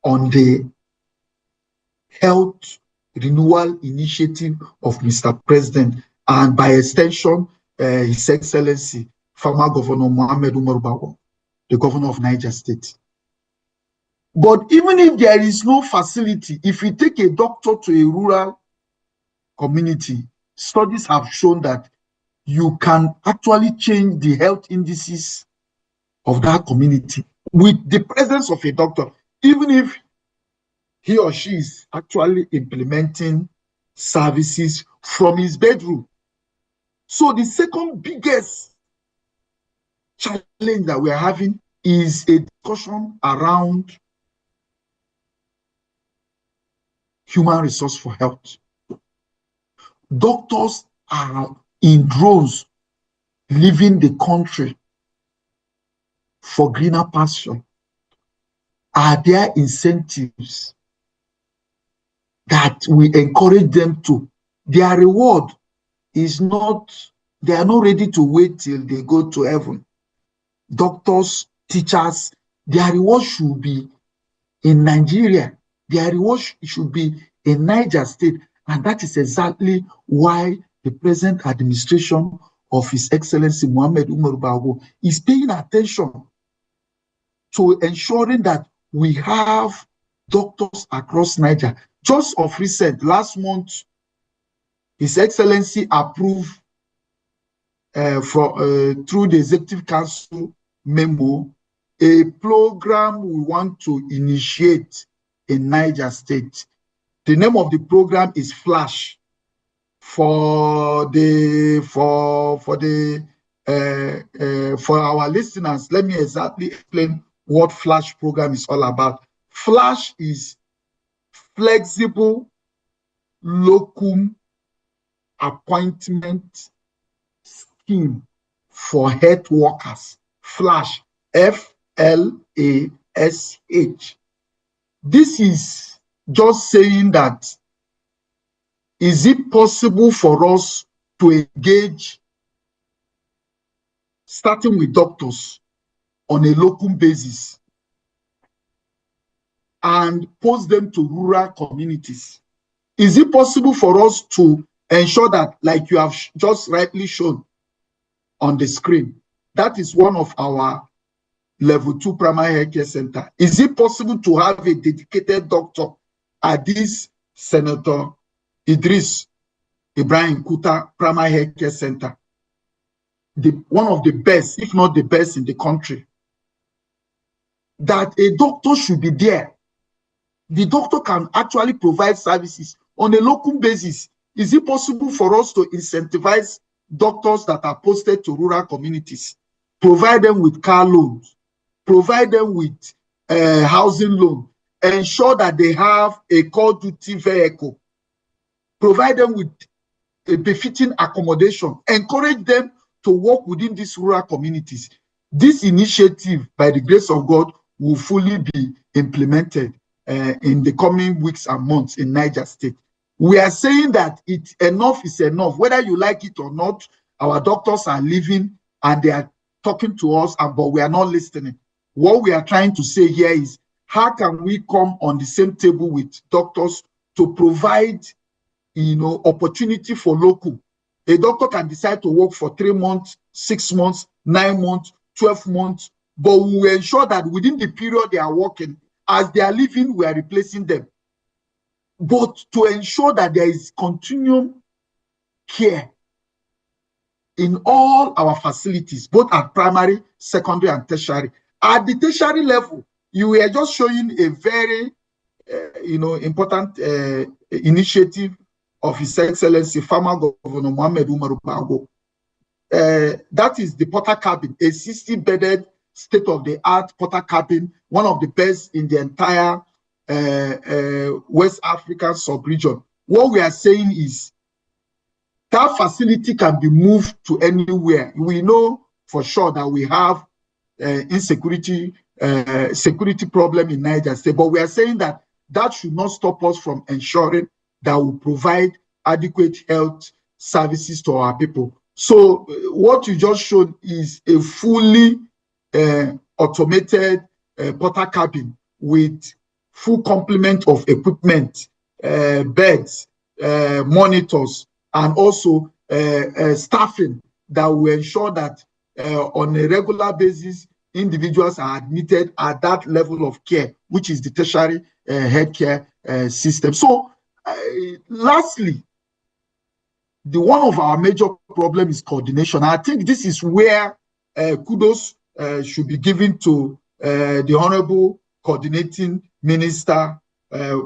on the health renewal initiative of Mr. President, and by extension, His Excellency, former Governor Mohammed Umar Bago, the governor of Niger State. But even if there is no facility, if you take a doctor to a rural community, studies have shown that you can actually change the health indices of that community with the presence of a doctor, even if he or she is actually implementing services from his bedroom. So the second biggest challenge that we're having is a discussion around human resource for health. Doctors are in droves leaving the country for greener pasture. Are there incentives that we encourage them to? Their reward is not, they are not ready to wait till they go to heaven. Doctors, teachers, their reward should be in Nigeria. Their reward should be in Niger State. And that is exactly why the present administration of His Excellency Mohammed Umar Bago is paying attention to ensuring that we have doctors across Niger. Just of recent, last month, His Excellency approved through the Executive Council memo a program we want to initiate in Niger State. The name of the program is FLASH. For our listeners, let me exactly explain what FLASH program is all about. FLASH is Flexible Locum Appointment Scheme for Health Workers. FLASH, F-L-A-S-H. This is just saying that, is it possible for us to engage, starting with doctors, on a locum basis and post them to rural communities? Is it possible for us to ensure that, like you have just rightly shown on the screen, that is one of our level 2 primary health care center. Is it possible to have a dedicated doctor at this Senator Idris Ibrahim Kuta Primary Health Care Center, one of the best, if not the best in the country, that a doctor should be there? The doctor can actually provide services on a local basis. Is it possible for us to incentivize doctors that are posted to rural communities, provide them with car loans, provide them with housing loan, ensure that they have a call duty vehicle, provide them with a befitting accommodation, encourage them to work within these rural communities? this initiative, by the grace of God, will fully be implemented in the coming weeks and months in Niger State. We are saying that enough is enough. Whether you like it or not, our doctors are living and they are talking to us, but we are not listening. What we are trying to say here is, how can we come on the same table with doctors to provide, opportunity for local? A doctor can decide to work for 3 months, 6 months, 9 months, 12 months, but we will ensure that within the period they are working, as they are leaving, we are replacing them. But to ensure that there is continuum care in all our facilities, both at primary, secondary, and tertiary. At the tertiary level, you were just showing a very, important initiative of His Excellency, Former Governor Mohammed Umaru Bago. That is the Porter Cabin, a 60-bedded, state-of-the-art Porter Cabin, one of the best in the entire West African sub-region. What we are saying is that facility can be moved to anywhere. We know for sure that we have security problem in Niger State, but we are saying that that should not stop us from ensuring that we provide adequate health services to our people. So what you just showed is a fully automated Porter Cabin with full complement of equipment, beds, monitors, and also staffing that will ensure that on a regular basis, individuals are admitted at that level of care, which is the tertiary healthcare system. So lastly, one of our major problems is coordination. I think this is where kudos should be given to the Honorable Coordinating Minister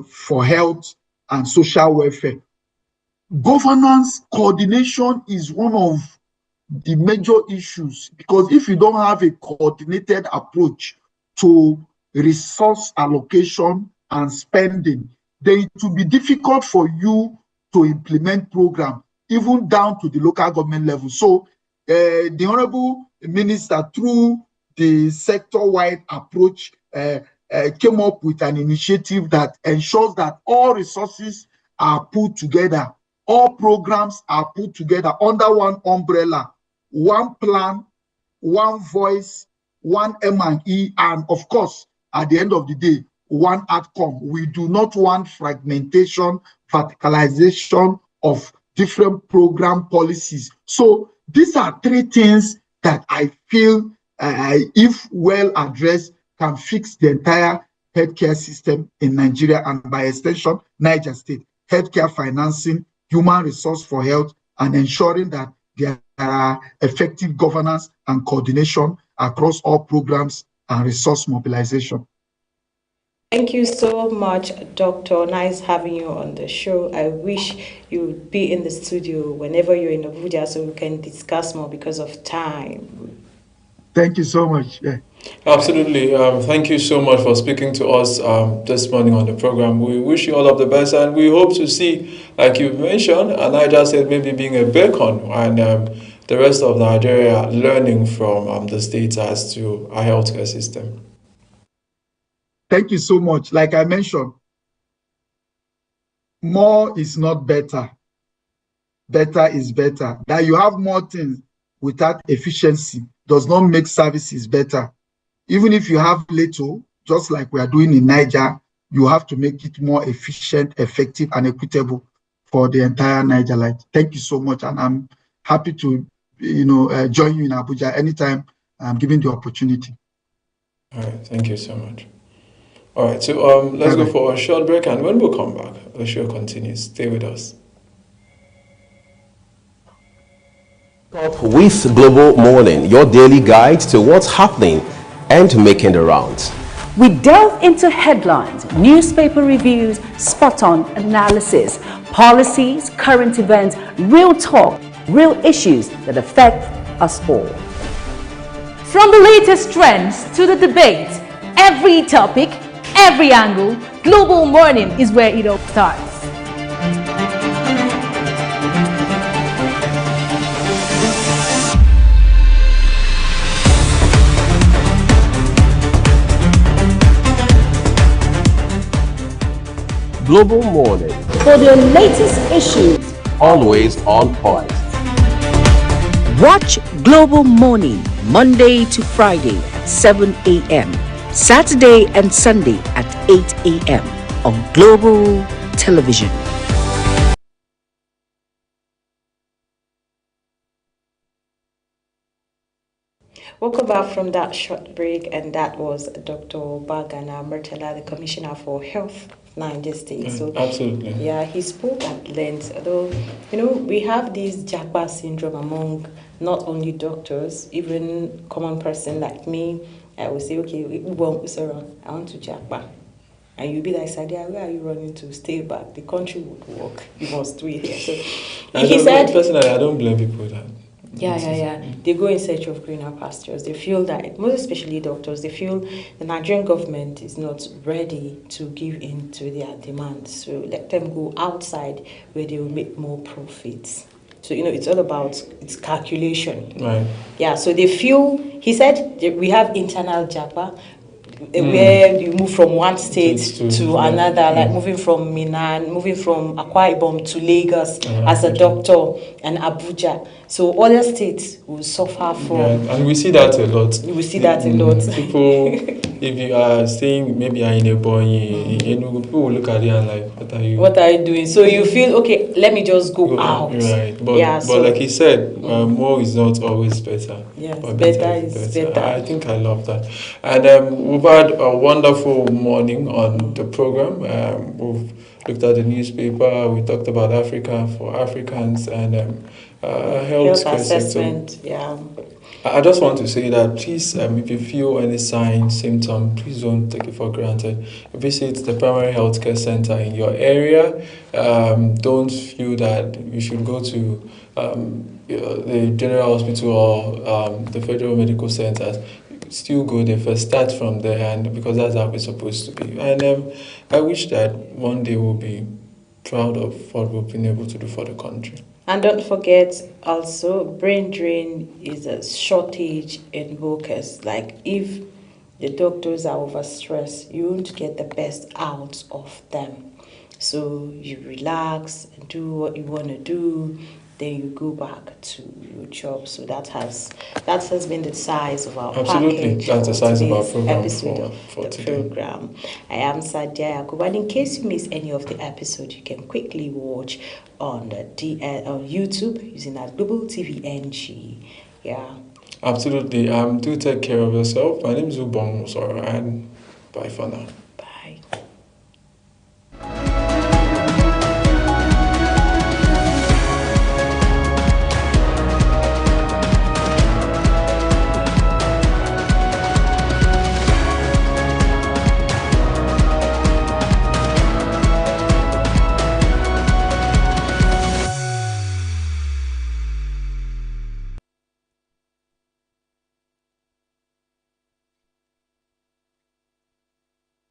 for Health and Social Welfare. Governance coordination is one of the major issues, because if you don't have a coordinated approach to resource allocation and spending, then it will be difficult for you to implement programs, even down to the local government level. So the Honorable Minister, through the sector-wide approach, came up with an initiative that ensures that all resources are put together, all programs are put together under one umbrella, one plan, one voice, one M&E, and of course, at the end of the day, one outcome. We do not want fragmentation, verticalization of different program policies. So these are three things that I feel, if well addressed, can fix the entire healthcare system in Nigeria and by extension, Niger State. Healthcare financing, human resource for health, and ensuring that there are effective governance and coordination across all programs and resource mobilization. Thank you so much, Doctor. Nice having you on the show. I wish you would be in the studio whenever you're in Abuja so we can discuss more because of time. Thank you so much. Yeah. Absolutely. Thank you so much for speaking to us this morning on the program. We wish you all of the best, and we hope to see, like you mentioned, and I just said, maybe being a beacon and the rest of Nigeria learning from the states as to our healthcare system. Thank you so much. Like I mentioned, more is not better. Better is better. That you have more things without efficiency does not make services better. Even if you have little, just like we are doing in Niger, you have to make it more efficient, effective, and equitable for the entire Nigerite. Thank you so much, and I'm happy to, join you in Abuja anytime I'm given the opportunity. All right, thank you so much. All right, so let's go for a short break, and when we come back, the show continues. Stay with us. With Global Morning, your daily guide to what's happening and making the rounds. We delve into headlines, newspaper reviews, spot-on analysis, policies, current events, real talk, real issues that affect us all. From the latest trends to the debate, every topic, every angle, Global Morning is where it all starts. Global Morning. For the latest issues, Always on point. watch Global Morning Monday to Friday at 7 a.m. Saturday and Sunday at 8 a.m. on Global Television. Welcome back from that short break, and that was Dr. Bagana Murtala, the Commissioner for Health, Niger State. So, absolutely. Yeah, he spoke at length. Although, we have this Japa syndrome among not only doctors, even common person like me. I will say, okay, I want to Japa. And you'll be like, Sadia, where are you running to? Stay back. The country would work. You must do it here. So, he said, personally, I don't blame people that. Yeah. They go in search of greener pastures. They feel that, most especially doctors, they feel the Nigerian government is not ready to give in to their demands. So let them go outside where they will make more profits. So, it's all about its calculation. Right. Yeah, so they feel, he said, we have internal JAPA, where you move from one state to another, like moving from Minan, moving from Akwa Ibom to Lagos as a doctor, and Abuja. So other states will suffer from... Yeah, and we see that a lot. We see that a lot. People, if you are staying, maybe you're in a boy, people will look at you and like, what are you doing? So you feel, okay, let me just go out. Right, but like he said, more is not always better. Yes, but better is better. I think I love that. And we've had a wonderful morning on the program. We've looked at the newspaper. We talked about Africa for Africans and health assessment. Yeah. I just want to say that please, if you feel any sign, symptom, please don't take it for granted. Visit the primary healthcare center in your area. Don't feel that you should go to the general hospital or the federal medical centers. Still go there first, start from there, and because that's how it's supposed to be. And I wish that one day we'll be proud of what we've been able to do for the country. And don't forget also, brain drain is a shortage in workers. Like if the doctors are overstressed, you won't get the best out of them. So you relax and do what you want to do, then you go back to your job. So that has been the size of our package. That's the size of our program episode for of the today. program. I am Sadia Yakubu, and in case you miss any of the episodes, you can quickly watch on YouTube using that Global TV NG. Yeah. Absolutely. Do take care of yourself. My name is Ubong Musora, and bye for now.